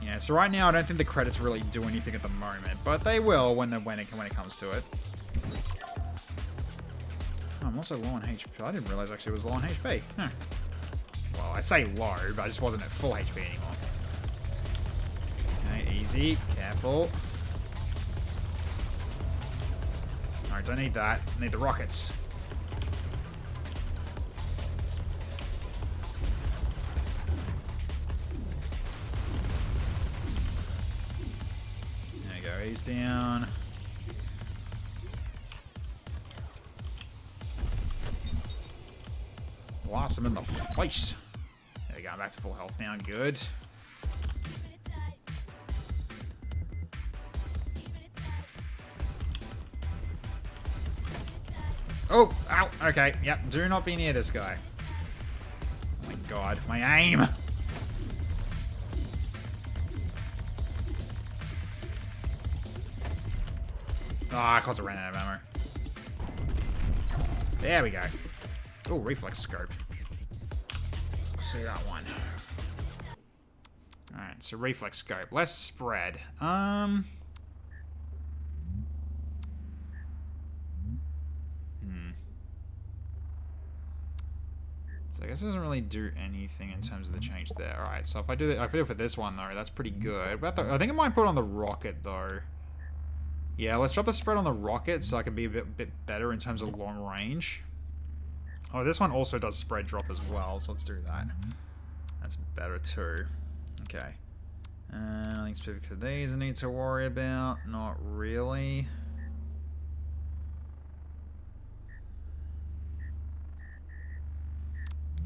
Yeah, so right now I don't think the credits really do anything at the moment, but they will when it comes to it. Oh, I'm also low on HP. I didn't realize actually it was low on HP. Huh. Well, I say low, but I just wasn't at full HP anymore. Okay, easy, careful. Alright, don't need that. I need the rockets. Raise down. Blast him in the face. There we go, back to full health now. Good. Oh, ow, okay, yep, do not be near this guy. Oh my god, my aim! Ah, of course I ran out of ammo. There we go. Oh, reflex scope. Let's see that one. Alright, so reflex scope. Less spread. So I guess it doesn't really do anything in terms of the change there. Alright, so if I do it for this one though, that's pretty good. But I think I might put it on the rocket though. Yeah, let's drop the spread on the rocket so I can be a bit better in terms of long range. Oh, this one also does spread drop as well, so let's do that. That's better too. Okay. Nothing specific for these I need to worry about. Not really.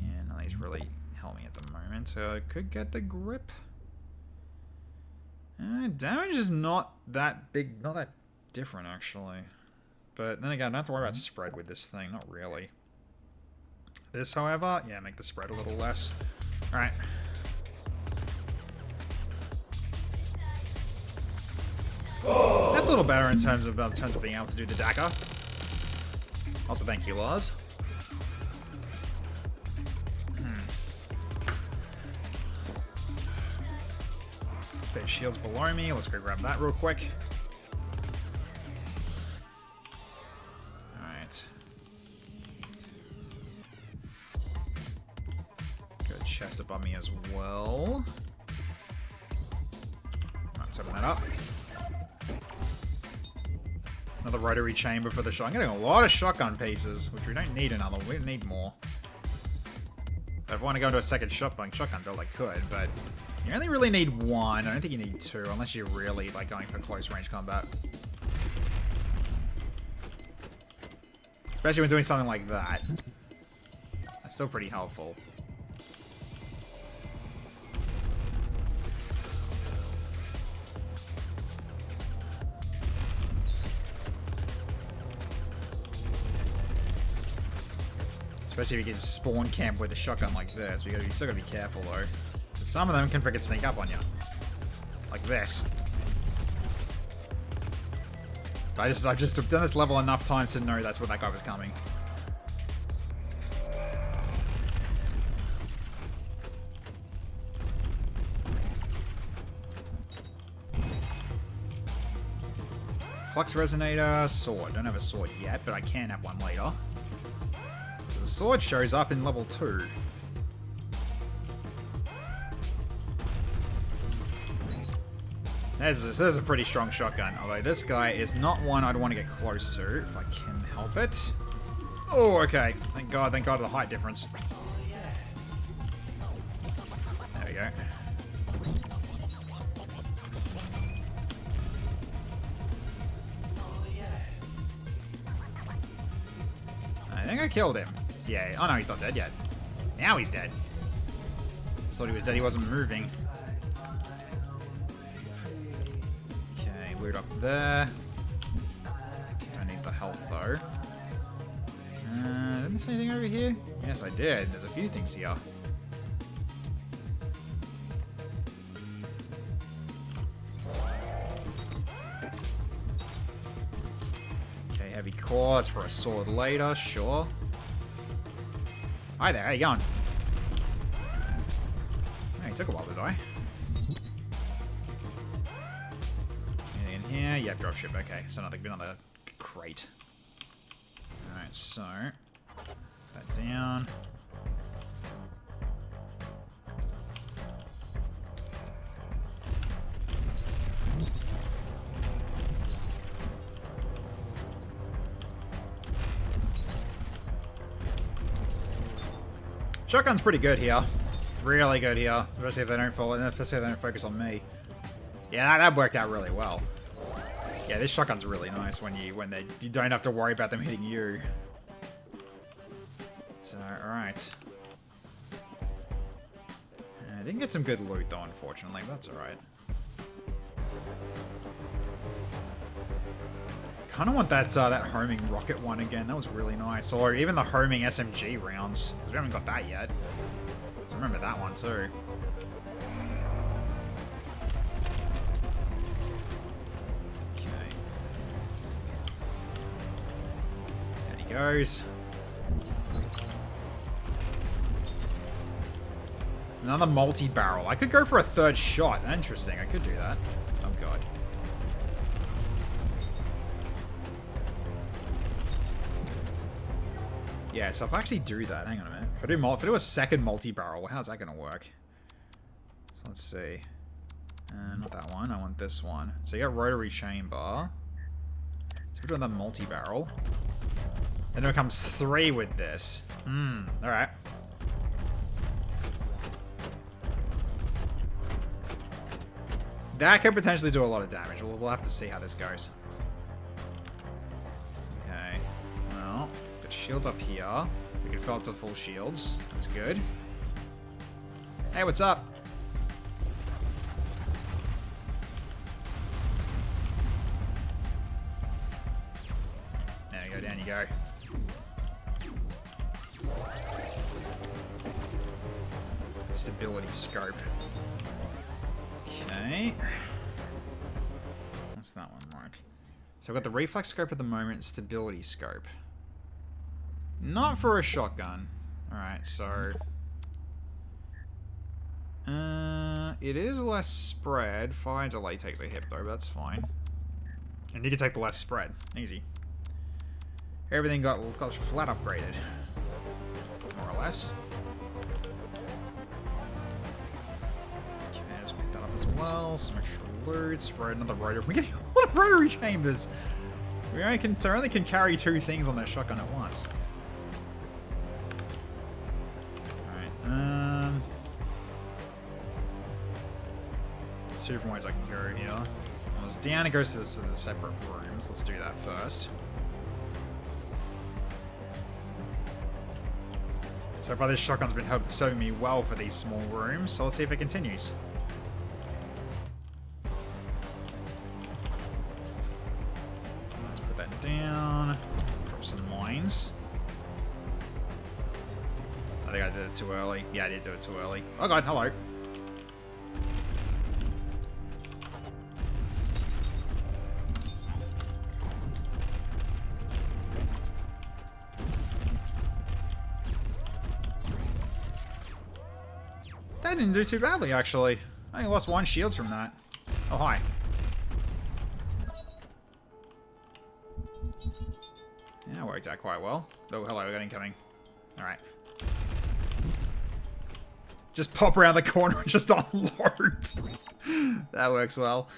Yeah, nothing's really helping at the moment. So I could get the grip. Damage is not that big, not that different actually. But then again, I don't have to worry about spread with this thing, not really. This, however, yeah, make the spread a little less. Alright. That's a little better in terms of being able to do the dagger. Also, thank you, Lars. Okay, shields below me. Let's go grab that real quick. Alright. Good chest above me as well. Let's open that up. Another rotary chamber for the shotgun. I'm getting a lot of shotgun pieces, which we don't need another. We need more. If I want to go into a second shotgun build, I could, but you only really need one. I don't think you need two, unless you're really like going for close range combat. Especially when doing something like that. That's still pretty helpful. Especially if you get spawn camp with a shotgun like this. You still gotta be careful though. Some of them can freaking sneak up on you. Like this. But I've just done this level enough times to know that's where that guy was coming. Flux resonator, sword. Don't have a sword yet, but I can have one later. The sword shows up in level 2. This is a pretty strong shotgun, although this guy is not one I'd want to get close to, if I can help it. Oh, okay. Thank God of the height difference. There we go. I think I killed him. Yeah. Oh no, he's not dead yet. Now he's dead. Just thought he was dead, he wasn't moving. Okay, loot up there. Don't need the health though. Did I miss anything over here? Yes, I did. There's a few things here. Okay, heavy core. That's for a sword later, sure. Hi there, how you going? Hey, it took a while to die. Anything in here? Yep, dropship. Okay, so another crate. Alright, so put that down. Shotgun's pretty good here. Really good here. Especially if they don't focus on me. Yeah, that worked out really well. Yeah, this shotgun's really nice when you don't have to worry about them hitting you. So, alright. I didn't get some good loot though, unfortunately, but that's alright. Kinda want that that homing rocket one again. That was really nice. Or even the homing SMG rounds. Because we haven't got that yet. So remember that one too. Okay. There he goes. Another multi-barrel. I could go for a third shot. Interesting. I could do that. Oh god. Yeah, so if I actually do that, hang on a minute. If I do a second multi-barrel, how's that going to work? So let's see. Not that one. I want this one. So you got rotary chamber. So we're doing the multi-barrel. Then it becomes 3 with this. Alright. That could potentially do a lot of damage. We'll have to see how this goes. Okay. Well, got shields up here. We can fill up to full shields. That's good. Hey, what's up? There you go, down you go. Stability scope. Okay. What's that one like? So I've got the reflex scope at the moment, stability scope. Not for a shotgun. Alright, so... it is less spread. Fire delay takes a hit though, but that's fine. And you can take the less spread. Easy. Everything got flat upgraded. More or less. Pick that up as well. Some extra loot. Spread another rotary. We're getting a lot of rotary chambers. We only can carry 2 things on that shotgun at once. Alright, let's see different ways I can go here. Well, it's down, it goes to the separate rooms. Let's do that first. So far this shotgun's been serving me well for these small rooms, so let's see if it continues. Down. Drop some mines. I think I did it too early. Yeah, I did do it too early. Oh god, hello. That didn't do too badly, actually. I only lost 1 shields from that. Oh, hi. Yeah, worked out quite well. Oh, hello, we got incoming. Alright. Just pop around the corner and just unload. That works well.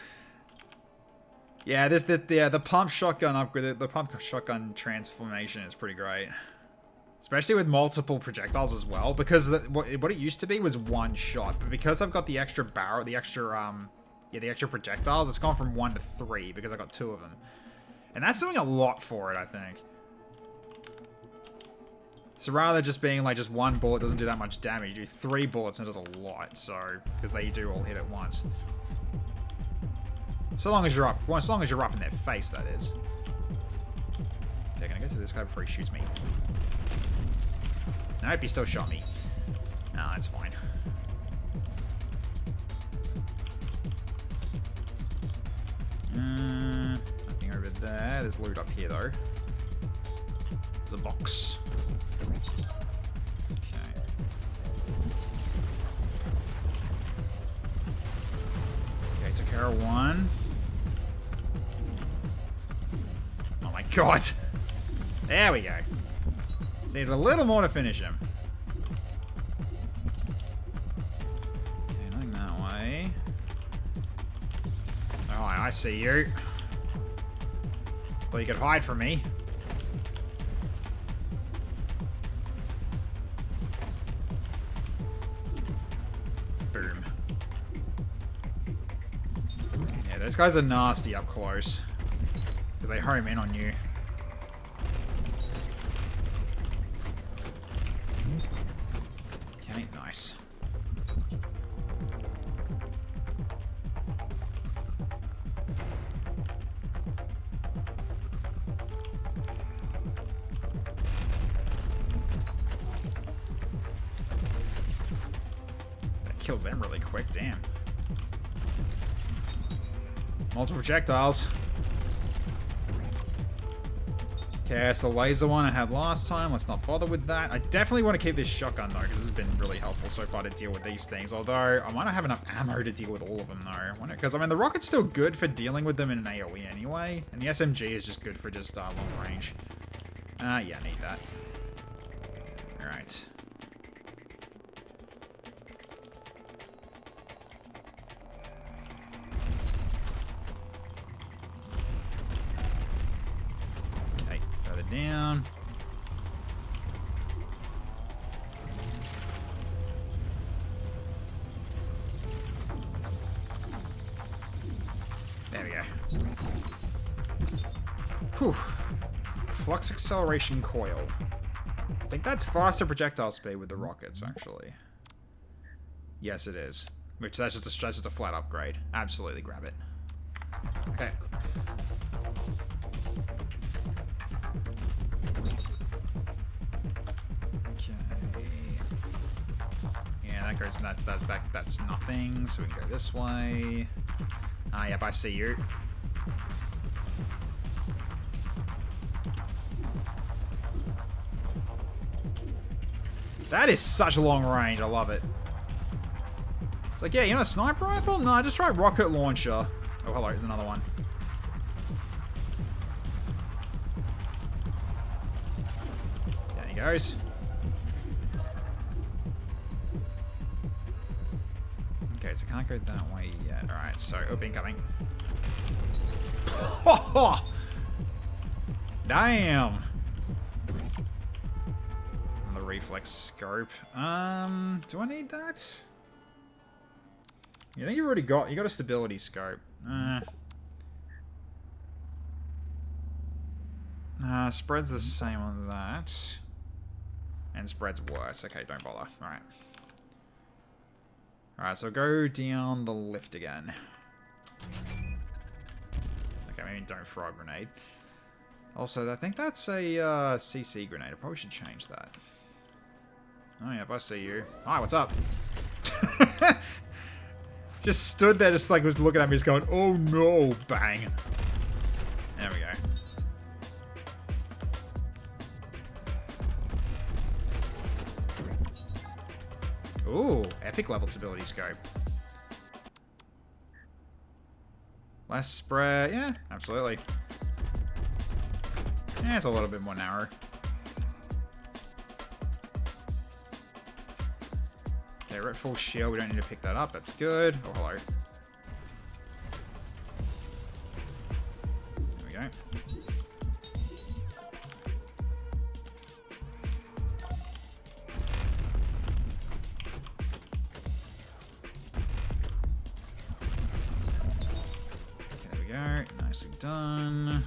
Yeah, the pump shotgun upgrade, the pump shotgun transformation is pretty great. Especially with multiple projectiles as well, because what it used to be was 1 shot, but because I've got the extra barrel, the extra projectiles, it's gone from 1 to 3 because I got 2 of them. And that's doing a lot for it, I think. So rather than just being like just 1 bullet doesn't do that much damage, you do 3 bullets and it does a lot, so, because they do all hit at once. So long as you're up, well, as long as you're up in their face, that is. Okay, can I get to this guy before he shoots me? Nope, he still shot me. No, that's fine. Nothing over there. There's loot up here, though. There's a box. Okay. Okay, took care of 1. Oh my god! There we go. Just needed a little more to finish him. Okay, nothing that way. Oh, I see you. Well, you could hide from me. Boom. Yeah, those guys are nasty up close. Because they home in on you. Okay, nice. That kills them really quick, damn. Multiple projectiles. Okay, that's the laser one I had last time. Let's not bother with that. I definitely want to keep this shotgun, though, because this has been really helpful so far to deal with these things. Although, I might not have enough ammo to deal with all of them, though. Because, I mean, the rocket's still good for dealing with them in an AoE anyway. And the SMG is just good for just long range. Yeah, I need that. Alright. Down. There we go. Whew. Flux acceleration coil. I think that's faster projectile speed with the rockets, actually. Yes, it is. Which that's just a flat upgrade. Absolutely grab it. Okay. That's nothing, so we can go this way. Ah, yep, I see you. That is such a long range, I love it. It's like, yeah, you know a sniper rifle? No, just try rocket launcher. Oh, hello, there's another one. There he goes. Okay, so can't go that way yet. Alright, so, oh, incoming. Damn! On the reflex scope. Do I need that? You think you got a stability scope. Spread's the same on that. And spread's worse. Okay, don't bother. Alright. Alright, so go down the lift again. Okay, maybe don't throw a grenade. Also, I think that's a CC grenade. I probably should change that. Oh, yeah, I see you. Hi, what's up? Just stood there, just like was looking at me, just going, oh no, bang. There we go. Ooh, epic level stability scope. Less spread, yeah, absolutely. Yeah, it's a little bit more narrow. Okay, we're at full shield, we don't need to pick that up, that's good. Oh, hello. There we go. Okay, there we go, nicely done.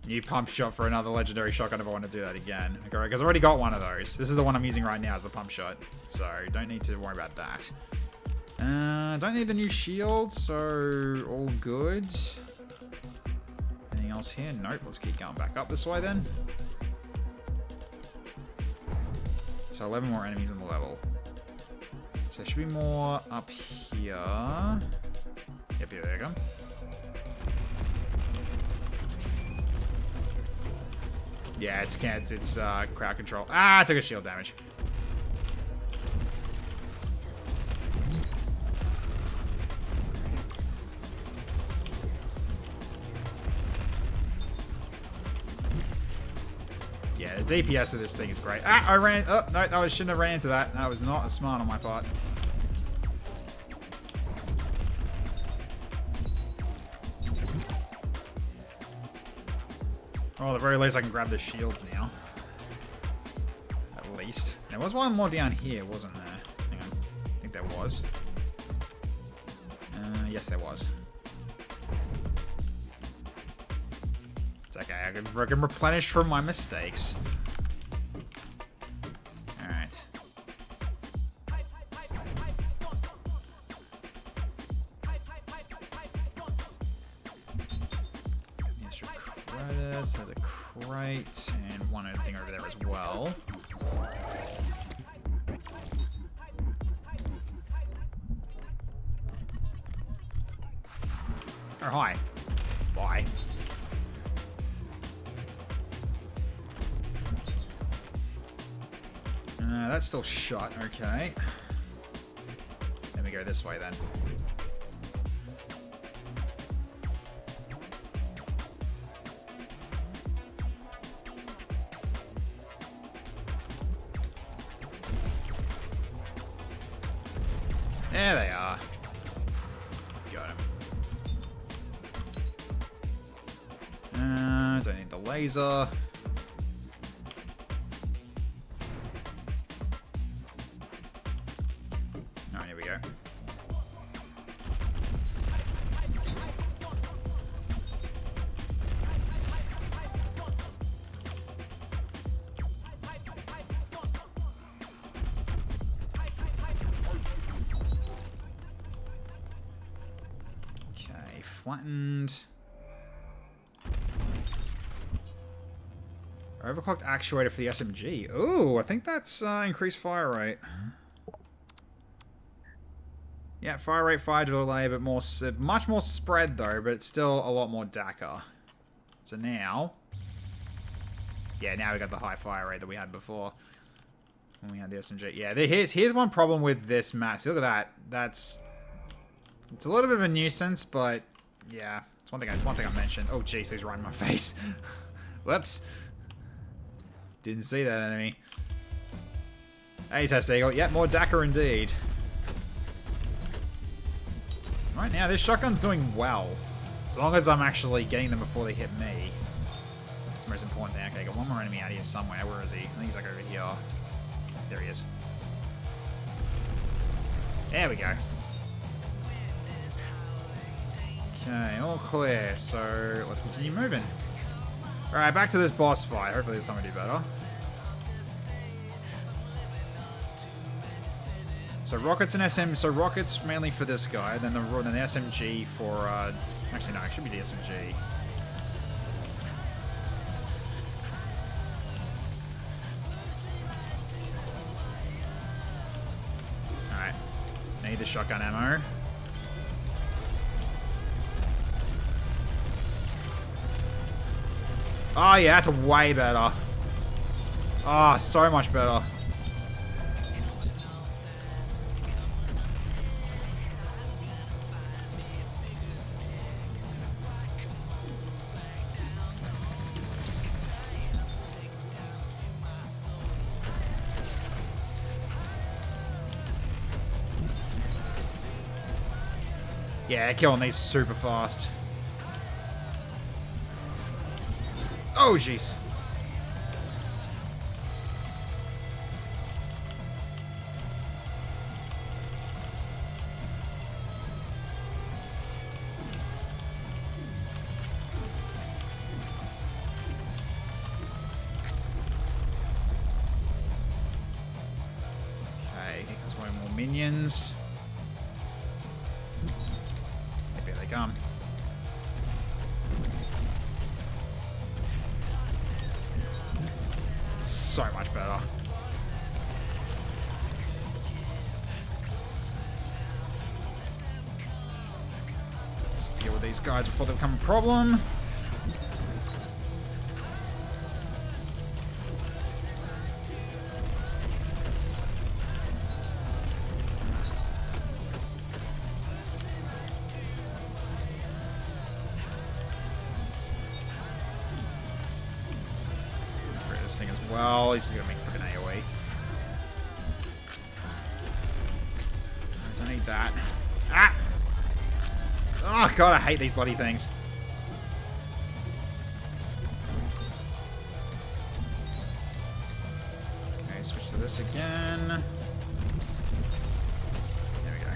New pump shot for another legendary shotgun if I want to do that again. Okay, because I've already got one of those. This is the one I'm using right now, is the pump shot. So, don't need to worry about that. Don't need the new shield, so all good. Anything else here? Nope, let's keep going back up this way then. So 11 more enemies in the level. So there should be more up here. Yep, here they go. Yeah, it's crowd control. Ah, I took a shield damage. Yeah, the DPS of this thing is great. Ah, I ran. Oh, no, I shouldn't have ran into that. That was not smart on my part. Oh, at the very least, I can grab the shields now. At least. There was one more down here, wasn't there? Hang on. I think there was. Yes, there was. It's okay. I can replenish from my mistakes. Alright. Extra credits. There's a crate. And one other thing over there as well. Oh, hi. Why? That's still shut. Okay. Let me go this way then. There they are. Got him. Don't need the laser. Alright, here we go. Okay, flattened. Overclocked actuator for the SMG. Ooh, I think that's increased fire rate. Yeah, fire rate, fire delay, but more, much more spread though, but it's still a lot more DACA. So now, yeah, now we got the high fire rate that we had before when we had the SMG. Yeah, here's one problem with this map. See, look at that. It's a little bit of a nuisance, but yeah, it's one thing I mentioned. Oh, jeez, he's right in my face. Whoops. Didn't see that enemy. Hey, Test Eagle. Yep, more DACA indeed. Right now, this shotgun's doing well. As long as I'm actually getting them before they hit me. That's the most important thing. Okay, got one more enemy out here somewhere. Where is he? I think he's like over here. There he is. There we go. Okay, all clear. So, let's continue moving. Alright, back to this boss fight. Hopefully this time we do better. So rockets and SM. So rockets mainly for this guy, then the SMG for. Actually, no, it should be the SMG. All right, need the shotgun ammo. Oh yeah, that's way better. Oh, so much better. Yeah, killing these super fast. Oh, jeez. Okay, here comes one more minions. Here they come. So much better. Let's deal with these guys before they become a problem. This thing as well. He's gonna make freaking AoE. I don't need that. Ah! Oh god, I hate these bloody things. Okay, switch to this again. There we go.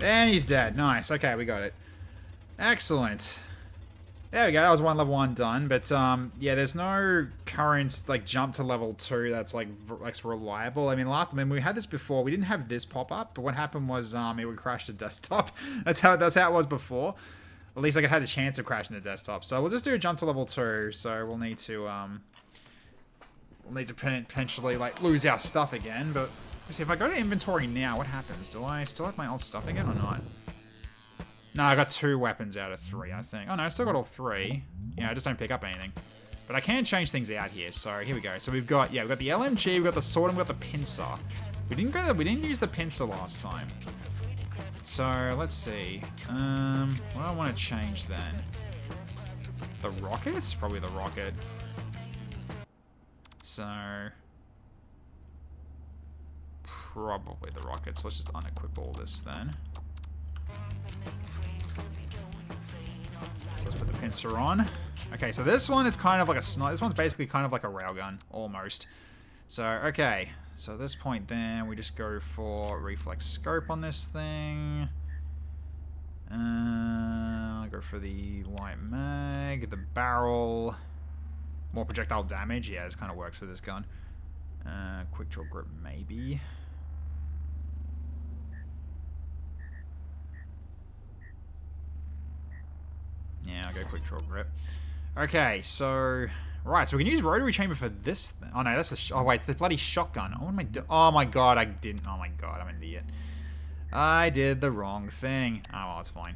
And he's dead. Nice. Okay, we got it. Excellent. There we go. That was one level 1 done. But yeah, there's no current like jump to level 2 that's like reliable. I mean, we had this before. We didn't have this pop up, but what happened was it would crash the desktop. That's how it was before. At least like it had a chance of crashing the desktop. So we'll just do a jump to level 2. So we'll need to potentially like lose our stuff again, but. See, if I go to inventory now, what happens? Do I still have my old stuff again or not? No, I got 2 weapons out of 3, I think. Oh no, I still got all 3. Yeah, I just don't pick up anything. But I can change things out here, so here we go. So we've got the LMG, we've got the sword, and we've got the pincer. We didn't use the pincer last time. So let's see. What do I want to change then? The rockets? Probably the rocket. So probably the rockets. Let's just unequip all this then. So let's put the pincer on. Okay, so this one is kind of like a sniper. This one's basically kind of like a railgun, almost. So, okay. So at this point then, we just go for reflex scope on this thing. I'll go for the light mag, the barrel. More projectile damage. Yeah, this kind of works for this gun. Quick draw grip, maybe. Yeah, I'll go quick draw grip. Okay, so... Right, so we can use rotary chamber for this thing. Oh, no, that's the... Oh, wait, it's the bloody shotgun. Oh, what am I doing? Oh, my God, I didn't... Oh, my God, I'm an idiot. I did the wrong thing. Oh, well, it's fine.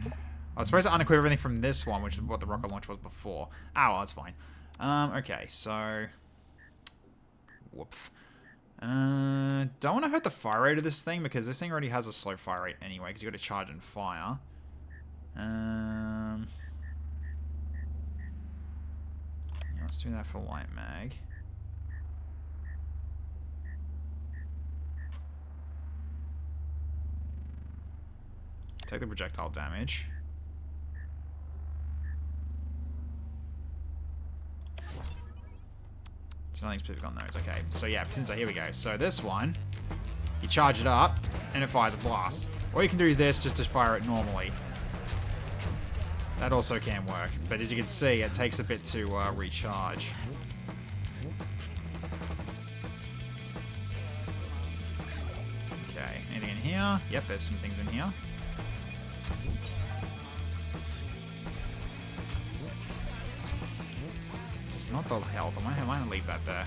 I was supposed to unequip everything from this one, which is what the rocket launch was before. Oh, well, that's fine. Okay, so... Whoop. Don't want to hurt the fire rate of this thing, because this thing already has a slow fire rate anyway, because you got to charge and fire. Yeah, let's do that for light mag. Take the projectile damage. So nothing specific on those. Okay, so yeah, here we go. So this one, you charge it up, and it fires a blast. Or you can do this just to fire it normally. That also can work, but as you can see, it takes a bit to recharge. Okay, anything in here? Yep, there's some things in here. Just not the health. I might leave that there.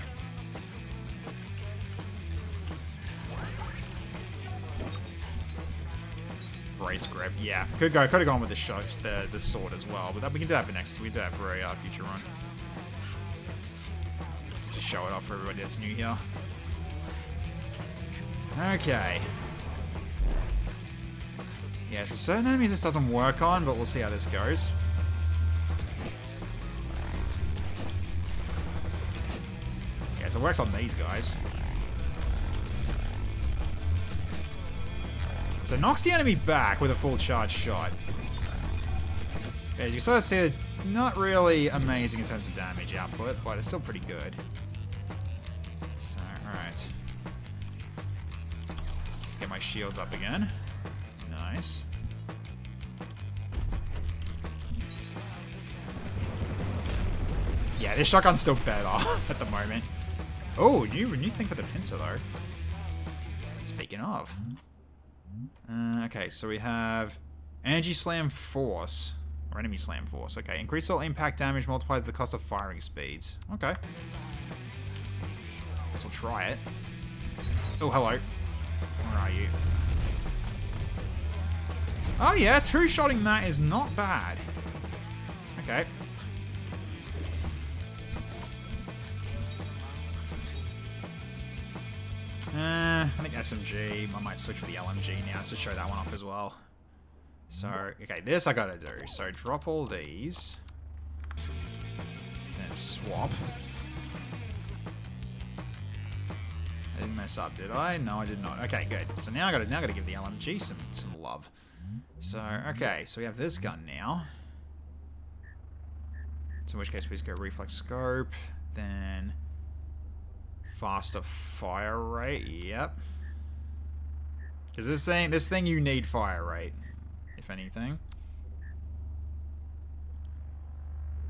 Brace grip, yeah. Could have gone with the sword as well, but we can do that for next. We can do that for a future run. Just to show it off for everybody that's new here. Okay. Yeah, so certain enemies this doesn't work on, but we'll see how this goes. Yeah, so it works on these guys. So it knocks the enemy back with a full charge shot. As you sort of see, not really amazing in terms of damage output, but it's still pretty good. So, alright. Let's get my shields up again. Nice. Yeah, this shotgun's still better at the moment. Oh, new thing for the pincer though. Speaking of. Okay, so we have Energy Slam Force. Or Enemy Slam Force. Okay, increase all impact damage, multiplies the cost of firing speeds. Okay. Guess we'll try it. Oh, hello. Where are you? Oh yeah, two-shotting that is not bad. Okay. I think SMG. I might switch for the LMG now to show that one off as well. So, okay, this I gotta do. So drop all these. Then swap. I didn't mess up, did I? No, I did not. Okay, good. So now I gotta give the LMG some love. So, okay, so we have this gun now. So in which case we just go reflex scope, then faster fire rate, yep. Because this thing you need fire rate, if anything.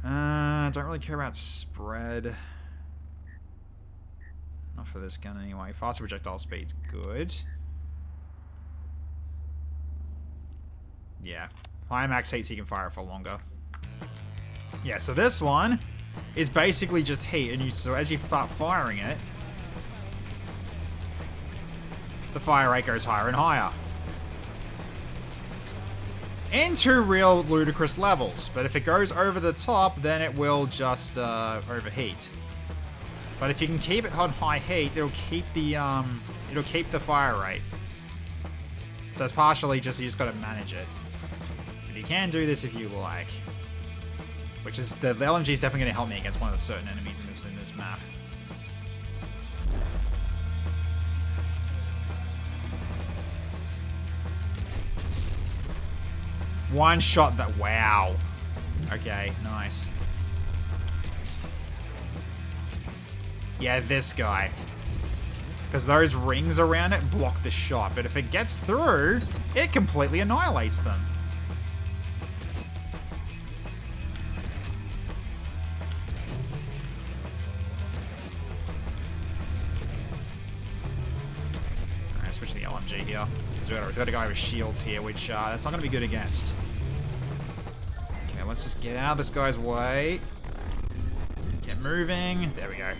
Don't really care about spread. Not for this gun anyway. Faster projectile speed's good. Yeah. High max heat so you can fire it for longer. Yeah, so this one is basically just heat, and so as you start firing it, the fire rate goes higher and higher. Into real ludicrous levels, but if it goes over the top, then it will just overheat. But if you can keep it on high heat, it'll keep the fire rate. So it's partially just you just got to manage it. But you can do this if you like. Which is the LMG is definitely going to help me against one of the certain enemies in this map. One shot that, wow. Okay, nice. Yeah, this guy. Because those rings around it block the shot, but if it gets through, it completely annihilates them. Alright, switch to the LMG here. We've got a guy with shields here, which that's not going to be good against. Okay, let's just get out of this guy's way. Get moving. There we go.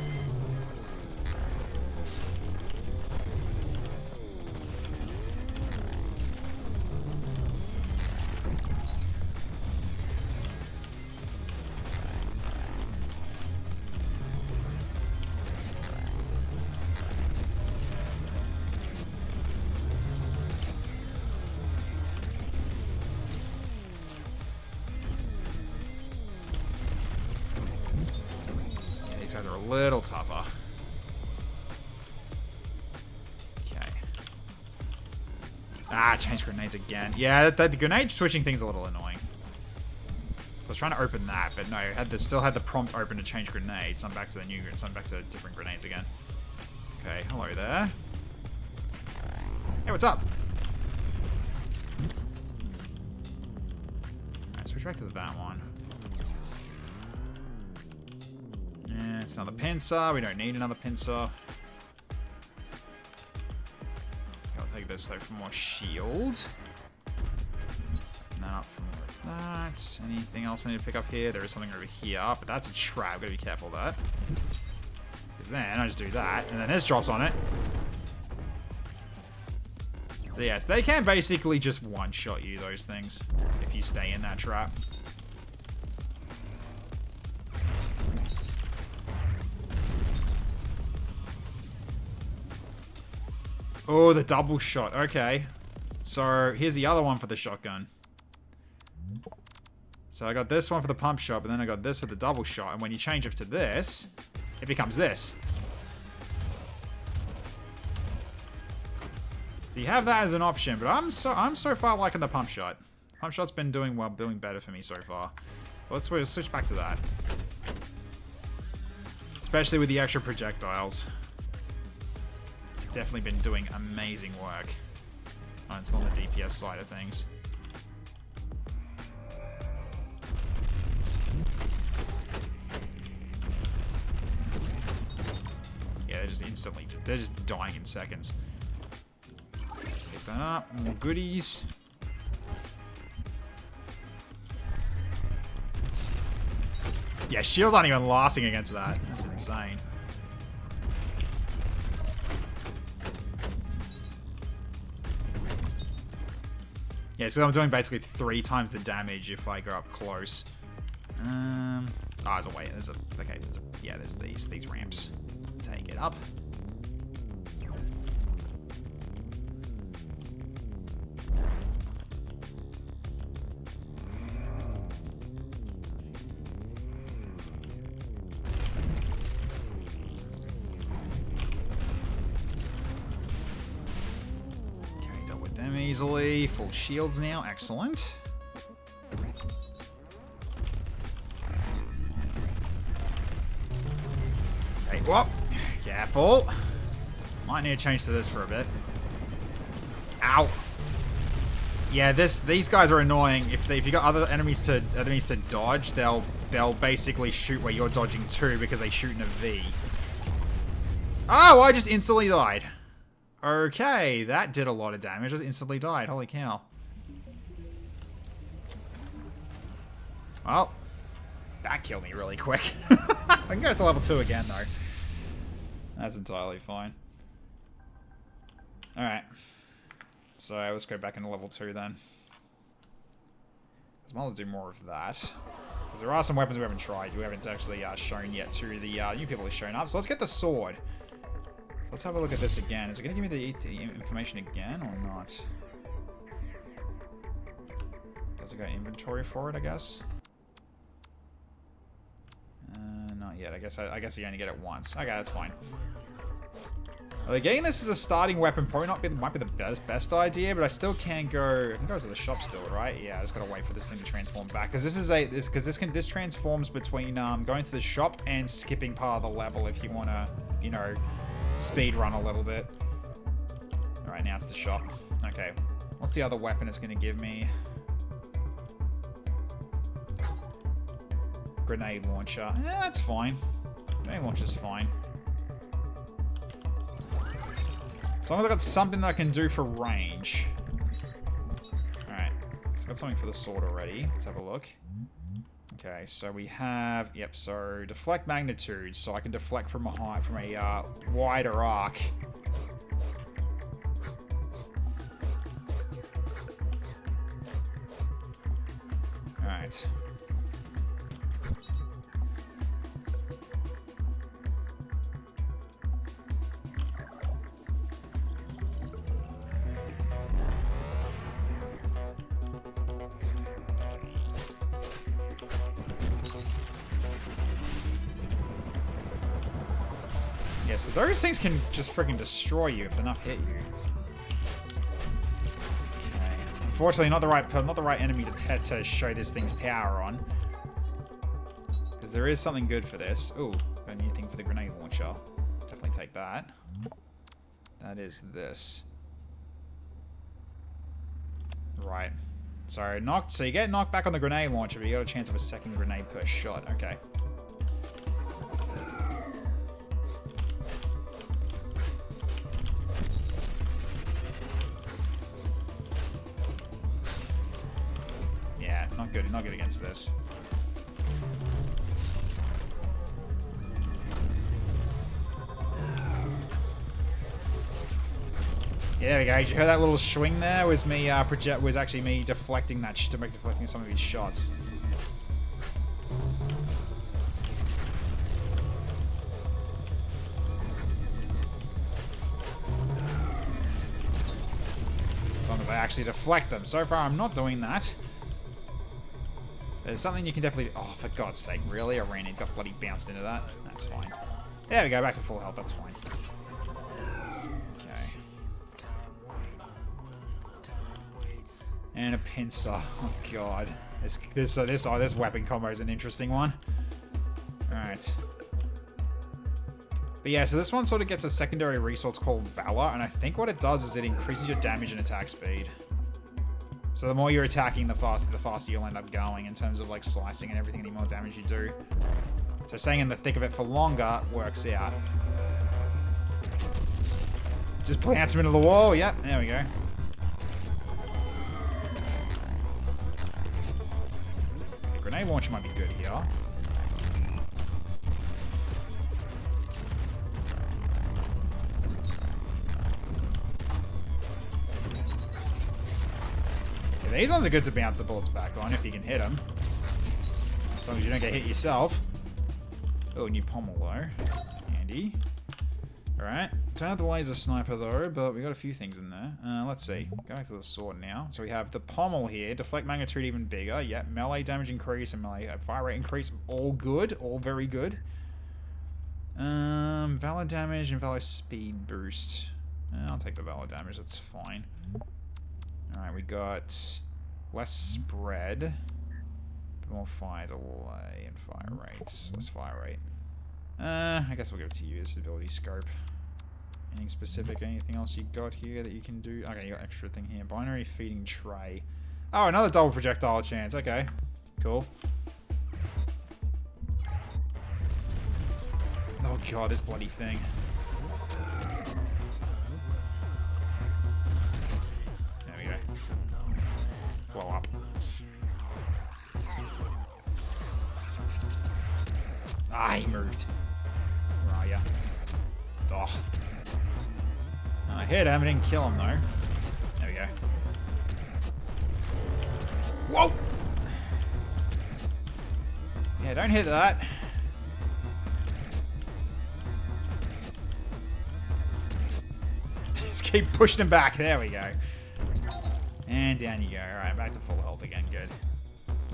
These guys are a little tougher. Okay. Ah, change grenades again. Yeah, the grenade switching thing's a little annoying. So I was trying to open that, but no, still had the prompt open to change grenades. So I'm back to the new, so I'm back to different grenades again. Okay, hello there. Hey, what's up? Alright, switch back to that one. Yeah, it's another pincer. We don't need another pincer. Okay, I'll take this though for more shield. And then up for more of that. Anything else I need to pick up here? There is something over here, but that's a trap. Gotta be careful of that. Because then I just do that, and then this drops on it. So yes, they can basically just one-shot you, those things, if you stay in that trap. Oh, the double shot. Okay. So, here's the other one for the shotgun. So, I got this one for the pump shot, but then I got this for the double shot. And when you change it to this, it becomes this. So, you have that as an option, but I'm so far liking the pump shot. Pump shot's been doing better for me so far. So, let's switch back to that. Especially with the extra projectiles. Definitely been doing amazing work. Oh, it's on the DPS side of things. Yeah, they're just dying in seconds. Pick that up, more goodies. Yeah, shields aren't even lasting against that. That's insane. Yeah, so I'm doing basically 3 times the damage if I go up close. There's a way. There's these ramps. Take it up. easily. Full shields now. Excellent. Okay, whoop. Careful. Might need to change to this for a bit. Ow. Yeah, these guys are annoying. If you got other enemies to dodge, they'll basically shoot where you're dodging too because they shoot in a V. Oh, I just instantly died. Okay, that did a lot of damage. I just instantly died. Holy cow. Well, that killed me really quick. I can go to level 2 again though. That's entirely fine. Alright. So let's go back into level 2 then. As well as do more of that. Because there are some weapons we haven't tried. We haven't actually shown yet to the new people who've shown up. So let's get the sword. So let's have a look at this again. Is it going to give me the information again or not? Does it got inventory for it, I guess? Not yet. I guess you only get it once. Okay, that's fine. Well, getting this as a starting weapon probably might be the best idea, but I still can go. I can go to the shop still, right? Yeah, I just gotta wait for this thing to transform back because this transforms between going to the shop and skipping part of the level if you wanna, you know, speed run a little bit. All right, now it's the shop. Okay, what's the other weapon it's gonna give me? Grenade launcher. Yeah, that's fine. Grenade launcher's fine. As long as I got something that I can do for range. Alright. So I got something for the sword already. Let's have a look. Okay, so we have... Yep, so deflect magnitude. So I can deflect from a wider arc. Alright. Yeah, so those things can just freaking destroy you if enough hit you. Okay. Unfortunately, not the right enemy to show this thing's power on. Because there is something good for this. Ooh, got a new thing for the grenade launcher. Definitely take that. That is this. Right. So you get knocked back on the grenade launcher, but you got a chance of a second grenade per shot. Okay. Not good against this. Yeah, there we go. Did you hear that little swing there? Was me was actually me deflecting deflecting some of his shots. As long as I actually deflect them. So far, I'm not doing that. There's something you can definitely... Oh, for God's sake, really? I ran and got bloody bounced into that? That's fine. There we go, back to full health, that's fine. Okay. And a pincer. Oh, God. This weapon combo is an interesting one. Alright. But yeah, so this one sort of gets a secondary resource called Valor, and I think what it does is it increases your damage and attack speed. So the more you're attacking, the faster you'll end up going in terms of like slicing and everything, the more damage you do. So staying in the thick of it for longer works out. Just bounce him into the wall. Yep, there we go. Grenade launcher might be good here. These ones are good to bounce the bullets back on if you can hit them. As long as you don't get hit yourself. Oh, new pommel though. Handy. Alright. Don't have the laser sniper though, but we got a few things in there. Let's see. Go back to the sword now. So we have the pommel here. Deflect magnitude even bigger. Yep. Melee damage increase and melee fire rate increase. All good. All very good. Valor damage and valor speed boost. I'll take the valor damage. That's fine. Alright, we got less spread. More fire delay and fire rates. Less fire rate. I guess we'll give it to you, stability scope. Anything specific? Anything else you got here that you can do? Okay, you got extra thing here. Binary feeding tray. Oh, another double projectile chance. Okay. Cool. Oh god, this bloody thing. There we go. Blow up. Ah, he moved. Where are ya? Oh. I hit him, I didn't kill him though. There we go. Whoa! Yeah, don't hit that. Just keep pushing him back. There we go. And down you go. Alright, back to full health again. Good.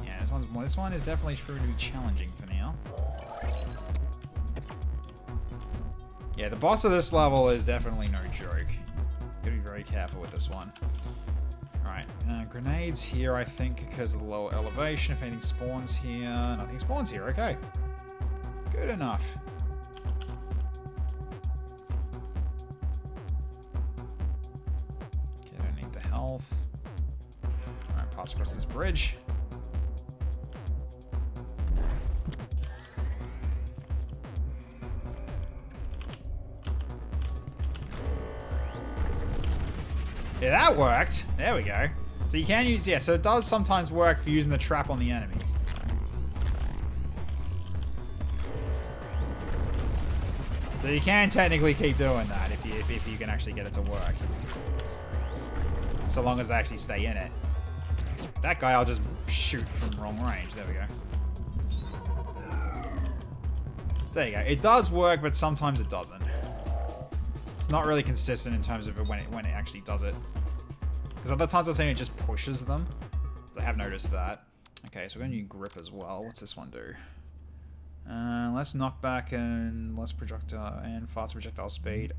Yeah, this one is definitely proving to be challenging for now. Yeah, the boss of this level is definitely no joke. Gotta be very careful with this one. Alright, grenades here, I think, because of the lower elevation. If anything spawns here, nothing spawns here. Okay. Good enough. Okay, I don't need the health. Alright, pass across this bridge. Yeah, that worked. There we go. So you can use, yeah, so it does sometimes work for using the trap on the enemy. So you can technically keep doing that if you can actually get it to work. So long as they actually stay in it. That guy I'll just shoot from wrong range. There we go. So there you go. It does work, but sometimes it doesn't. It's not really consistent in terms of when it actually does it. Because other times I've seen it just pushes them. So I have noticed that. Okay, so we're going to need grip as well. What's this one do? Less knockback and less projectile and faster projectile speed.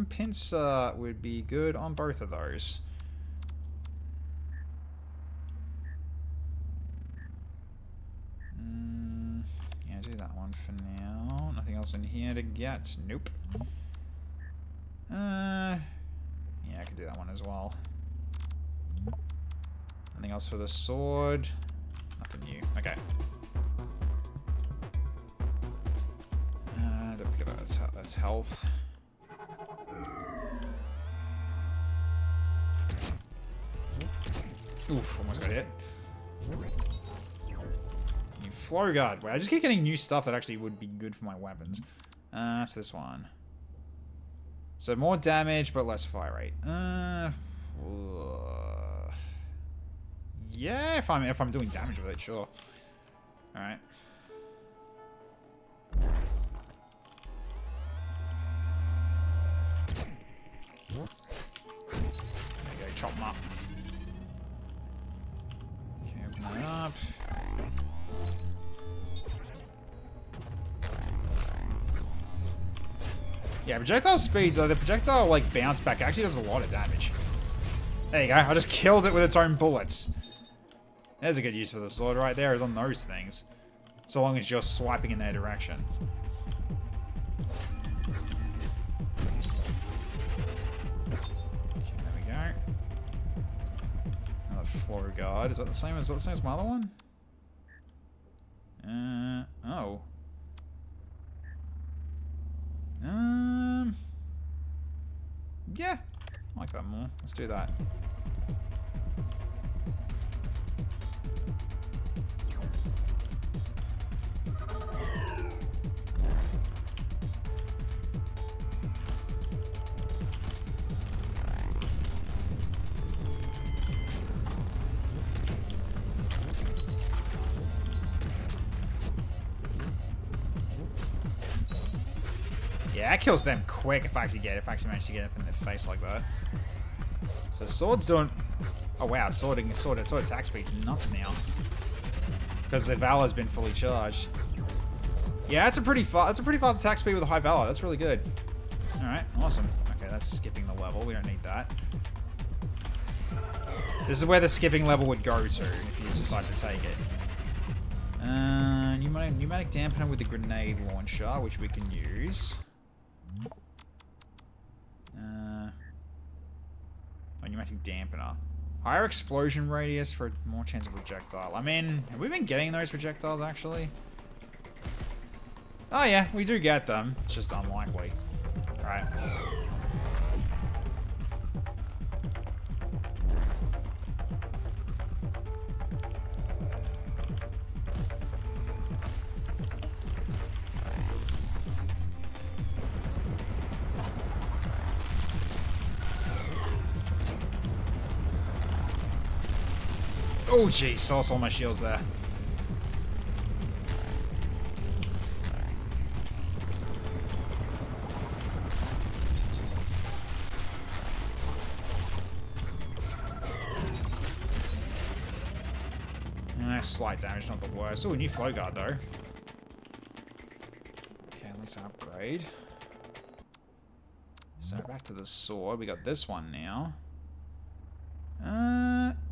Pincer would be good on both of those. Yeah, do that one for now. Nothing else in here to get. Nope. Yeah, I could do that one as well. Nothing else for the sword. Nothing new. Okay. There we go. That's health. Oof, almost got hit. New flow guard. Wait, I just keep getting new stuff that actually would be good for my weapons. That's this one. So more damage, but less fire rate. Yeah, if I'm doing damage with it, sure. All right. There you go, chop them up. Okay, open that up. Yeah, projectile speed, though, the projectile, like, bounce back actually does a lot of damage. There you go, I just killed it with its own bullets. There's a good use for the sword right there, is on those things. So long as you're swiping in their direction. Okay, there we go. Another floor guard. Is that the same as my other one? Oh. Yeah, I like that more. Let's do that. Yeah, that kills them quick if I actually manage to get up in their face like that. So sword's doing. Oh wow, sword attack speed's nuts now. Because the Valor's been fully charged. Yeah, that's a pretty fast attack speed with a high Valor. That's really good. Alright, awesome. Okay, that's skipping the level. We don't need that. This is where the skipping level would go to if you decide to take it. Pneumatic dampener with the grenade launcher, which we can use. Pneumatic dampener. Higher explosion radius for more chance of projectile. I mean, have we been getting those projectiles actually? Oh yeah, we do get them. It's just unlikely. Alright. Oh jeez, lost all my shields there. Slight damage, not the worst. Oh, new flow guard though. Okay, let's upgrade. So back to the sword. We got this one now.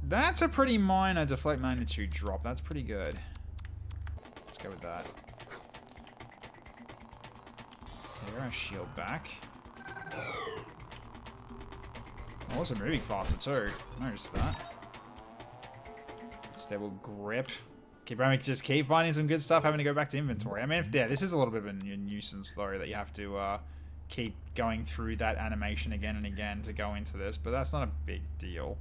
That's a pretty minor deflect magnitude drop. That's pretty good. Let's go with that. Here, our shield back. I'm also moving faster too. Noticed that. Stable grip. Just keep finding some good stuff, having to go back to inventory. I mean, yeah, this is a little bit of a nuisance though, that you have to keep going through that animation again and again to go into this, but that's not a big deal.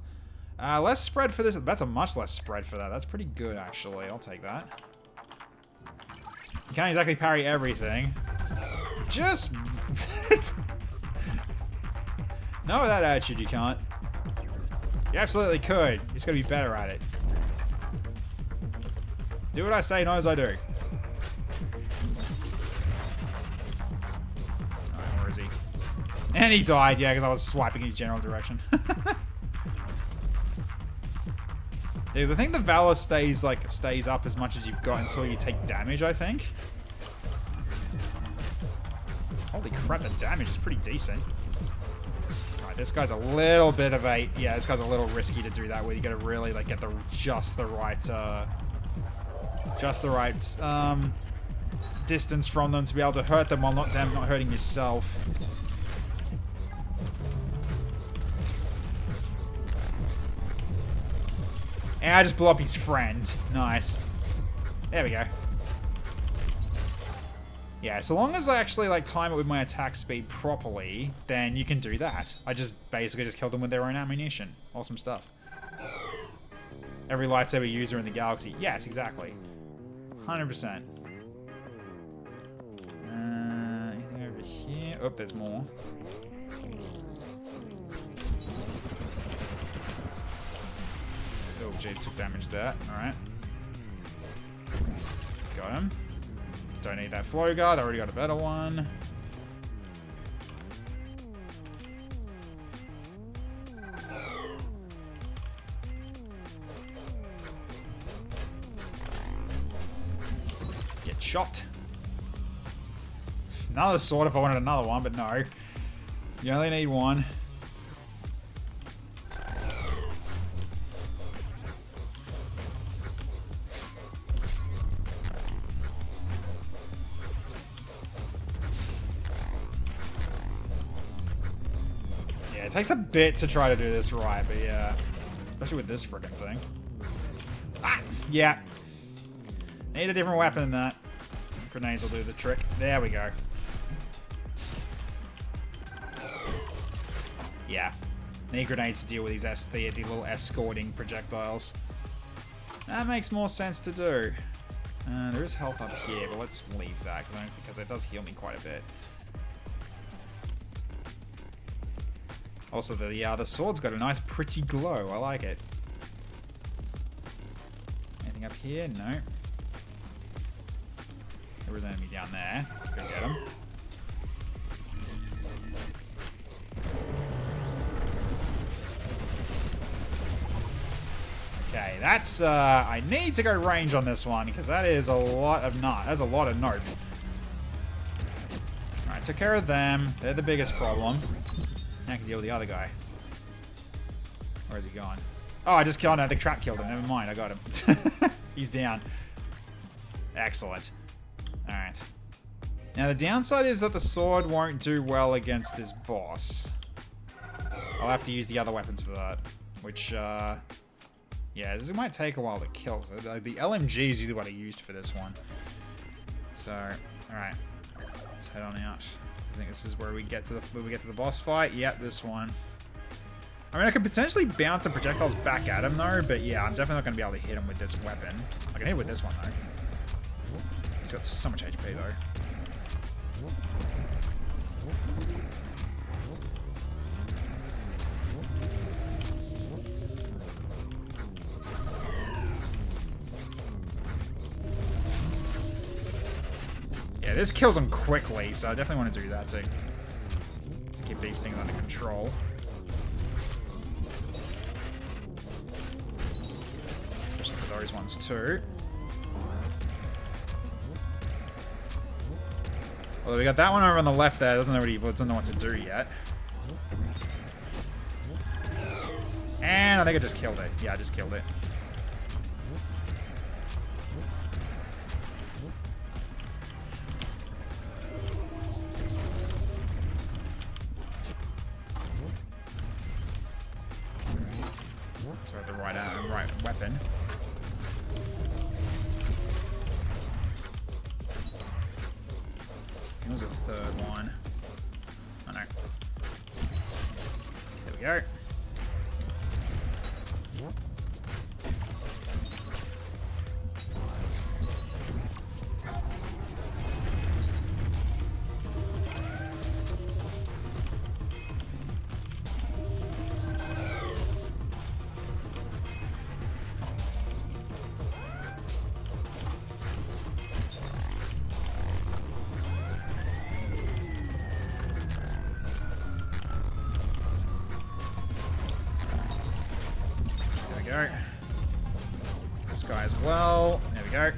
Less spread for this. That's a much less spread for that. That's pretty good, actually. I'll take that. You can't exactly parry everything. Just... no, with that attitude, you can't. You absolutely could. You just gotta be better at it. Do what I say, not as I do. Alright, where is he? And he died, yeah, because I was swiping his general direction. Because I think the Valor stays up as much as you've got until you take damage, I think. Holy crap, the damage is pretty decent. Alright, this guy's a little bit of a... yeah, this guy's a little risky to do that with. You gotta really, like, get the just the right distance from them to be able to hurt them while not hurting yourself. And I just blew up his friend. Nice. There we go. Yeah, so long as I actually like time it with my attack speed properly, then you can do that. I just basically just killed them with their own ammunition. Awesome stuff. Every lightsaber user in the galaxy. Yes, exactly. 100%. Anything over here? Oh, there's more. Oh, jeez, took damage there. Alright. Got him. Don't need that flow guard. I already got a better one. Get shot. Another sword if I wanted another one, but no. You only need one. It takes a bit to try to do this right, but yeah. Especially with this friggin' thing. Ah! Yeah. Need a different weapon than that. Grenades will do the trick. There we go. Yeah. Need grenades to deal with these the little escorting projectiles. That makes more sense to do. There is health up here, but let's leave that because it does heal me quite a bit. Also, the sword's got a nice, pretty glow. I like it. Anything up here? No. There was an enemy down there. Go get him. Okay, that's... I need to go range on this one, because that is a lot of nut. That's a lot of note. Alright, took care of them. They're the biggest problem. Now I can deal with the other guy. Where is he gone? Oh, I just killed him. The trap killed him. Never mind. I got him. He's down. Excellent. Alright. Now, the downside is that the sword won't do well against this boss. I'll have to use the other weapons for that. Which, yeah, this might take a while to kill. So the LMG is usually what I used for this one. So, alright. Let's head on out. I think this is where we get to the boss fight. Yep, this one. I mean, I could potentially bounce some projectiles back at him, though, but yeah, I'm definitely not going to be able to hit him with this weapon. I can hit him with this one, though. He's got so much HP, though. Yeah, this kills him quickly, so I definitely want to do that to keep these things under control. Especially for those ones too. Although we got that one over on the left there, doesn't know what to do yet. And I think I just killed it. Yeah, I just killed it. So I have the right weapon. There was a third one. Oh no. There we go. Go. This guy as well. There we go.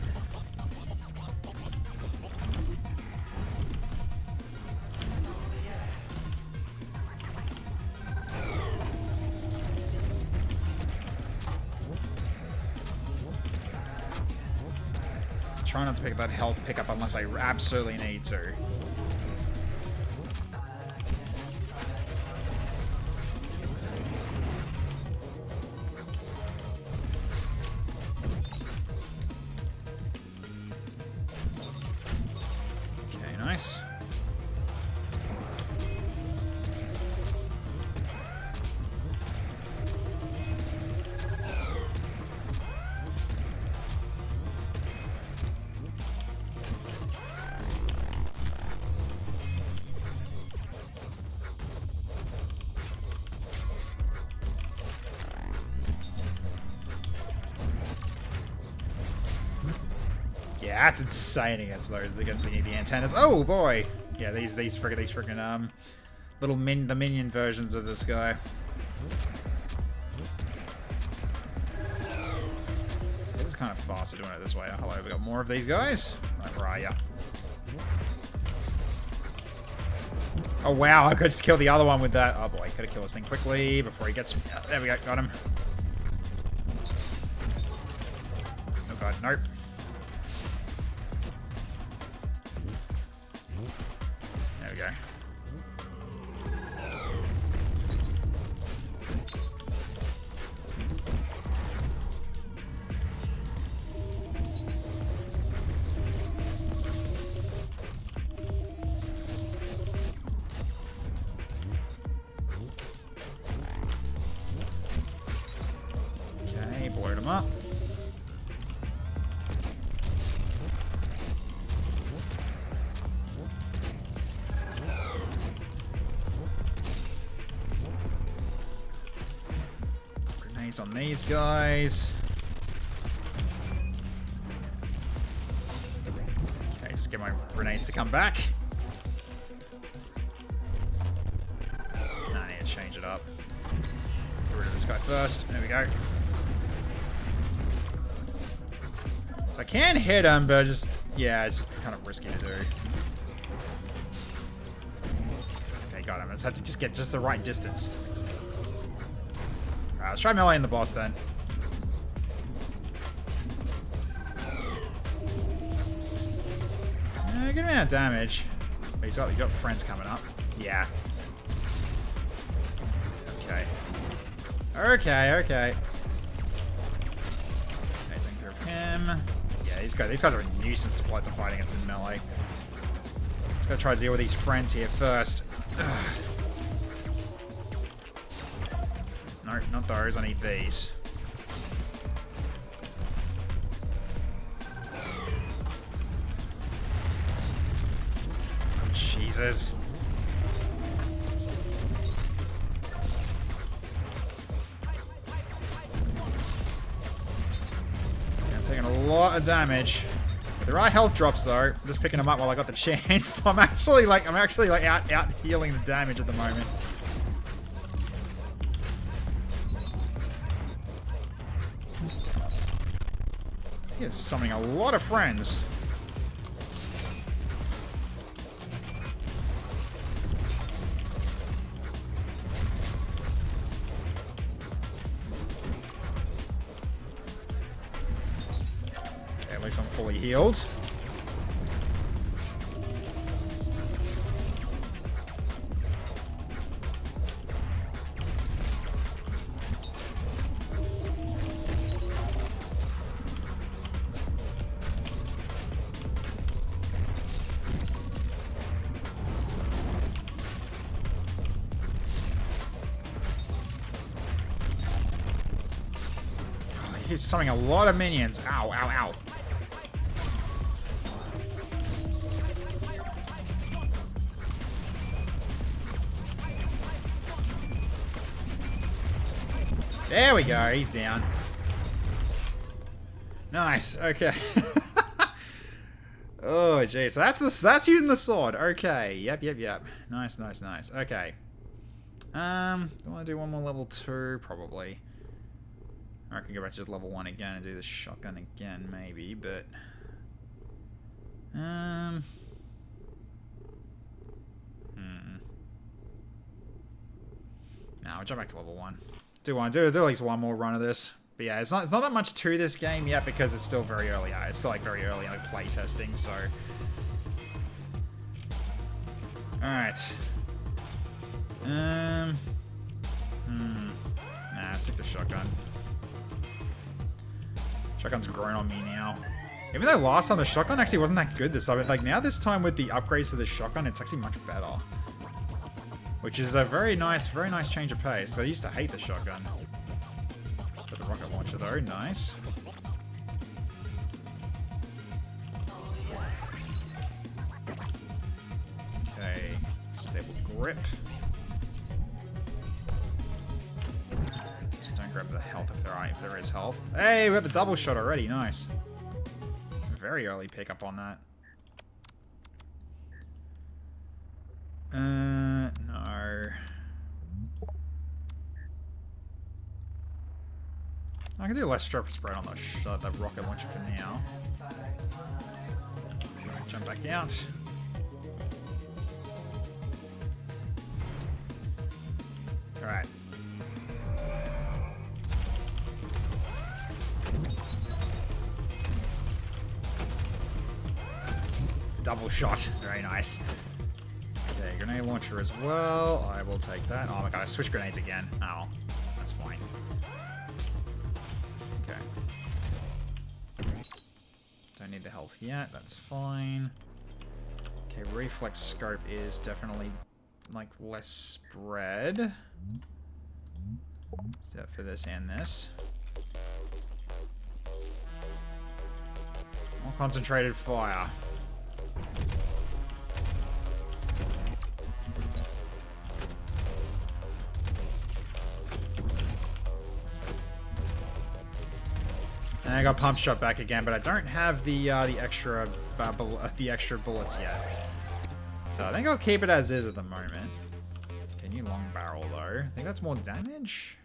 Try not to pick that health pickup unless I absolutely need to. Nice. Yeah, that's insane against the antennas. Oh boy! Yeah, these freaking little the minion versions of this guy. This is kind of faster doing it this way. Hello, we got more of these guys. Right, where are ya? Oh wow, I could just kill the other one with that. Oh boy, gotta kill this thing quickly before he gets. There we go, got him. Oh god, nope. There we go. Okay, blowed him up. On these guys. Okay, just get my grenades to come back. I need to change it up. Get rid of this guy first. There we go. So I can hit him, but just, yeah, it's just kind of risky to do. Okay, got him. I just have to just get just the right distance. let's try meleeing the boss then. Good amount of damage. But he's got friends coming up. Yeah. Okay. Okay. Okay, taking care of him. Yeah, these guys are a nuisance to fight against in melee. Just gotta try to deal with these friends here first. Ugh. No, not those. I need these. Oh, Jesus. I'm taking a lot of damage. There are health drops though. I'm just picking them up while I got the chance. So I'm actually like out healing the damage at the moment. He is summoning a lot of friends. Okay, at least I'm fully healed. He's summoning a lot of minions. Ow, ow, ow. There we go. He's down. Nice. Okay. Oh, jeez. So that's using the sword. Okay. Yep. Nice. Okay. Do I want to do one more level 2? Probably. Or I can go back to just level 1 again and do the shotgun again, maybe, but... No, I'll jump back to level 1. Do at least one more run of this. But yeah, it's not that much to this game yet because it's still very early. It's still like very early like play testing, so... Alright. Nah, stick to shotgun. Shotgun's grown on me now. Even though last time the shotgun actually wasn't that good this time, like now this time with the upgrades to the shotgun, it's actually much better. Which is a very nice change of pace. I used to hate the shotgun. Got the rocket launcher though, nice. Okay, stable grip. Grab the health if there is health. Hey, we got the double shot already. Nice. Very early pickup on that. No. I can do less strip spread on the rocket launcher for now. Jump back out. Alright. Double shot. Very nice. Okay, grenade launcher as well. I will take that. Oh my god, I switched grenades again. Oh, that's fine. Okay. Don't need the health yet. That's fine. Okay, reflex scope is definitely like less spread. Let's do it for this and this. More concentrated fire. And I got pump shot back again, but I don't have the extra bullets yet. So I think I'll keep it as is at the moment. Okay, new long barrel though. I think that's more damage.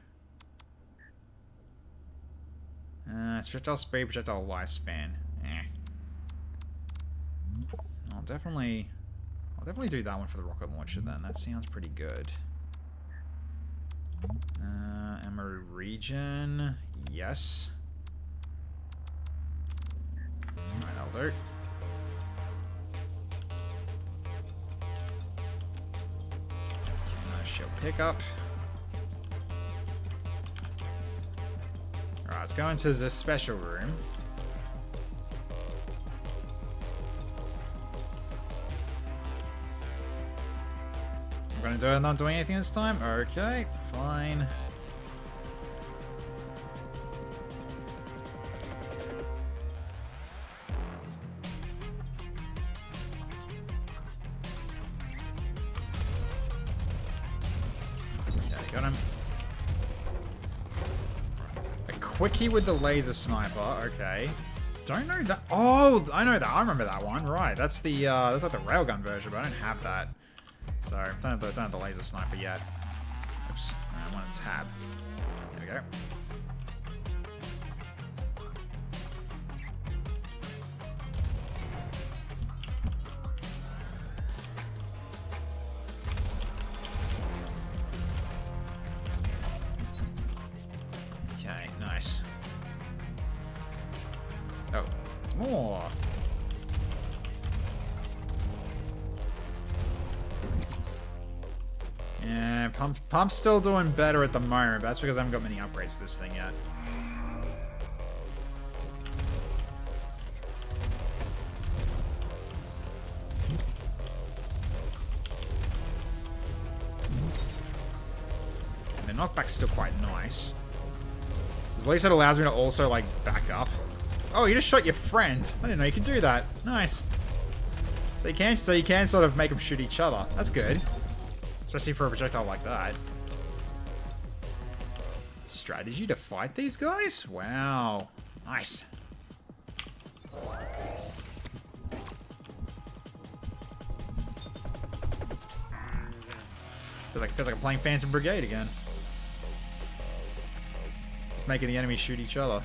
Projectile speed, projectile lifespan. I'll definitely do that one for the rocket launcher then. That sounds pretty good. Ammo region. Yes. Alright, I'll do. Nice shield pickup. Alright, let's go into the special room. I'm gonna do it, not doing anything this time? Okay, fine. Okay, got him. A quickie with the laser sniper, okay. Don't know that. Oh, I know that. I remember that one. Right, that's the that's like the railgun version, but I don't have that. So don't have the laser sniper yet. Oops. I want to tab. There we go. Okay, nice. Oh, there's more. Yeah, Pump's still doing better at the moment, but that's because I haven't got many upgrades for this thing yet. And the knockback's still quite nice. Because at least it allows me to also, like, back up. Oh, you just shot your friend. I didn't know you could do that. Nice. So you can sort of make them shoot each other. That's good. Especially for a projectile like that. Strategy to fight these guys? Wow. Nice. Feels like I'm playing Phantom Brigade again. Just making the enemy shoot each other.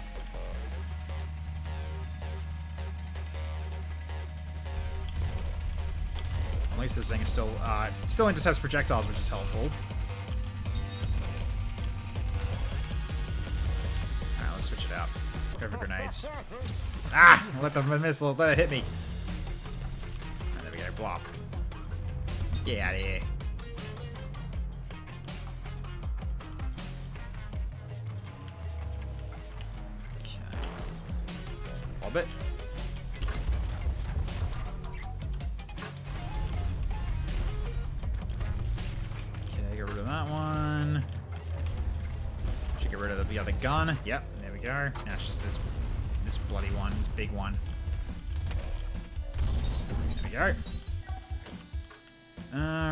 At least this thing is still intercepts projectiles, which is helpful. Alright, let's switch it out. Go for grenades. Ah! Let the missile hit me. Right, there we go. Blop. Get out of here. Okay. Let's lob it. Get rid of that one. Should get rid of the other gun. Yep, there we go. Now it's just this bloody one, this big one. There we go.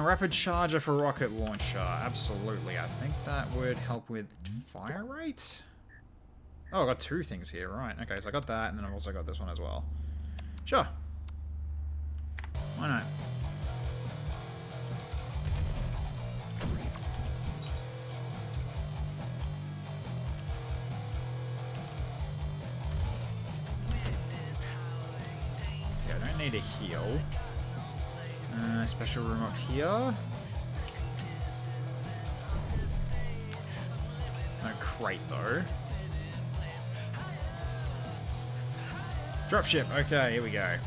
Rapid charger for rocket launcher. Absolutely. I think that would help with fire rate. Oh, I got two things here. Right. Okay, so I got that, and then I've also got this one as well. Sure. Why not? Need a heal. Special room up here. No crate though. Dropship. Okay, here we go.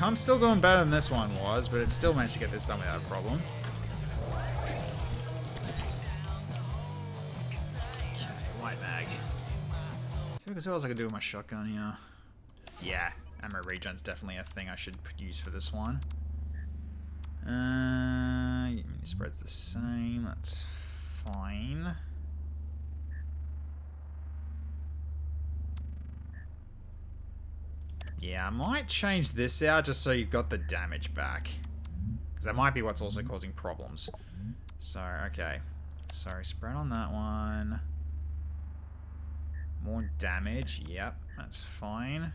I'm still doing better than this one was, but it still managed to get this done without a problem. Okay, light mag. See what else I can do with my shotgun here. Yeah, ammo regen's definitely a thing I should use for this one. Spread's the same, that's fine. Yeah, I might change this out just so you've got the damage back. Because that might be what's also causing problems. So, okay. Sorry, spread on that one. More damage. Yep, that's fine.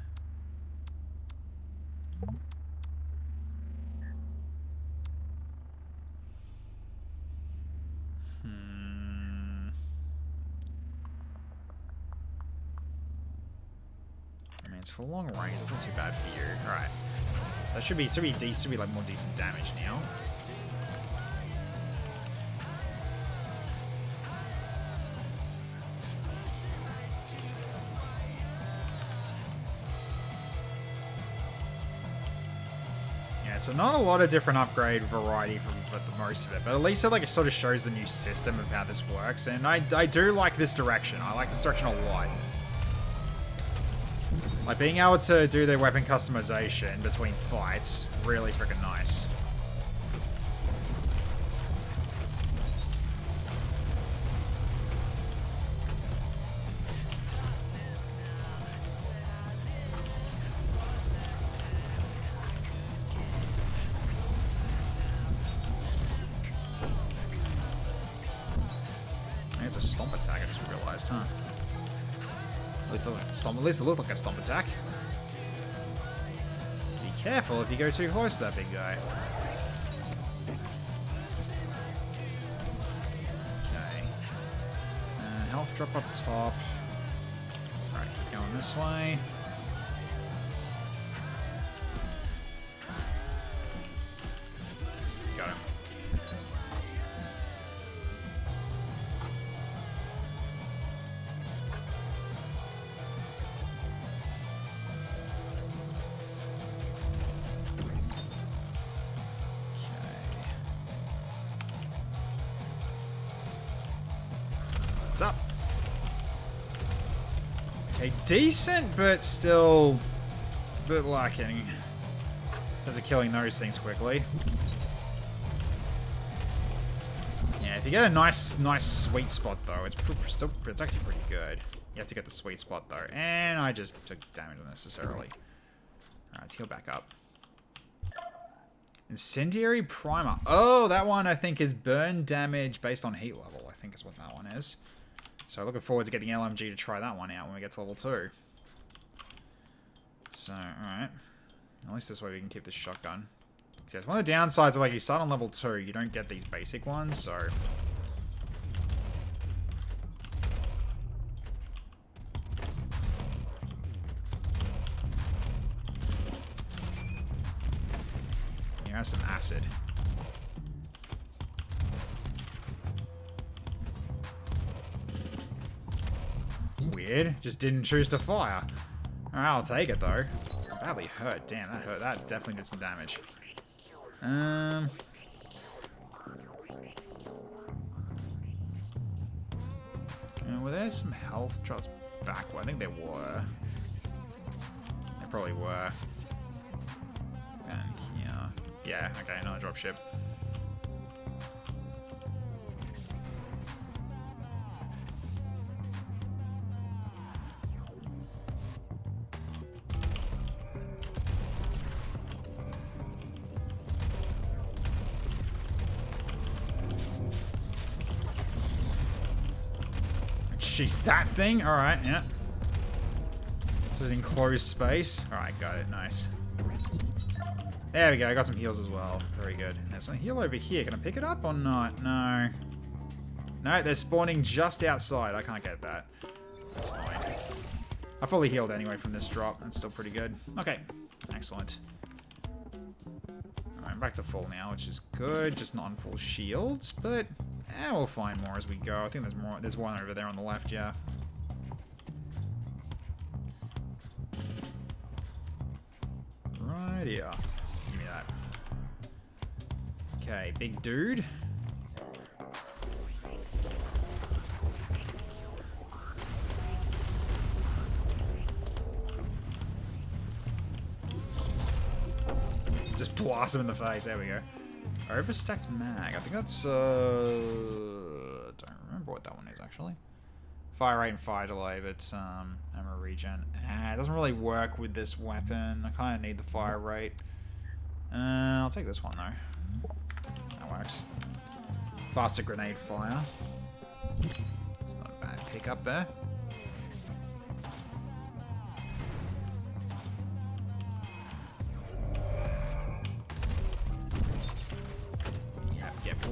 I mean, it's for long range. It's not too bad for you. All right. So it should be decent. Should be like more decent damage now. Yeah, so not a lot of different upgrade variety for the most of it, but at least it sort of shows the new system of how this works, and I do like this direction. I like this direction a lot. Like, being able to do the weapon customization between fights, really freaking nice. It's a stomp attack, I just realized, huh? At least it looked like a stomp attack. So be careful if you go too close to that big guy. Okay. Health drop up top. Alright, keep going this way. Got him. Up. Okay, decent, but still a bit lacking in terms of killing those things quickly. Yeah, if you get a nice sweet spot though, it's actually pretty good. You have to get the sweet spot though, and I just took damage unnecessarily. Alright, let's heal back up. Incendiary Primer. Oh, that one I think is burn damage based on heat level, I think is what that one is. So looking forward to getting LMG to try that one out when we get to level 2. So, alright. At least this way we can keep the shotgun. So it's one of the downsides of, like, you start on level 2, you don't get these basic ones, so... Here has some acid. Weird. Just didn't choose to fire. Alright, I'll take it though. Badly hurt. Damn, that hurt. That definitely did some damage. Were there some health drops back? Well, I think there were. There probably were. And here. Yeah, okay, another dropship. Jeez, that thing? Alright, yeah. So an enclosed space. Alright, got it. Nice. There we go. I got some heals as well. Very good. There's a heal over here. Can I pick it up or not? No. No, they're spawning just outside. I can't get that. That's fine. I fully healed anyway from this drop. That's still pretty good. Okay. Excellent. Alright, I'm back to full now, which is good. Just not on full shields, but... we'll find more as we go. I think there's more. There's one over there on the left, yeah. Right here. Give me that. Okay, big dude. Just blast him in the face. There we go. Overstacked mag. I think that's, don't remember what that one is, actually. Fire rate and fire delay, but, ammo regen. It doesn't really work with this weapon. I kind of need the fire rate. I'll take this one, though. That works. Faster grenade fire. It's not a bad pick up there.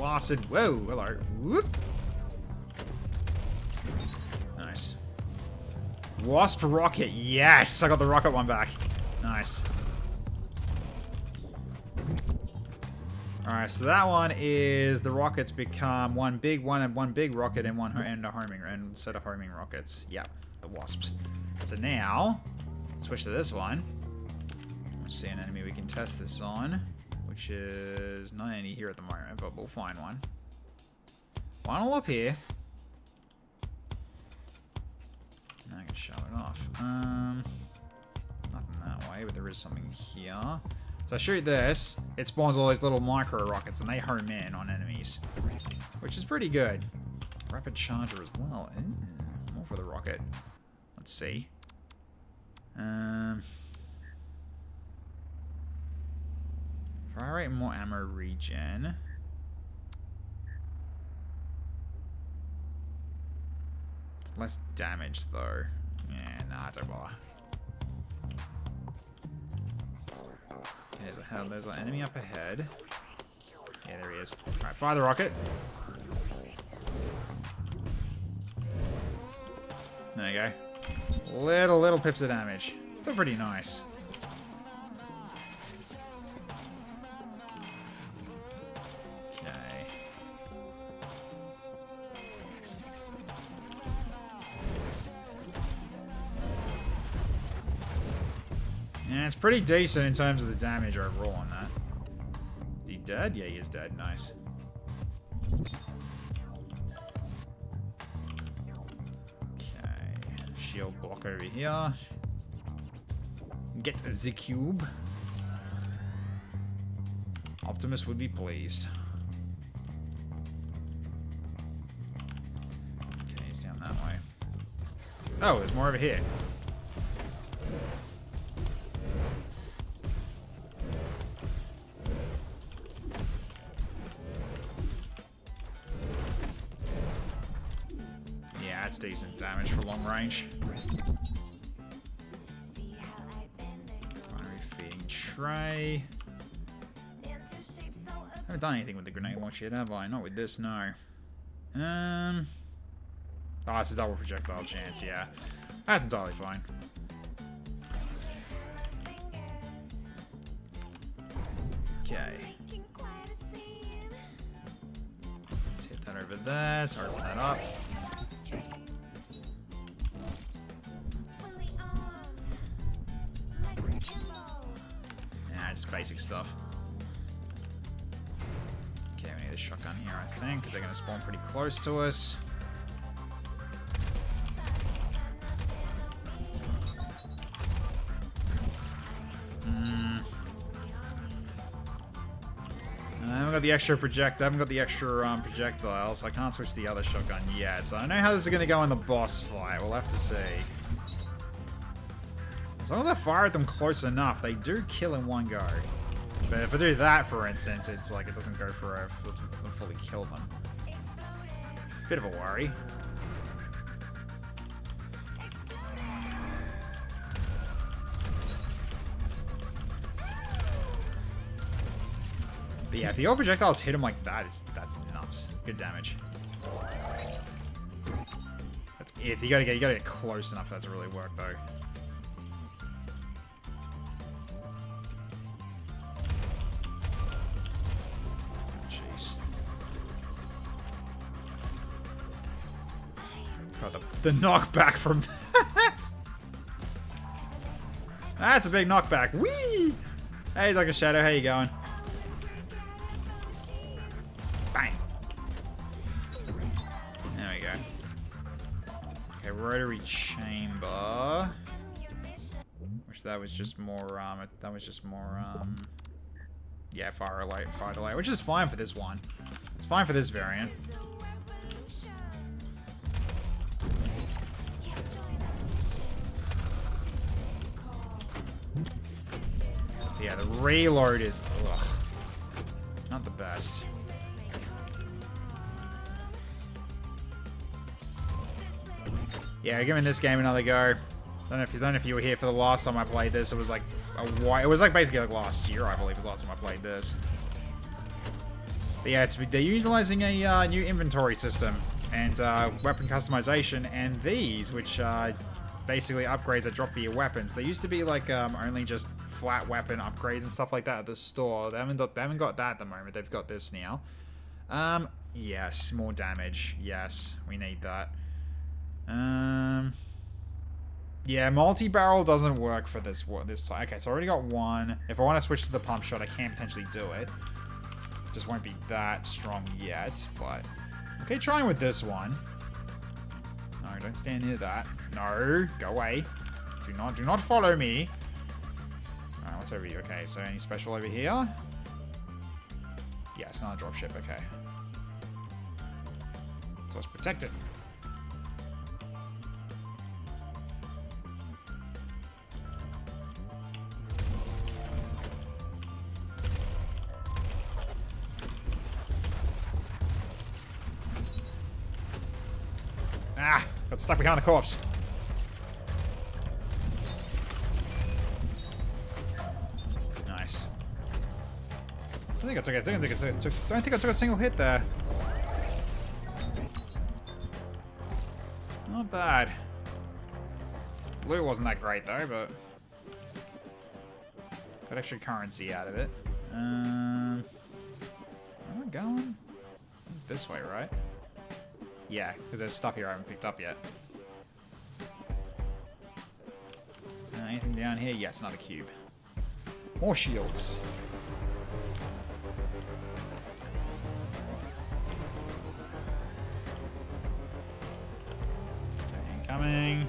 blasted. Whoa, hello. Whoop. Nice. Wasp rocket. Yes, I got the rocket one back. Nice. Alright, so that one is the rockets become one big rocket and a homing and set of homing rockets. Yep, the wasps. So now, switch to this one. Let's see an enemy we can test this on, which is not any here at the moment, but we'll find one. One all up here. Now I can show it off. Nothing that way, but there is something here. So I shoot this, it spawns all these little micro rockets, and they home in on enemies, which is pretty good. Rapid charger as well. Ooh, more for the rocket. Let's see. Fire rate and more ammo regen. It's less damage though. Yeah, nah, don't bother. There's an enemy up ahead. Yeah, there he is. Alright, fire the rocket. There you go. Little pips of damage. Still pretty nice. Okay. Yeah, it's pretty decent in terms of the damage overall on that. Is he dead? Yeah, he is dead. Nice. Okay. Shield block over here. Get the cube. Optimus would be pleased. Okay, he's down that way. Oh, there's more over here. Yeah, that's decent damage for long range. Primary feeding tray. I haven't done anything with the grenade launcher yet, have I? Not with this, no. Oh, it's a double projectile chance, yeah. That's entirely fine. Okay. Let's hit that over there, target that up. Nah, just basic stuff. Okay, we need a shotgun here, I think, because they're going to spawn pretty close to us. I haven't got the extra projectile, so I can't switch to the other shotgun yet. So I know how this is going to go in the boss fight. We'll have to see. As long as I fire at them close enough, they do kill in one go. But if I do that, for instance, it's like it doesn't go for it doesn't fully kill them. Bit of a worry. But yeah, if the old projectiles hit him like that, that's nuts. Good damage. That's if you gotta get close enough for that to really work though. Jeez. God, the knockback from that. That's a big knockback. Whee! Hey, like a shadow. How you going? Bang. There we go. Okay, rotary chamber. Which that was just more. Yeah, fire delay, which is fine for this one. It's fine for this variant. Yeah, the reload is not the best. Yeah, giving this game another go. Don't know if you were here for the last time I played this. It was like it was like basically like last year, I believe, was the last time I played this. But yeah, they're utilizing a new inventory system and weapon customization, and these, which basically upgrades that drop for your weapons. They used to be like only just flat weapon upgrades and stuff like that at the store. They haven't got that at the moment. They've got this now. Yes, more damage. Yes, we need that. Yeah, multi-barrel doesn't work for this time. Okay, so I already got one. If I want to switch to the pump shot, I can potentially do it. Just won't be that strong yet, but... Okay, trying with this one. No, don't stand near that. No, go away. Do not follow me. Alright, what's over here? Okay, so any special over here? Yes, another dropship, okay. So let's protect it. Ah! Got stuck behind the corpse. Nice. I think I took it. Don't think I took a single hit there. Not bad. Loot wasn't that great though, but got extra currency out of it. Where am I going? This way, right? Yeah, because there's stuff here I haven't picked up yet. Anything down here? Yes, another cube. More shields. Okay, incoming.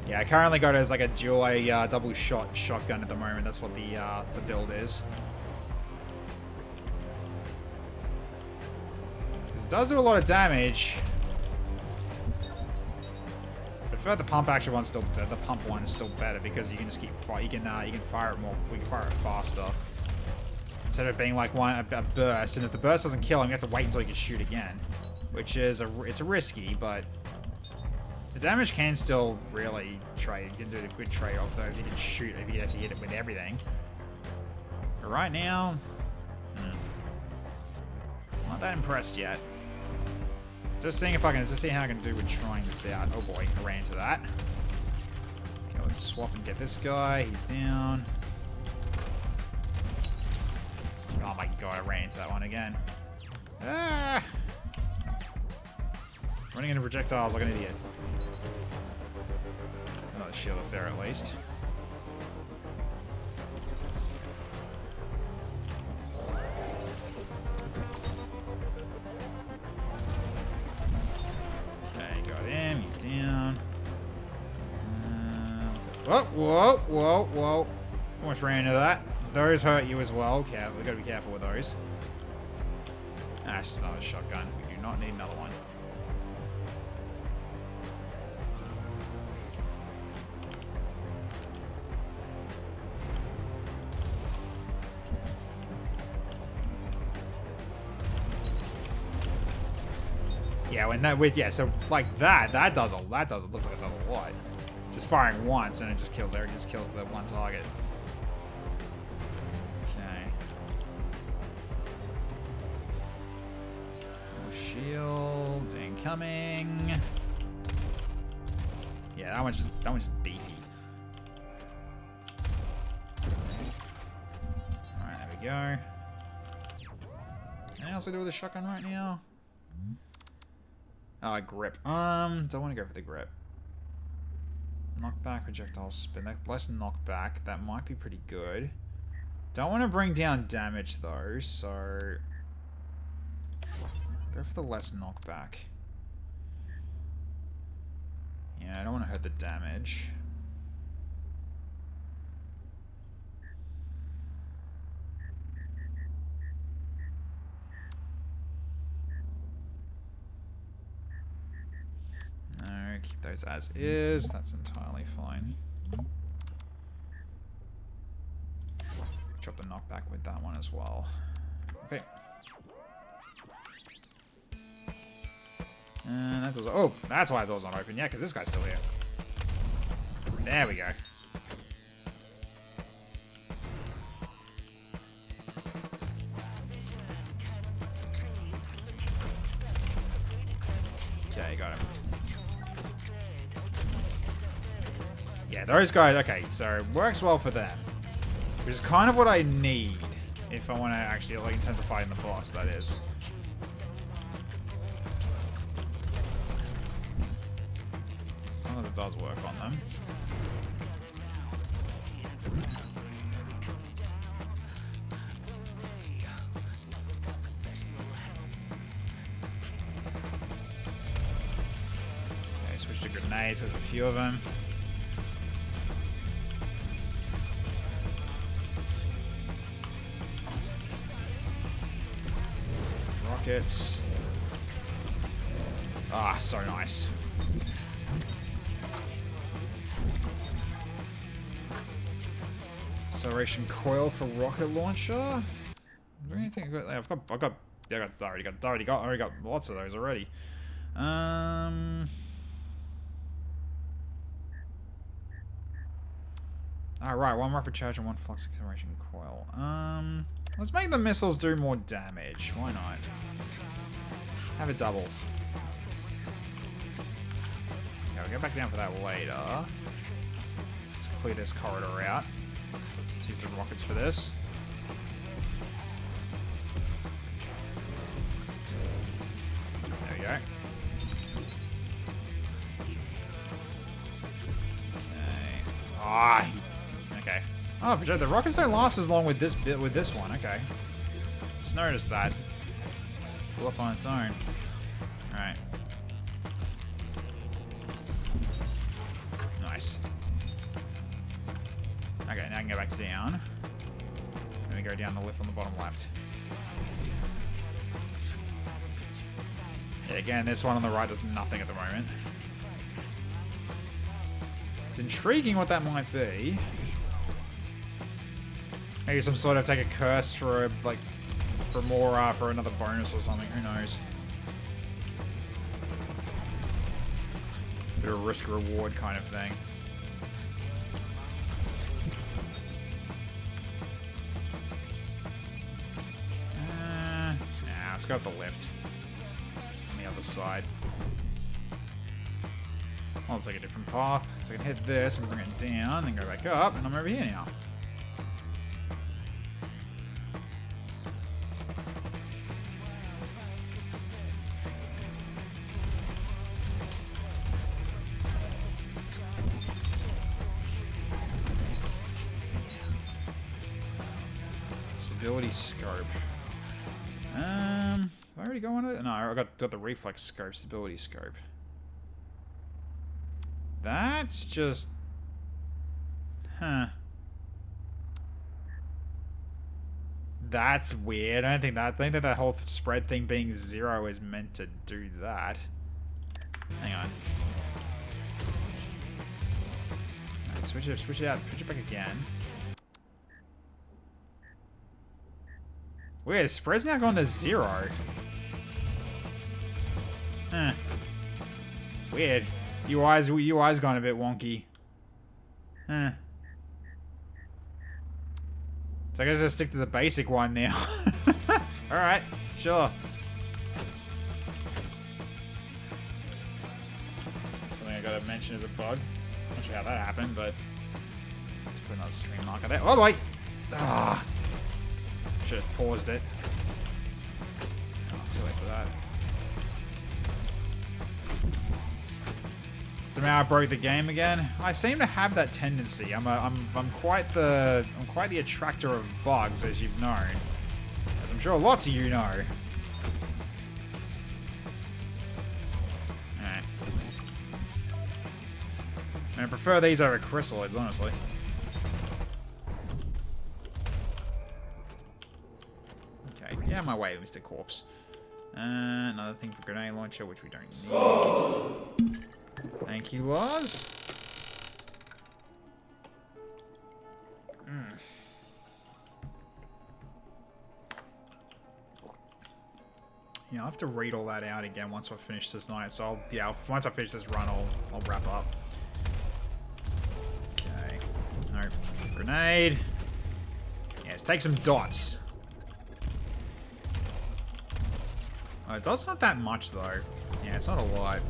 Yeah, I currently got it as like a dual double shot shotgun at the moment. That's what the build is. It does do a lot of damage. But for the pump action one's still the pump one is still better because you can just keep you can fire it more. We can fire it faster instead of being like a burst. And if the burst doesn't kill him, you have to wait until he can shoot again, which is it's risky, but. The damage can still really trade. You can do a good trade-off though if you can shoot, if you actually hit it with everything. But right now, not that impressed yet. Just seeing how I can do with trying this out. Oh boy, I ran into that. Okay, let's swap and get this guy. He's down. Oh my god, I ran into that one again. Ah! Running into projectiles like an idiot. Another shield up there at least. Okay, got him. He's down. Whoa. Almost ran into that. Those hurt you as well. Okay, we gotta be careful with those. Ah, it's just another shotgun. We do not need another one. Yeah, so like that does it looks like it does a lot. Just firing once and it just kills the one target. Okay. More shields incoming. Yeah, that one's just beefy. Alright, there we go. Anything else we do with the shotgun right now? Grip. Don't want to go for the grip. Knockback, projectile spin. That's less knockback. That might be pretty good. Don't want to bring down damage though, so go for the less knockback. Yeah, I don't want to hurt the damage. No, keep those as is. That's entirely fine. Drop the knockback with that one as well. Okay. And that door's... Oh, that's why the door's not open yet, because this guy's still here. There we go. you got him. Yeah, those guys, okay, so it works well for them. Which is kind of what I need if I want to actually, like, in terms of fighting the boss, that is. As long as it does work on them. Okay, switch to grenades, there's a few of them. Rockets. Ah, so nice. Acceleration coil for rocket launcher. Is there anything good? I've already got lots of those already. Alright, one rapid charge and one flux acceleration coil. Let's make the missiles do more damage. Why not? Have a double. Okay, we'll get back down for that later. Let's clear this corridor out. Let's use the rockets for this. There we go. Okay. Ah, okay. Oh, but the rockets don't last as long with this one. Okay. Just noticed that. Flew up on its own. Alright. Nice. Okay, now I can go back down. Then we go down the lift on the bottom left. Yeah, again, this one on the right does nothing at the moment. It's intriguing what that might be. Maybe some sort of take a curse for like for more for another bonus or something. Who knows? Bit of risk reward kind of thing. Nah, let's go up the lift. On the other side. I'll take a different path. So I can hit this and bring it down, then go back up, and I'm over here now. Stability scope. Did I already go on it? No, I got the reflex scope, stability scope. That's just... Huh. That's weird. I think that whole spread thing being 0 is meant to do that. Hang on. Right, switch it out. Switch it back again. Weird, spread's now gone to 0. Huh. Weird. UI's gone a bit wonky. Huh. So I guess I'll stick to the basic one now. Alright, sure. Something I gotta mention as a bug. Not sure how that happened, but... Let's put another stream marker there. Oh, wait! Ah! Should have paused it. Oh, too late for that. Somehow I broke the game again. I seem to have that tendency. I'm quite the attractor of bugs, as you've known, as I'm sure lots of you know. Alright. I prefer these over chrysalids, honestly. Get out of my way, Mr. Corpse. Another thing for grenade launcher, which we don't need. Thank you, Lars. Yeah, I'll have to read all that out again once I finish this night. So once I finish this run, I'll wrap up. Okay. Nope. Grenade. Yeah, let's take some dots. Dots not that much though. Yeah, it's not a lot.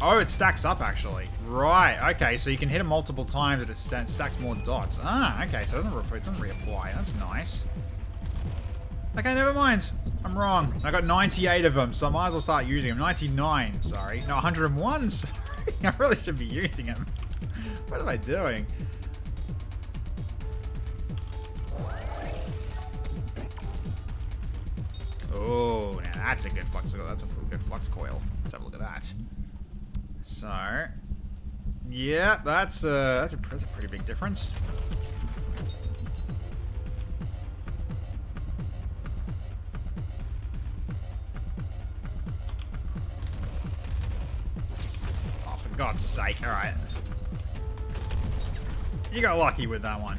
Oh, it stacks up, actually. Right, okay, so you can hit it multiple times and it stacks more dots. Ah, okay, so it doesn't reapply. That's nice. Okay, never mind. I'm wrong. I got 98 of them, so I might as well start using them. 99, sorry. No, 101, sorry. I really should be using them. What am I doing? Oh, now that's a good flux coil. That's a good flux coil. Let's have a look at that. So, yeah, that's a pretty big difference. Oh, for God's sake! All right, you got lucky with that one.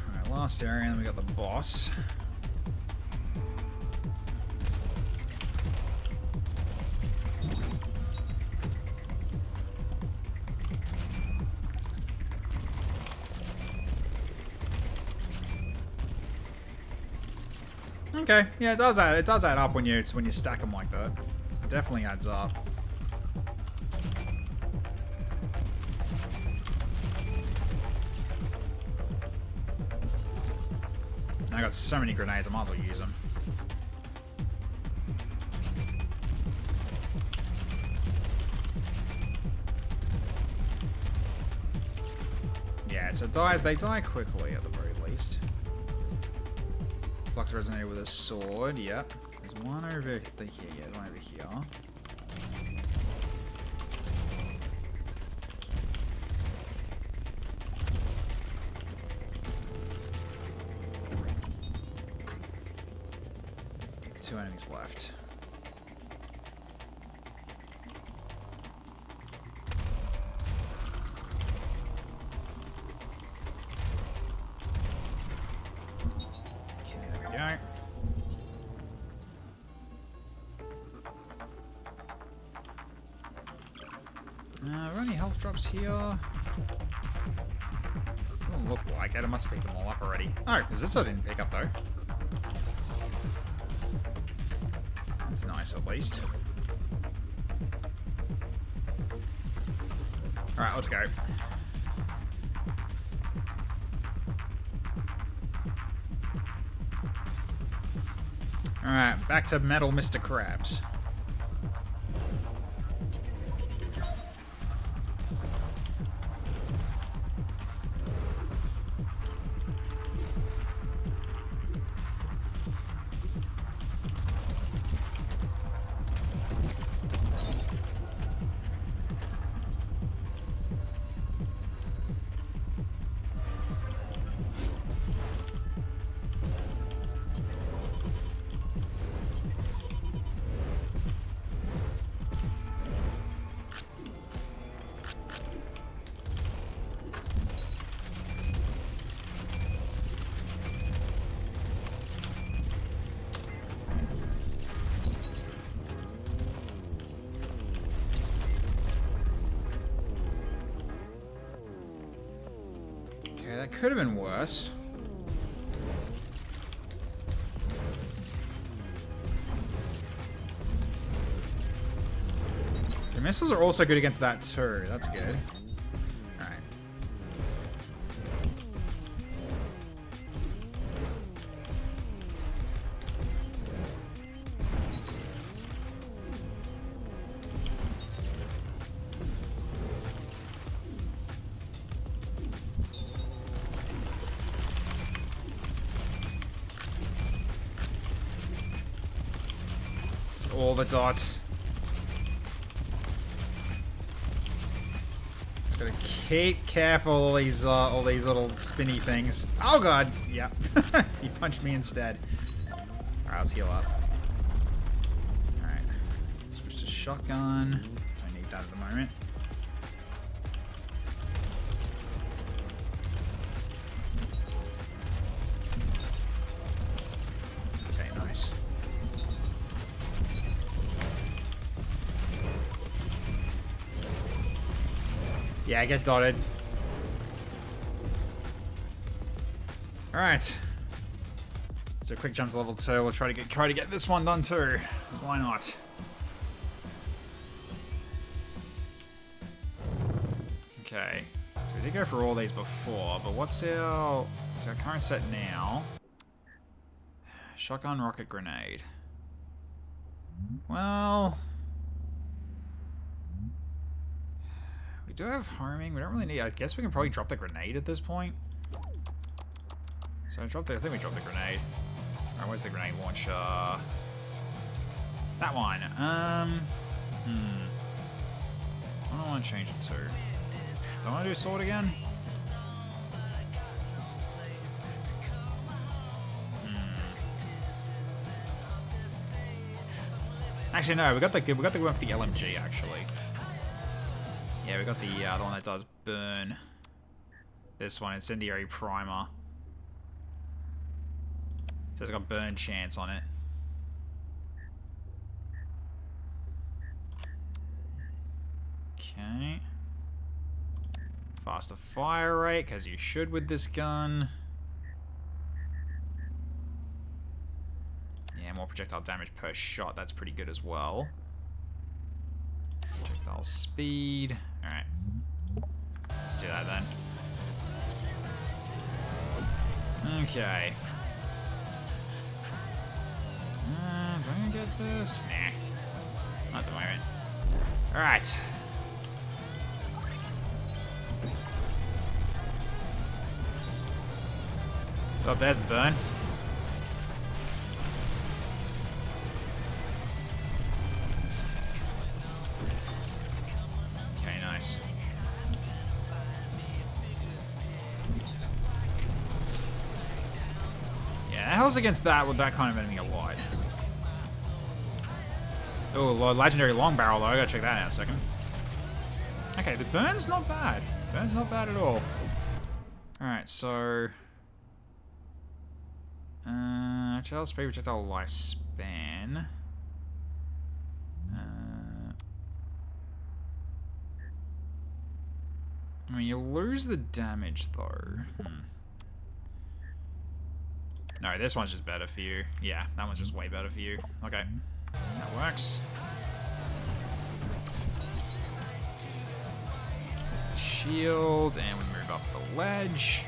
All right, last area, and then we got the boss. Okay, yeah, it does add up when you stack them like that. It definitely adds up. I got so many grenades, I might as well use them. Yeah, so they die quickly at the very least. Flux resonator with a sword, yep. There's one over here, yeah, there's one over here. Two enemies left. Are there any health drops here? Doesn't look like it. I must have picked them all up already. Oh, is this I didn't pick up though? That's nice at least. Alright, let's go. Alright, back to Metal Mr. Krabs. That could have been worse. The missiles are also good against that too. That's good. Alright. All the dots. Just gotta keep careful all these little spinny things. Oh god, yeah. He punched me instead. Alright, let's heal up. Alright. Switch to shotgun. Don't need that at the moment. Okay, nice. Yeah, get dotted. Alright. So quick jump to level 2. We'll try to get this one done too. Why not? Okay. So we did go for all these before, but what's our current set now? Shotgun, rocket, grenade. Well, we do have homing. We don't really need. I guess we can probably drop the grenade at this point. So I think we dropped the grenade. Alright, where's the grenade launcher? That one. What do I want to change it to? Do I want to do sword again? Actually, no. We got the one for the LMG. Actually, yeah, we got the one that does burn. This one, incendiary primer. So it's got burn chance on it. Okay. Faster fire rate, because you should with this gun. Yeah, more projectile damage per shot. That's pretty good as well. Projectile speed. Alright. Let's do that then. Okay. Do I get this? Nah. Not at the moment. Alright. Oh, there's the burn. Okay, nice. Yeah, that helps against that with that kind of enemy a lot. Oh, legendary long barrel though. I gotta check that out in a second. Okay, the burn's not bad. Burn's not bad at all. Alright, so... projectile speed, projectile lifespan. I mean, you lose the damage though. No, this one's just better for you. Yeah, that one's just way better for you. Okay, that works. Take the shield, and we move up the ledge.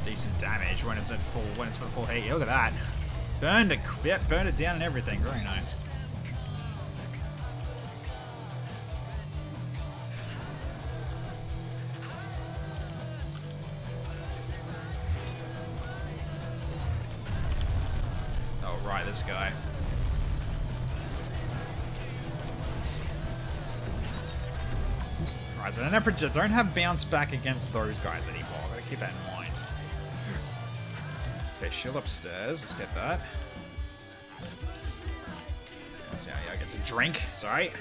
Decent damage when it's at full heat. Look at that. Burned it, yep, burned it down and everything. Very nice. Oh, right, this guy. Right, so I don't have bounce back against those guys anymore. I've got to keep that in mind. Okay, shield upstairs. Let's get that. So, yeah, I get to drink. Sorry.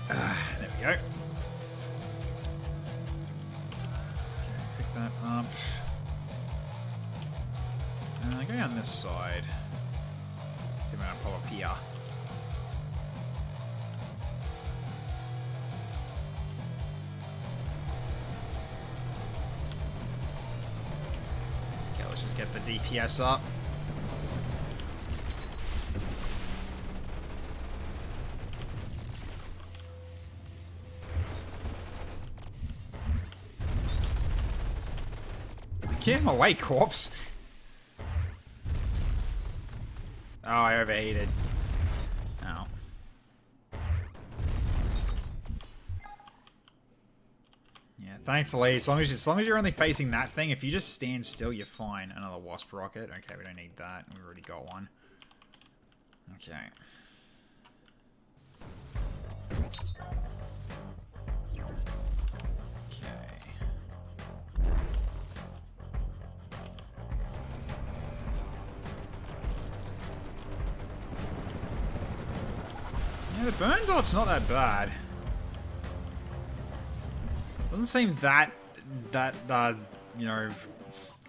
There we go. Okay, pick that up. Go down this side. See if I can pop up here. Get the DPS up. Get him away, corpse. Oh, I overheated. Oh. Yeah, thankfully, as long as you're only facing that thing, if you just stand still, you're fine. Another wasp rocket. Okay, we don't need that. We've already got one. Okay. Okay. Yeah, the burn dot's not that bad. Doesn't seem that you know,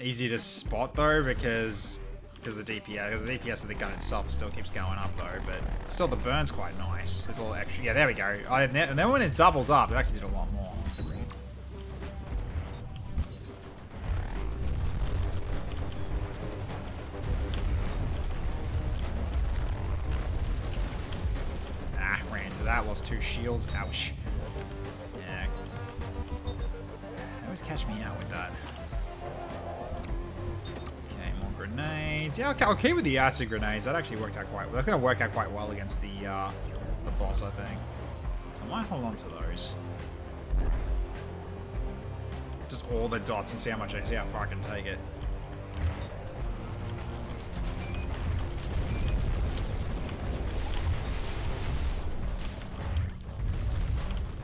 easy to spot though, because the DPS of the gun itself still keeps going up though. But still, the burn's quite nice. There's a little extra. Yeah, there we go. And then when it doubled up, it actually did a lot more. Ran into that. Lost 2 shields. Ouch. Yeah. They always catch me out with that. Okay, more grenades. Yeah, I'll keep with the acid grenades. That actually worked out quite well. That's going to work out quite well against the boss, I think. So I might hold on to those. Just all the dots and see how far I can take it.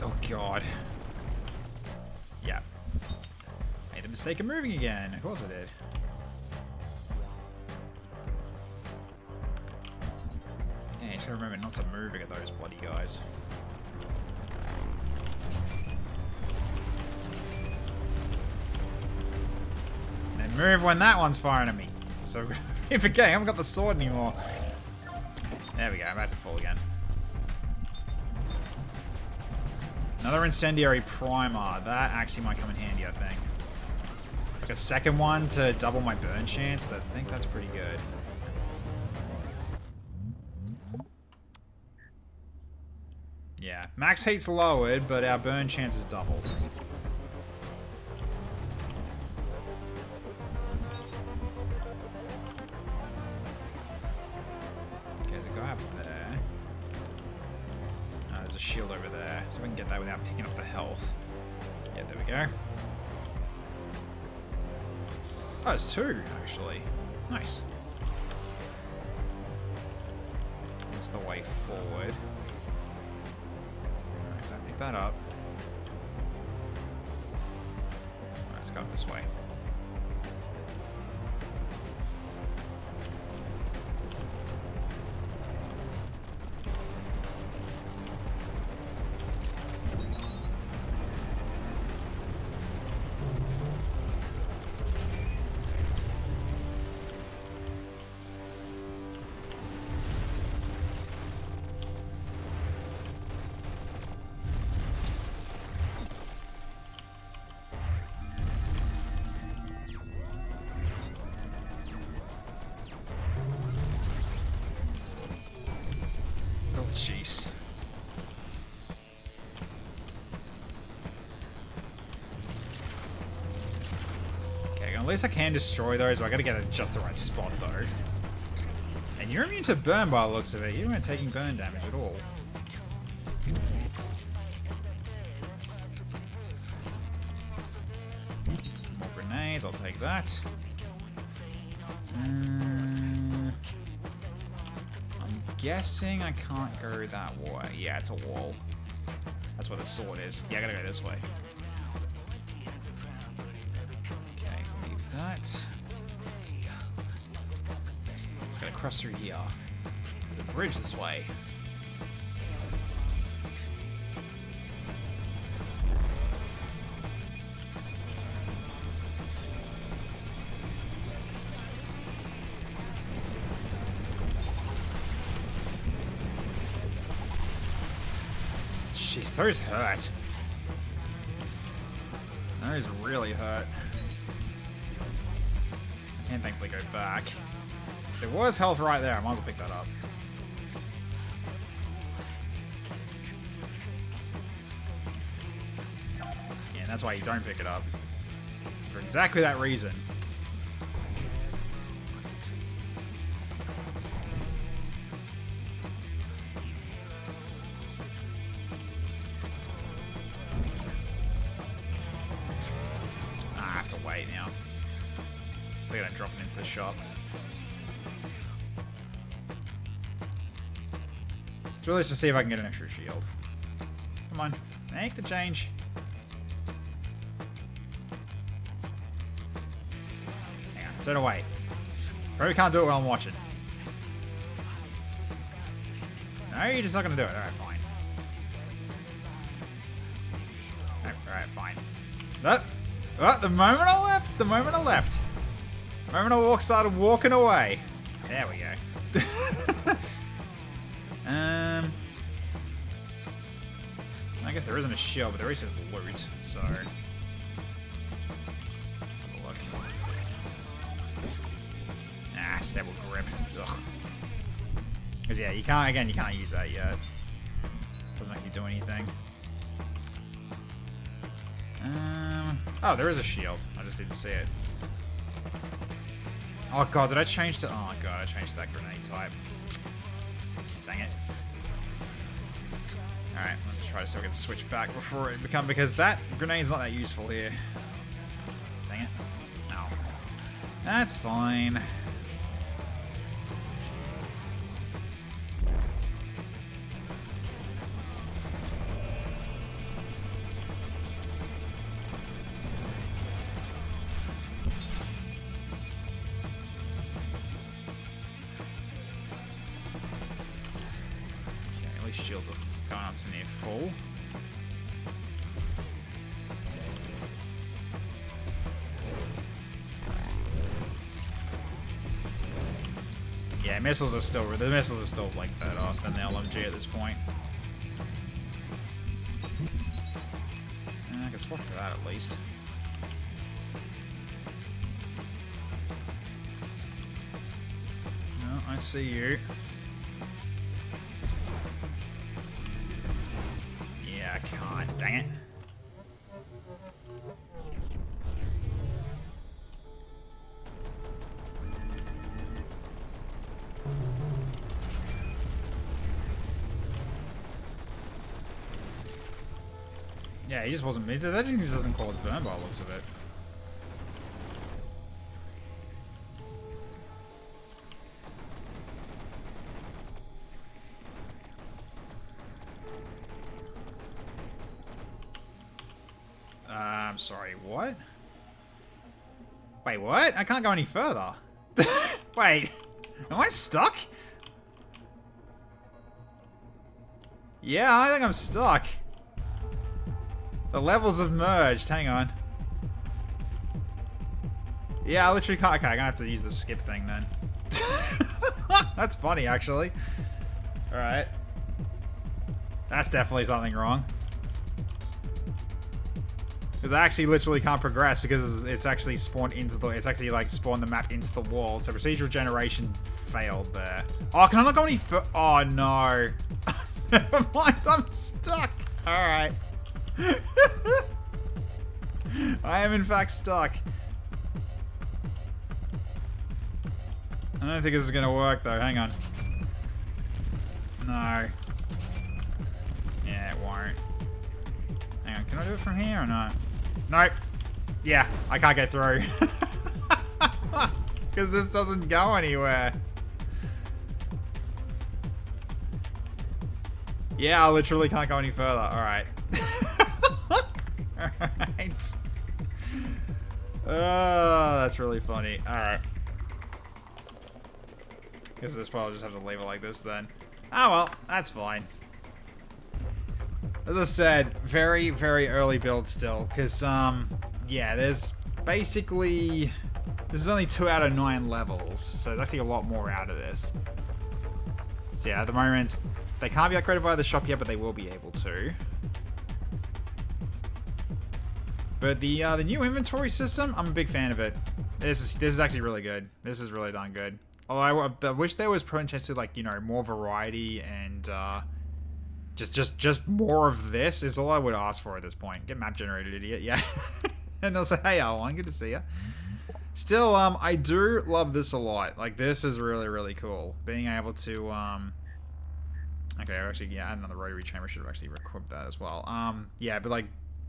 Oh god. Yeah. Made the mistake of moving again. Of course I did. Yeah, you just gotta remember not to move at those bloody guys. And then move when that one's firing at me. So if again, I haven't got the sword anymore. There we go, I'm about to fall again. Another incendiary primer. That actually might come in handy, I think. Like a second one to double my burn chance. I think that's pretty good. Yeah, max heat's lowered, but our burn chance is doubled. Okay, there's a guy up there. There's a shield over there, so we can get that without picking up the health. Yeah, there we go. Oh, there's 2, actually. Nice. That's the way forward. Alright, don't pick that up. Alright, let's go up this way. Jeez. Okay, at least I can destroy those, but I gotta get it just the right spot though. And you're immune to burn by the looks of it. You weren't taking burn damage at all. More grenades, I'll take that. Guessing I can't go that way. Yeah, it's a wall. That's where the sword is. Yeah, I gotta go this way. Okay, leave that. Just gotta cross through here. There's a bridge this way. Jeez, those hurt. Those really hurt. I can't thankfully go back. There was health right there. I might as well pick that up. Yeah, and that's why you don't pick it up. For exactly that reason. Wait now. So I gotta drop it into the shop. It's really just to see if I can get an extra shield. Come on, make the change. Hang on, turn away. Probably can't do it while I'm watching. No, you're just not gonna do it. Alright, fine. Alright, fine. The moment I left, the moment I started walking away. There we go. I guess there isn't a shield, but there is loot, so... Let's have a look. Ah, stable grip. Ugh. Because yeah, you can't use that yet. Doesn't actually do anything. Oh, there is a shield. I just didn't see it. Oh god, did I change to... Oh god, I changed to that grenade type. Dang it. Alright, let's try to see if I can switch back before it becomes... Because that grenade's not that useful here. Dang it. No. That's fine. Shields are going up to near full. Yeah, missiles are still like better than the LMG at this point. I can swap to that at least. No, I see you. I can't, dang it. Yeah, he just wasn't... That just doesn't cause burn by the looks of it. I'm sorry, what? Wait, what? I can't go any further. Wait, am I stuck? Yeah, I think I'm stuck. The levels have merged, hang on. Yeah, I literally can't. Okay, I'm gonna have to use the skip thing then. That's funny, actually. Alright. That's definitely something wrong. Because I actually literally can't progress because it's actually spawned into the... It's actually like spawned the map into the wall. So procedural generation failed there. Oh, can I not go any further? Oh, no. Never mind, I'm stuck. Alright. I am in fact stuck. I don't think this is going to work though. Hang on. No. Yeah, it won't. Hang on, can I do it from here or not? Nope. Yeah, I can't get through. Because this doesn't go anywhere. Yeah, I literally can't go any further. Alright. Alright. Oh, that's really funny. Alright. Guess this probably just have to leave it like this then. Oh well, that's fine. As I said, very, very early build still, because, yeah, there's basically... This is only 2 out of 9 levels, so there's actually a lot more out of this. So yeah, at the moment, they can't be upgraded via the shop yet, but they will be able to. But the new inventory system, I'm a big fan of it. This is actually really good. This is really darn good. Although I wish there was potentially, like, you know, more variety and, just more of this is all I would ask for at this point. Get map generated, idiot. Yeah. And they'll say, hey, Owen, good to see you. Still, I do love this a lot. Like, this is really, really cool. Being able to, okay, actually, yeah, add another rotary chamber. Should have actually equipped that as well. Yeah, but, like,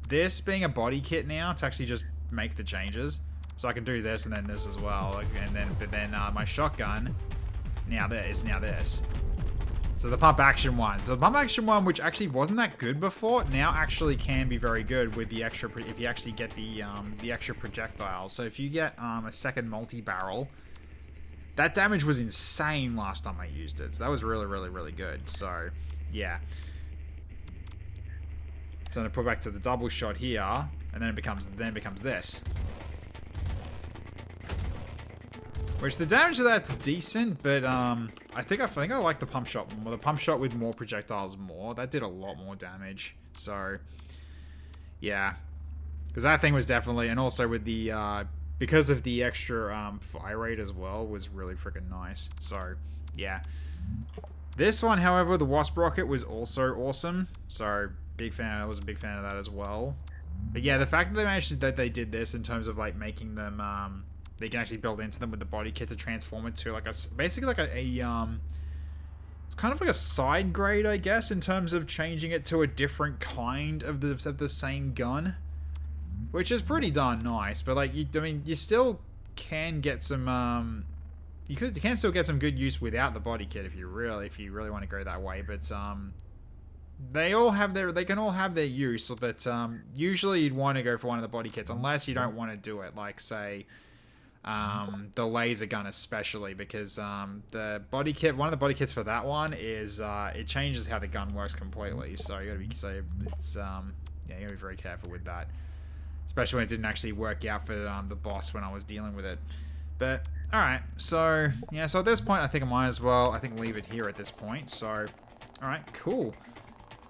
this being a body kit now to actually just make the changes. So I can do this and then this as well. Like, but then my shotgun, now this. So the pump action one. So the pump action one, which actually wasn't that good before, now actually can be very good with the extra, if you actually get the extra projectile. So if you get a second multi-barrel, That damage was insane last time I used it. So that was really, really, really good. So, yeah. So I'm going to put back to the double shot here. And then it becomes this. Which the damage of that's decent, but I think I like the pump shot more. The pump shot with more projectiles more. That did a lot more damage. So, yeah. Because that thing was definitely... And also with the... because of the extra fire rate as well, was really freaking nice. So, yeah. This one, however, the Wasp Rocket was also awesome. So, big fan. I was a big fan of that as well. But yeah, the fact that they managed that they did this in terms of like making them, they can actually build into them with the body kit to transform it to like basically like a it's kind of like a side grade, I guess, in terms of changing it to a different kind of the same gun. Which is pretty darn nice, but like, I mean, you still can get some, you can still get some good use without the body kit if you really want to go that way. But they can all have their use, but usually you'd want to go for one of the body kits unless you don't want to do it, like say the laser gun especially, because the body kit, one of the body kits for that one is it changes how the gun works completely. So you gotta be yeah, you gotta be very careful with that. Especially when it didn't actually work out for the boss when I was dealing with it. But, alright. So, yeah. So at this point, I think I might as well, leave it here at this point. So, alright. Cool.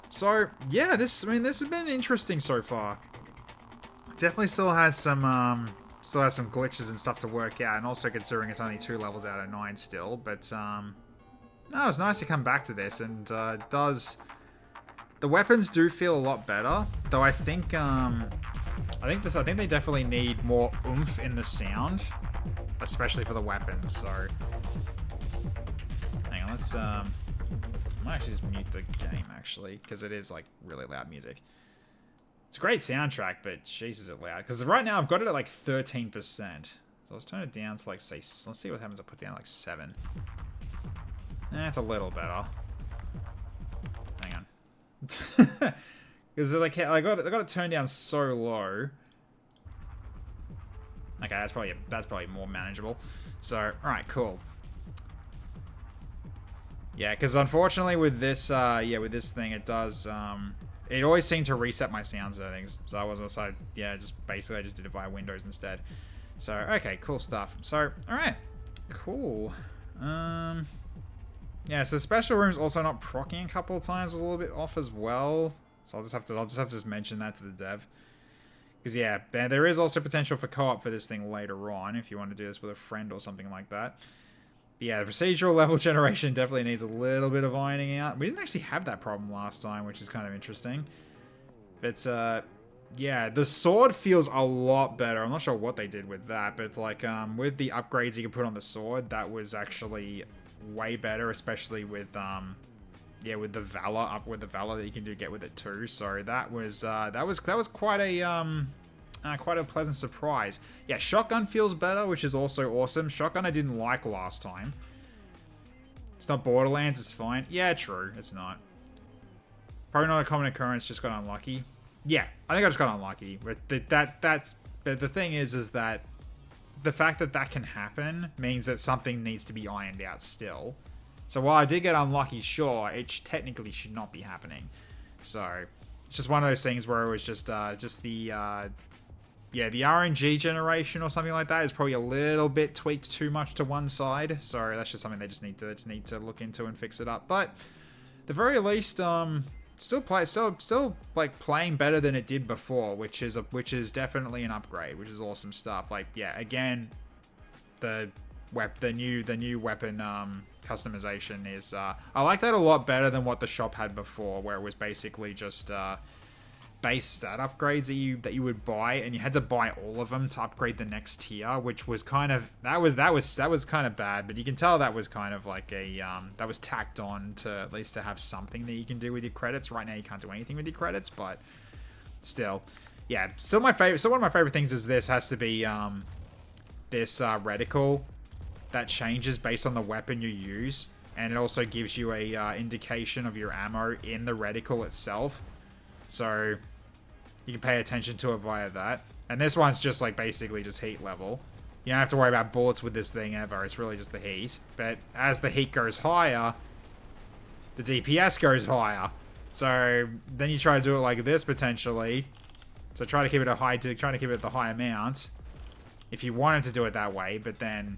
So, yeah. This has been interesting so far. Definitely still has some glitches and stuff to work out. And also considering it's only 2 levels out of 9 still. But, no, it's nice to come back to this. And, it does... The weapons do feel a lot better. Though I think, I think they definitely need more oomph in the sound, especially for the weapons. So, hang on, let's I might actually just mute the game actually, because it is like really loud music. It's a great soundtrack, but jeez, is it loud? Because right now I've got it at like 13%. So let's turn it down to like say, let's see what happens. I put down like 7. That's a little better. Hang on. Because like I got it turned down so low. Okay, that's probably more manageable. So, all right, cool. Yeah, because unfortunately with this with this thing, it does it always seemed to reset my sound settings. So I was also just basically I just did it via Windows instead. So okay, cool stuff. So all right, cool. Yeah, so the special room's also not proccing a couple of times, was a little bit off as well. So I'll just have to mention that to the dev. Because yeah, there is also potential for co-op for this thing later on if you want to do this with a friend or something like that. But yeah, the procedural level generation definitely needs a little bit of ironing out. We didn't actually have that problem last time, which is kind of interesting. But yeah, the sword feels a lot better. I'm not sure what they did with that, but it's like with the upgrades you can put on the sword, that was actually way better, especially with with the valor that you can get with it too. So that was quite a pleasant surprise. Yeah, shotgun feels better, which is also awesome. Shotgun I didn't like last time. It's not Borderlands, it's fine. Yeah, true, it's not. Probably not a common occurrence, just got unlucky. Yeah, I think I just got unlucky. But but the thing is that the fact that that can happen means that something needs to be ironed out still. So while I did get unlucky, sure, it technically should not be happening. So it's just one of those things where it was just the RNG generation or something like that is probably a little bit tweaked too much to one side. So that's just something they just need to look into and fix it up. But at the very least, still like playing better than it did before, which is definitely an upgrade, which is awesome stuff. Like yeah, again, the new weapon customization is I like that a lot better than what the shop had before, where it was basically just base stat upgrades that you would buy, and you had to buy all of them to upgrade the next tier, which was kind of that was kind of bad. But you can tell that was kind of like a that was tacked on to at least to have something that you can do with your credits. Right now you can't do anything with your credits, but still, yeah. Still one of my favorite things is this has to be this reticle that changes based on the weapon you use, and it also gives you a indication of your ammo in the reticle itself. So you can pay attention to it via that. And this one's just like basically just heat level. You don't have to worry about bullets with this thing ever. It's really just the heat. But as the heat goes higher, the DPS goes higher. So then you try to do it like this potentially. So try to keep it try to keep it at the high amount. If you wanted to do it that way, but then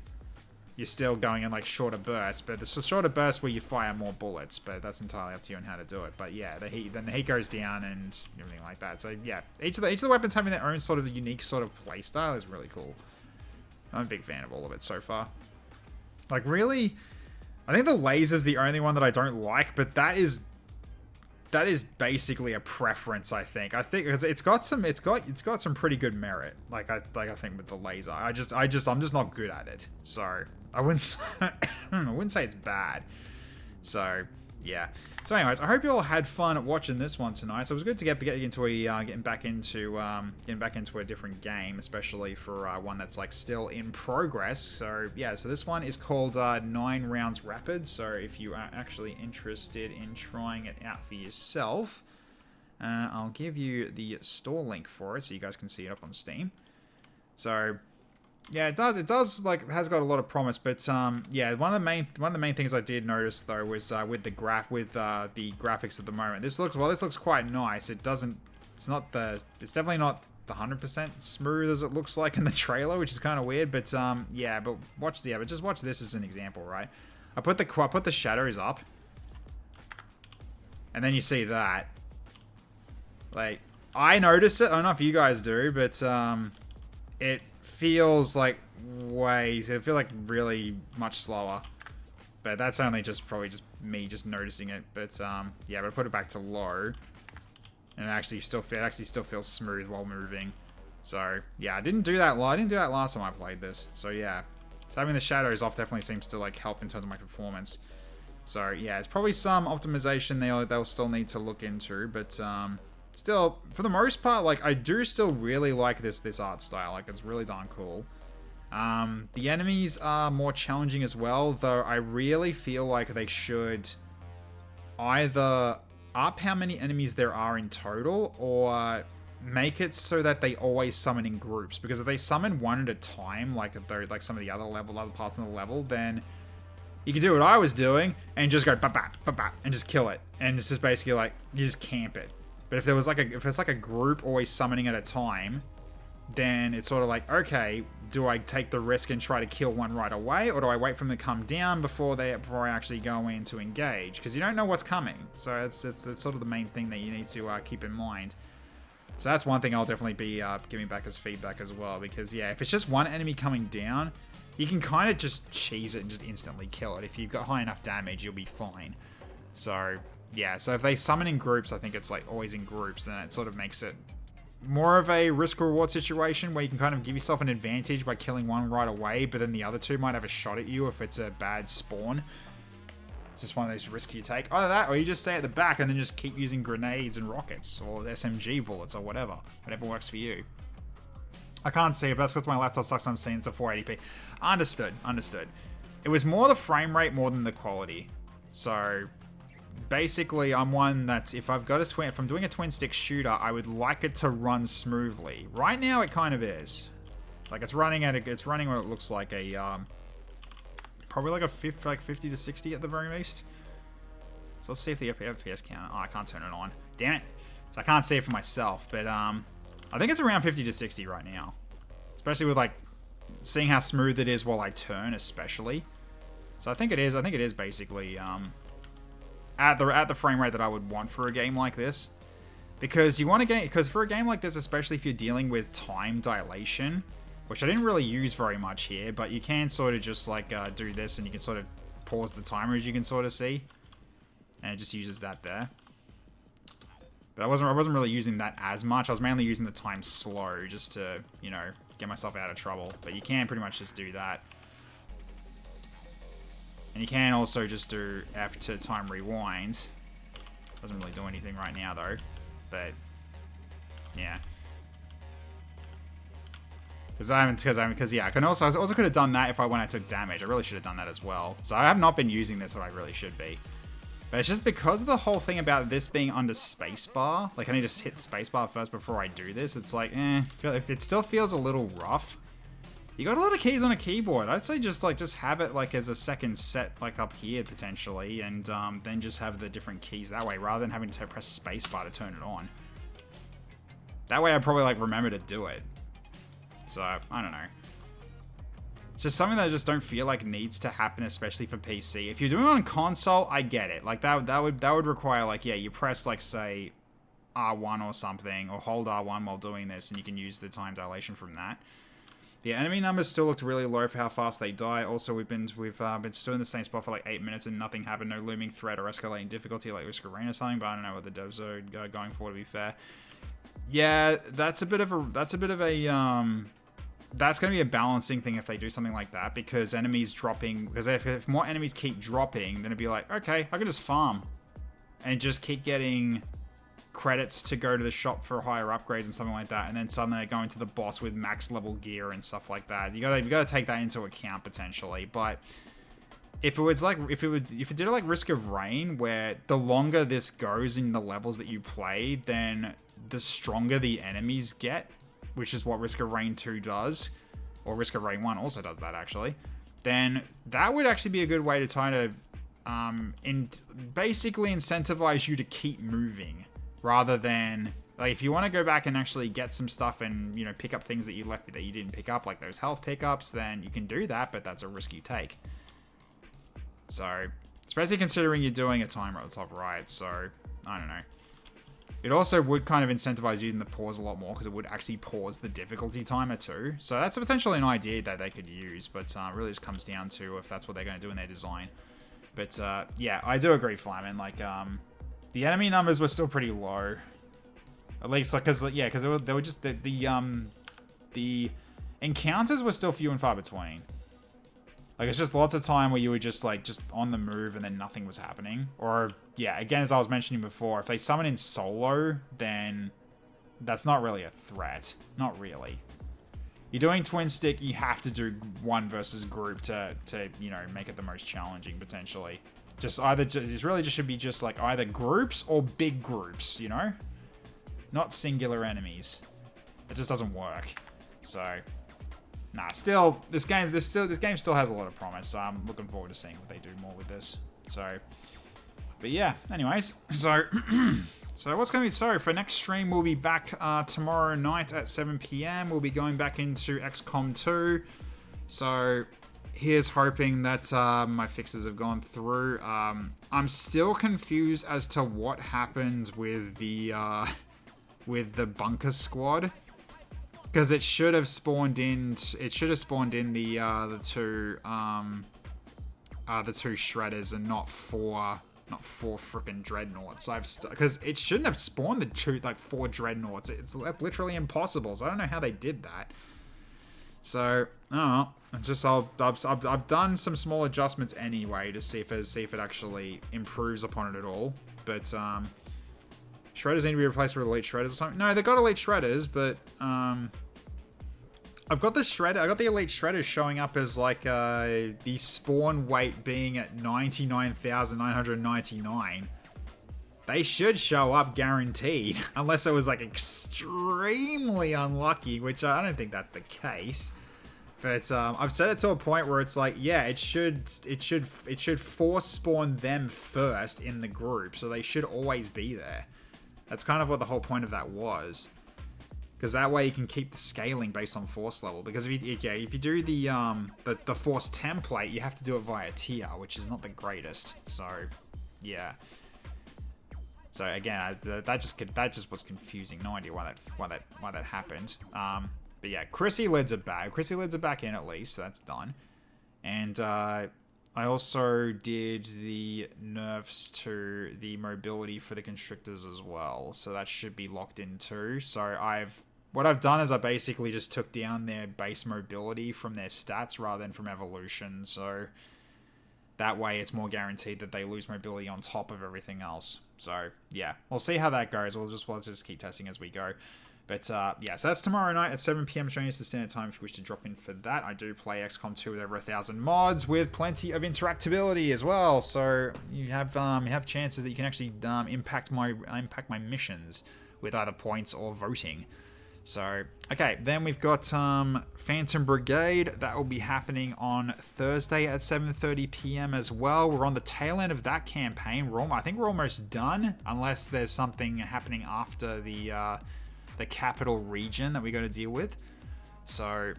you're still going in like shorter bursts. But it's a shorter burst where you fire more bullets. But that's entirely up to you on how to do it. But yeah, the heat goes down and everything like that. So yeah, each of the weapons having their own sort of unique sort of playstyle is really cool. I'm a big fan of all of it so far. Like, really, I think the laser's the only one that I don't like, but that is basically a preference, I think. I think it's got some pretty good merit. I think with the laser. I'm just not good at it. So I wouldn't say it's bad. So yeah. So anyways, I hope you all had fun watching this one tonight. So it was good to get into getting back into a different game, especially for one that's like still in progress. So yeah, so this one is called 9 Rounds Rapid. So if you are actually interested in trying it out for yourself, I'll give you the store link for it so you guys can see it up on Steam. So yeah, it does like has got a lot of promise, but yeah, one of the main things I did notice though was with the graphics at the moment. This looks quite nice. It's definitely not the 100% smooth as it looks like in the trailer, which is kind of weird, but yeah, but just watch this as an example, right? I put the shadows up, and then you see that. Like, I notice it. I don't know if you guys do, but it feels like really much slower, but that's only probably just me just noticing it. But yeah, but I put it back to low, and it actually still feels smooth while moving. So yeah, I didn't do that last time I played this. So yeah, so having the shadows off definitely seems to like help in terms of my performance. So yeah, it's probably some optimization they'll still need to look into, but still, for the most part, like, I do still really like this art style. Like, it's really darn cool. The enemies are more challenging as well, though I really feel like they should either up how many enemies there are in total, or make it so that they always summon in groups. Because if they summon one at a time, like some of the other parts of the level, then you can do what I was doing and just go ba-ba, ba-ba, and just kill it. And it's just basically like, you just camp it. But if it's like a group always summoning at a time, then it's sort of like, okay, do I take the risk and try to kill one right away, or do I wait for them to come down before I actually go in to engage? Because you don't know what's coming, so it's sort of the main thing that you need to keep in mind. So that's one thing I'll definitely be giving back as feedback as well, because yeah, if it's just one enemy coming down, you can kind of just cheese it and just instantly kill it. If you've got high enough damage, you'll be fine. So yeah, so if they summon in groups, I think it's like always in groups, then it sort of makes it more of a risk-reward situation where you can kind of give yourself an advantage by killing one right away, but then the other two might have a shot at you if it's a bad spawn. It's just one of those risks you take. Either that, or you just stay at the back and then just keep using grenades and rockets, or SMG bullets, or whatever works for you. I can't see it, but that's because my laptop sucks. I'm seeing it's a 480p. Understood. It was more the frame rate more than the quality. So basically, I'm one that if I'm doing a twin stick shooter, I would like it to run smoothly. Right now, it kind of is. Like, it's running what it looks like a probably like a 50 to 60 at the very least. So let's see if the FPS count. Oh, I can't turn it on. Damn it! So I can't see it for myself, but I think it's around 50 to 60 right now. Especially with like seeing how smooth it is while I turn, especially. So I think it is basically at the frame rate that I would want for a game like this, because for a game like this, especially if you're dealing with time dilation, which I didn't really use very much here, but you can sort of just like do this, and you can sort of pause the timer, as you can sort of see, and it just uses that there. But I wasn't really using that as much. I was mainly using the time slow just to, you know, get myself out of trouble. But you can pretty much just do that. And you can also just do F to time rewind. Doesn't really do anything right now though. But yeah. Because yeah, I also could have done that if I took damage. I really should have done that as well. So I have not been using this what I really should be. But it's just because of the whole thing about this being under spacebar. Like, I need to hit spacebar first before I do this. It's like, if it still feels a little rough. You got a lot of keys on a keyboard. I'd say just have it like as a second set like up here potentially, and then just have the different keys that way rather than having to press spacebar to turn it on. That way I'd probably like remember to do it. So I don't know. It's just something that I just don't feel like needs to happen, especially for PC. If you're doing it on console, I get it. Like that would require like, yeah, you press like say R1 or something, or hold R1 while doing this, and you can use the time dilation from that. The enemy numbers still looked really low for how fast they die. Also, we've been still in the same spot for like 8 minutes and nothing happened. No looming threat or escalating difficulty like Risk of Rain or something. But I don't know what the devs are going for. To be fair, yeah, that's going to be a balancing thing if they do something like that, because enemies dropping. Because if more enemies keep dropping, then it'd be like, okay, I can just farm and just keep getting credits to go to the shop for higher upgrades and something like that, and then suddenly go into the boss with max level gotta stuff like that. You gotta take that into account potentially. But if it was like if it did it like Risk of Rain, where the longer this goes in the levels that you play, then the stronger the enemies get, which is what Risk of Rain 2 does, or Risk of Rain 1 also does that actually, then that would actually be a good way to try to basically incentivize you to keep moving. Rather than, like, if you want to go back and actually get some stuff and, you know, pick up things that you left that you didn't pick up, like those health pickups, then you can do that, but that's a risk you take. So, especially considering you're doing a timer at the top right, so, I don't know. It also would kind of incentivize using the pause a lot more, because it would actually pause the difficulty timer too. So that's potentially an idea that they could use, but it really just comes down to if that's what they're going to do in their design. But, yeah, I do agree, Flyman, like, the enemy numbers were still pretty low, at least like because they were just the encounters were still few and far between. Like it's just lots of time where you were just on the move and then nothing was happening. Or yeah, again as I was mentioning before, if they summon in solo, then that's not really a threat. Not really. You're doing twin stick, you have to do one versus group to you know make it the most challenging potentially. It really just should be just like either groups or big groups, you know? Not singular enemies. It just doesn't work. So, nah, still, this game still has a lot of promise, so I'm looking forward to seeing what they do more with this. So, but yeah, anyways, so, so what's going to be, for next stream, we'll be back tomorrow night at 7 PM. We'll be going back into XCOM 2. So, here's hoping that my fixes have gone through. I'm still confused as to what happened with the bunker squad, because it should have spawned in. It should have spawned in the two shredders and not four freaking dreadnoughts. Because it shouldn't have spawned the four dreadnoughts. It's literally impossible. So I don't know how they did that. So, I don't know. I've done some small adjustments anyway to see if it actually improves upon it at all. But shredders need to be replaced with elite shredders or something. No, they got elite shredders, but I've got the elite shredders showing up as like the spawn weight being at 99,999. They should show up guaranteed, unless it was like extremely unlucky, which I don't think that's the case. But I've set it to a point where it's like, yeah, it should force spawn them first in the group, so they should always be there. That's kind of what the whole point of that was, because that way you can keep the scaling based on force level. Because if you do the force template, you have to do it via tier, which is not the greatest. So yeah. So again, that just was confusing. No idea why that happened. But yeah, Chrissy lids are back. Chrissy lids are back in at least. So that's done. And I also did the nerfs to the mobility for the constrictors as well. So that should be locked in too. So what I've done is I basically just took down their base mobility from their stats rather than from evolution. So that way it's more guaranteed that they lose mobility on top of everything else. So yeah, we'll see how that goes. We'll just keep testing as we go. But yeah, so that's tomorrow night at 7 PM Australian Standard Time if you wish to drop in for that. I do play XCOM 2 with over 1,000 mods with plenty of interactability as well. So you have chances that you can actually impact my missions with either points or voting. So, okay, then we've got Phantom Brigade. That will be happening on Thursday at 7:30 p.m. as well. We're on the tail end of that campaign. I think we're almost done, unless there's something happening after the capital region that we got to deal with. So,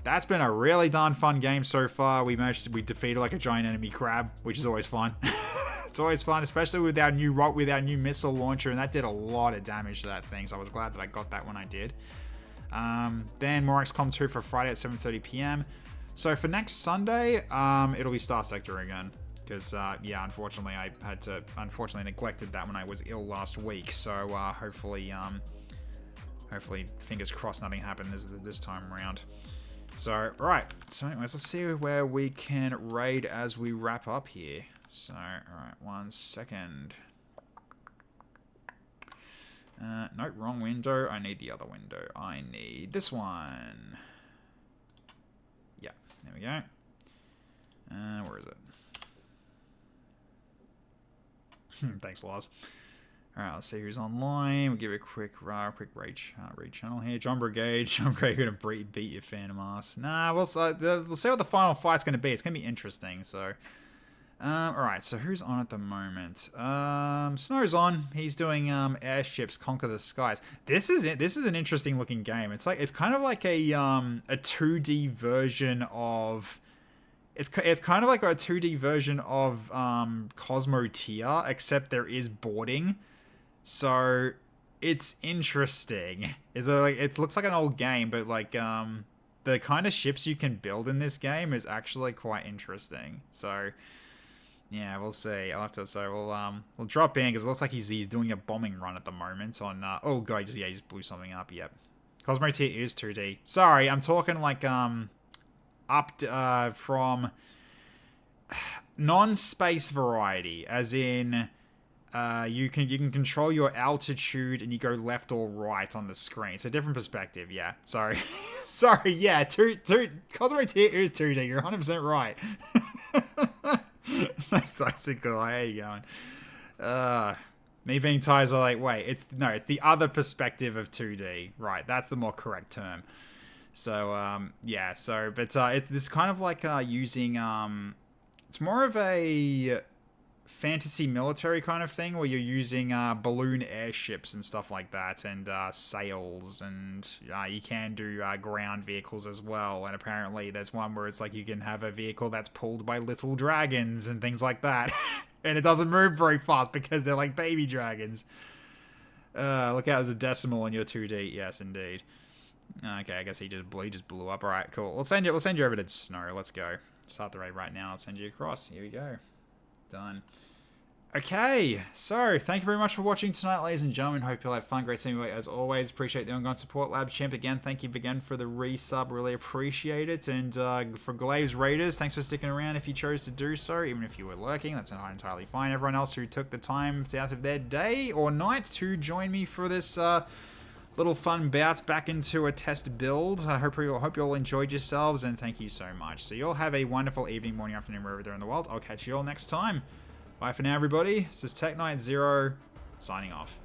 that's been a really darn fun game so far. We defeated like a giant enemy crab, which is always fun. It's always fun, especially with our new missile launcher, and that did a lot of damage to that thing, so I was glad that I got that when I did. Then more XCOM 2 for Friday at 7:30 p.m. So for next Sunday, it'll be Star Sector again, because yeah, unfortunately I had to neglected that when I was ill last week. So hopefully fingers crossed nothing happened this time around. So right, so anyways, let's see where we can raid as we wrap up here. So, alright, 1 second. Nope, wrong window. I need the other window. I need this one. Yeah, there we go. Where is it? Thanks, Lars. Alright, let's see who's online. We'll give it a quick raid channel here. John Brigade. John Brigade gonna beat your Phantom ass. Nah, we'll see what the final fight's gonna be. It's gonna be interesting, so... Alright, so who's on at the moment? Snow's on. He's doing airships conquer the skies. This is it. This is an interesting looking game. It's kind of like a 2D version of it's kind of like a 2D version of Cosmo Tier, except there is boarding. So it's interesting. It looks like an old game, but like the kind of ships you can build in this game is actually quite interesting. So yeah, we'll see. I'll have to. So we'll drop in because it looks like he's doing a bombing run at the moment on. Oh god, yeah, he just blew something up. Yep. Cosmo Tier is 2D. Sorry, I'm talking like up from non-space variety, as in you can control your altitude and you go left or right on the screen. It's a different perspective. Yeah. Sorry. Sorry. Yeah. Cosmo Tier is 2D. You're 100% right. Thanks, Icicle. How you going? Me being tired, are like, wait, it's the other perspective of 2D. Right, that's the more correct term. So, yeah, so, but it's kind of like using, it's more of a fantasy military kind of thing where you're using balloon airships and stuff like that, and sails, and you can do ground vehicles as well. And apparently there's one where it's like you can have a vehicle that's pulled by little dragons and things like that. And it doesn't move very fast because they're like baby dragons. Look out, there's a decimal in your 2D. Yes, indeed. Okay, I guess he just blew up. All right, cool. We'll send you over to Snow. Let's go. Start the raid right now. I'll send you across. Here we go. Done. Okay, so thank you very much for watching tonight, ladies and gentlemen. Hope you'll have fun. Great seeing you as always. Appreciate the ongoing support. Lab Champ, again, thank you again for the resub. Really appreciate it. And for Glaive's Raiders, thanks for sticking around if you chose to do so. Even if you were lurking, that's entirely fine. Everyone else who took the time out of their day or night to join me for this little fun bout back into a test build. I hope you all enjoyed yourselves, and thank you so much. So you all have a wonderful evening, morning, afternoon, wherever they're in the world. I'll catch you all next time. Bye for now, everybody. This is Tech Knight Zero, signing off.